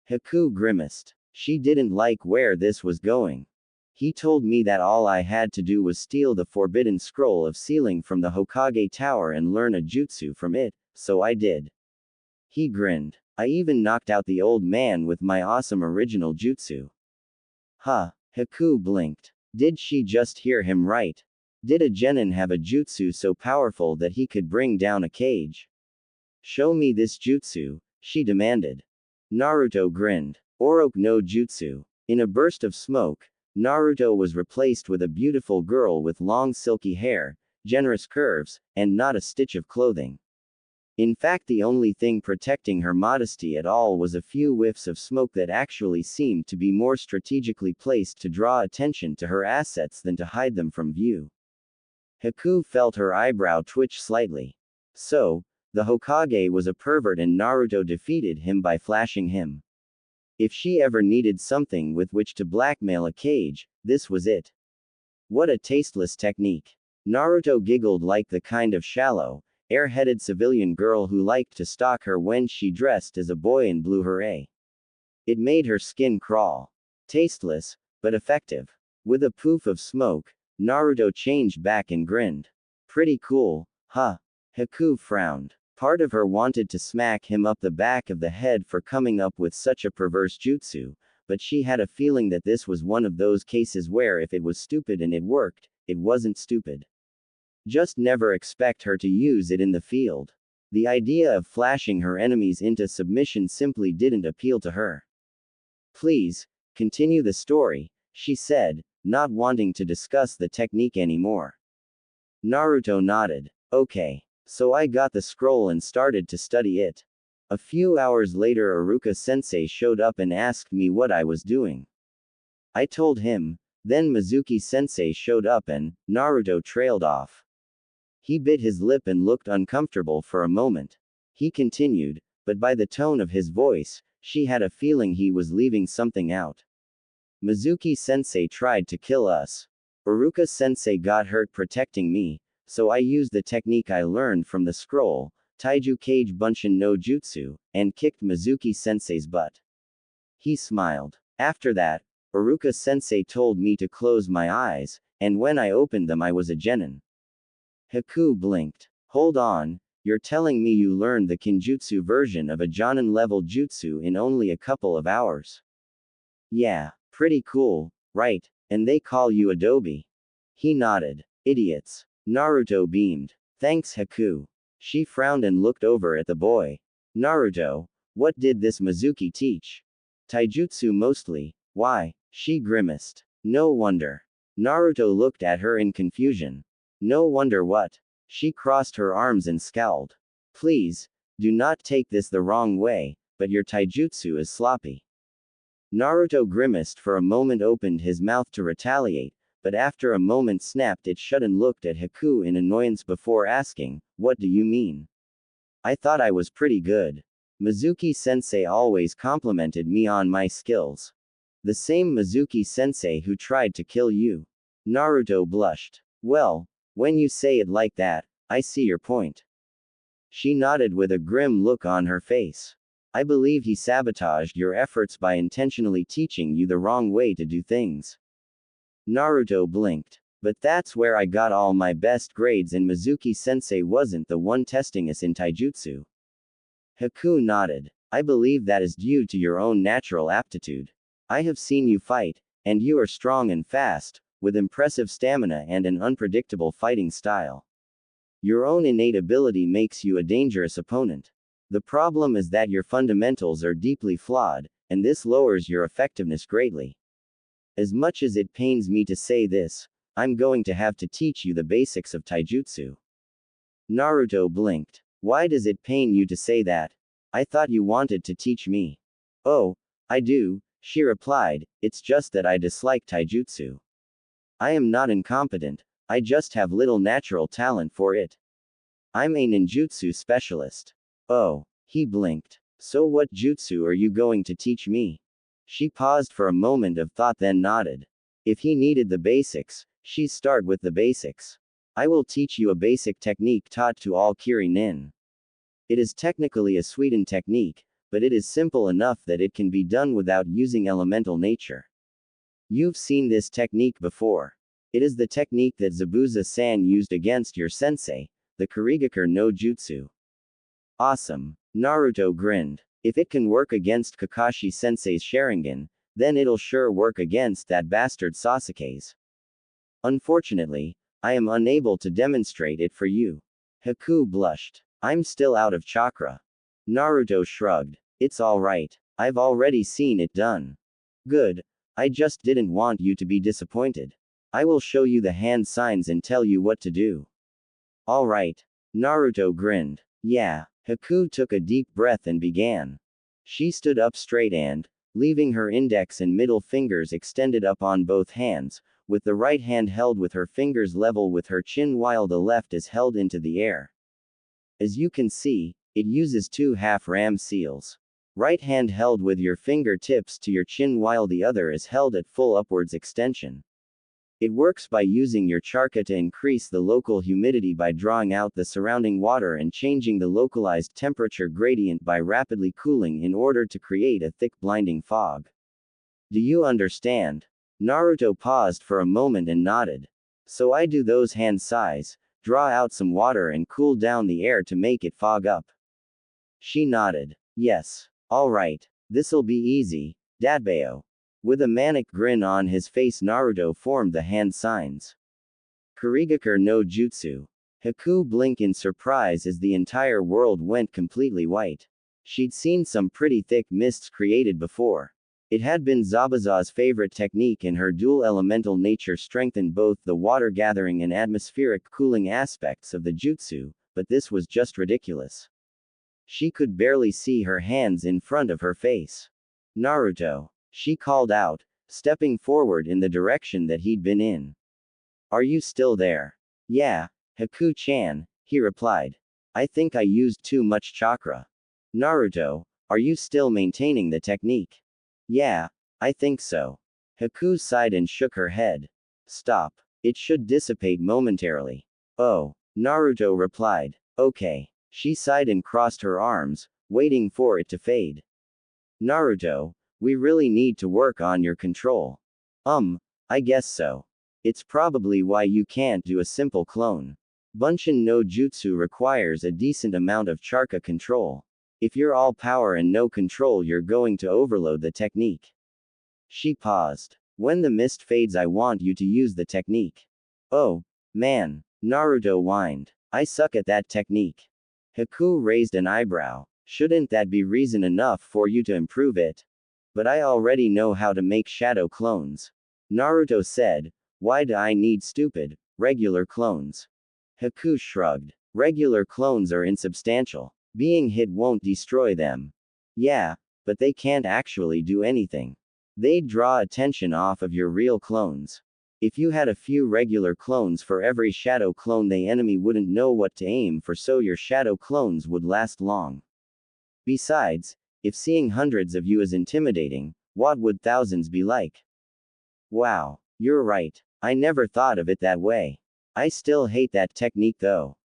Haku grimaced. She didn't like where this was going. He told me that all I had to do was steal the forbidden scroll of sealing from the Hokage Tower and learn a jutsu from it, so I did. He grinned. I even knocked out the old man with my awesome original jutsu. Huh. Haku blinked. Did she just hear him right? Did a genin have a jutsu so powerful that he could bring down a cage? Show me this jutsu, she demanded. Naruto grinned. Oroku no jutsu. In a burst of smoke, Naruto was replaced with a beautiful girl with long silky hair, generous curves, and not a stitch of clothing. In fact, the only thing protecting her modesty at all was a few whiffs of smoke that actually seemed to be more strategically placed to draw attention to her assets than to hide them from view. Haku felt her eyebrow twitch slightly. So, the Hokage was a pervert and Naruto defeated him by flashing him. If she ever needed something with which to blackmail a cage, this was it. What a tasteless technique. Naruto giggled like the kind of shallow, air-headed civilian girl who liked to stalk her when she dressed as a boy and blew her A. It made her skin crawl. Tasteless, but effective. With a poof of smoke, Naruto changed back and grinned. Pretty cool, huh? Haku frowned. Part of her wanted to smack him up the back of the head for coming up with such a perverse jutsu, but she had a feeling that this was one of those cases where if it was stupid and it worked, it wasn't stupid. Just never expect her to use it in the field. The idea of flashing her enemies into submission simply didn't appeal to her. Please, continue the story, she said, not wanting to discuss the technique anymore. Naruto nodded. Okay. So I got the scroll and started to study it. A few hours later, Iruka-sensei showed up and asked me what I was doing. I told him. Then Mizuki-sensei showed up and Naruto trailed off. He bit his lip and looked uncomfortable for a moment. He continued, but by the tone of his voice, she had a feeling he was leaving something out. Mizuki-sensei tried to kill us. Iruka-sensei got hurt protecting me, so I used the technique I learned from the scroll, Taiju Kage Bunshin no Jutsu, and kicked Mizuki-sensei's butt. He smiled. After that, Iruka-sensei told me to close my eyes, and when I opened them I was a genin. Haku blinked. Hold on, you're telling me you learned the Kinjutsu version of a Jonin-level jutsu in only a couple of hours? Yeah, pretty cool, right, and they call you Adobe. He nodded. Idiots. Naruto beamed. Thanks, Haku. She frowned and looked over at the boy. Naruto, what did this Mizuki teach? Taijutsu mostly. Why? She grimaced. No wonder. Naruto looked at her in confusion. No wonder what? She crossed her arms and scowled. Please, do not take this the wrong way, but your taijutsu is sloppy. Naruto grimaced for a moment, opened his mouth to retaliate, but after a moment snapped it shut and looked at Haku in annoyance before asking, what do you mean? I thought I was pretty good. Mizuki-sensei always complimented me on my skills. The same Mizuki-sensei who tried to kill you. Naruto blushed. Well, when you say it like that, I see your point. She nodded with a grim look on her face. I believe he sabotaged your efforts by intentionally teaching you the wrong way to do things. Naruto blinked. But that's where I got all my best grades, and Mizuki-sensei wasn't the one testing us in taijutsu. Haku nodded. I believe that is due to your own natural aptitude. I have seen you fight, and you are strong and fast, with impressive stamina and an unpredictable fighting style. Your own innate ability makes you a dangerous opponent. The problem is that your fundamentals are deeply flawed, and this lowers your effectiveness greatly. As much as it pains me to say this, I'm going to have to teach you the basics of taijutsu. Naruto blinked. Why does it pain you to say that? I thought you wanted to teach me. Oh, I do, she replied, it's just that I dislike taijutsu. I am not incompetent, I just have little natural talent for it. I'm a ninjutsu specialist. Oh, he blinked. So what jutsu are you going to teach me? She paused for a moment of thought then nodded. If he needed the basics, she'd start with the basics. I will teach you a basic technique taught to all Kiri-nin. It is technically a sweetened technique, but it is simple enough that it can be done without using elemental nature. You've seen this technique before. It is the technique that Zabuza-san used against your sensei, the Kurigakure no Jutsu. Awesome. Naruto grinned. If it can work against Kakashi-sensei's Sharingan, then it'll sure work against that bastard Sasuke's. Unfortunately, I am unable to demonstrate it for you. Haku blushed. I'm still out of chakra. Naruto shrugged. It's alright. I've already seen it done. Good. I just didn't want you to be disappointed. I will show you the hand signs and tell you what to do. Alright. Naruto grinned. Yeah. Haku took a deep breath and began. She stood up straight and, leaving her index and middle fingers extended up on both hands, with the right hand held with her fingers level with her chin while the left is held into the air. As you can see, it uses two half-ram seals. Right hand held with your fingertips to your chin while the other is held at full upwards extension. It works by using your chakra to increase the local humidity by drawing out the surrounding water and changing the localized temperature gradient by rapidly cooling in order to create a thick blinding fog. Do you understand? Naruto paused for a moment and nodded. So I do those hand size, draw out some water and cool down the air to make it fog up. She nodded. Yes. Alright. This'll be easy, Dadbeo. With a manic grin on his face Naruto formed the hand signs. Kurigakure no Jutsu. Haku blinked in surprise as the entire world went completely white. She'd seen some pretty thick mists created before. It had been Zabuza's favorite technique and her dual elemental nature strengthened both the water gathering and atmospheric cooling aspects of the jutsu, but this was just ridiculous. She could barely see her hands in front of her face. Naruto. She called out, stepping forward in the direction that he'd been in. Are you still there? Yeah, Haku-chan, he replied. I think I used too much chakra. Naruto, are you still maintaining the technique? Yeah, I think so. Haku sighed and shook her head. Stop. It should dissipate momentarily. Oh, Naruto replied. Okay. She sighed and crossed her arms, waiting for it to fade. Naruto, we really need to work on your control. I guess so. It's probably why you can't do a simple clone. Bunshin no Jutsu requires a decent amount of chakra control. If you're all power and no control, you're going to overload the technique. She paused. When the mist fades, I want you to use the technique. Oh, man, Naruto whined. I suck at that technique. Haku raised an eyebrow. Shouldn't that be reason enough for you to improve it? But I already know how to make shadow clones. Naruto said, why do I need stupid, regular clones? Haku shrugged. Regular clones are insubstantial. Being hit won't destroy them. Yeah, but they can't actually do anything. They'd draw attention off of your real clones. If you had a few regular clones for every shadow clone, the enemy wouldn't know what to aim for, so your shadow clones would last long. Besides, if seeing hundreds of you is intimidating, what would thousands be like? Wow, you're right. I never thought of it that way. I still hate that technique though.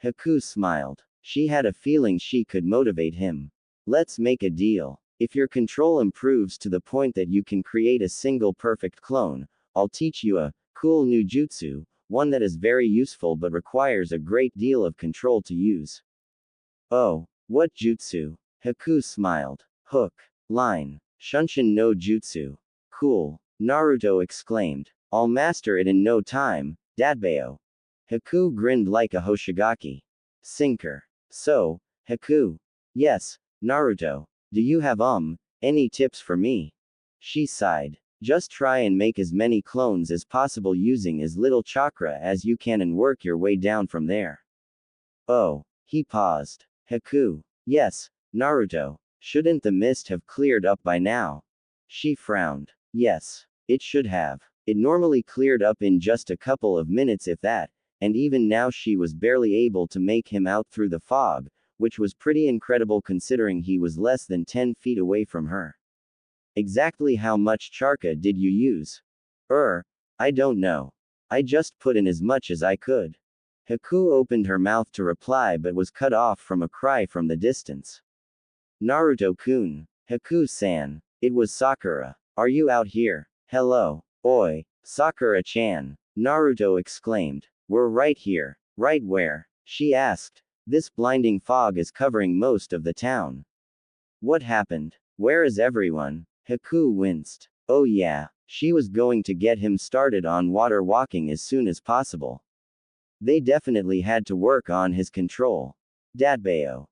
Haku smiled. She had a feeling she could motivate him. Let's make a deal. If your control improves to the point that you can create a single perfect clone, I'll teach you a cool new jutsu, one that is very useful but requires a great deal of control to use. Oh, what jutsu? Haku smiled. Hook. Line. Shunshin no jutsu. Cool. Naruto exclaimed. I'll master it in no time, Dadbeo. Haku grinned like a Hoshigaki. Sinker. So, Haku. Yes, Naruto. Do you have, any tips for me? She sighed. Just try and make as many clones as possible using as little chakra as you can and work your way down from there. Oh, he paused. Haku. Yes, Naruto. Shouldn't the mist have cleared up by now? She frowned. Yes, it should have. It normally cleared up in just a couple of minutes if that, and even now she was barely able to make him out through the fog, which was pretty incredible considering he was less than 10 feet away from her. Exactly how much charca did you use? I don't know. I just put in as much as I could. Haku opened her mouth to reply but was cut off from a cry from the distance. Naruto-kun. Haku-san. It was Sakura. Are you out here? Hello. Oi, Sakura-chan. Naruto exclaimed. We're right here. Right where? She asked. This blinding fog is covering most of the town. What happened? Where is everyone? Haku winced. Oh yeah, she was going to get him started on water walking as soon as possible. They definitely had to work on his control. Datbeo.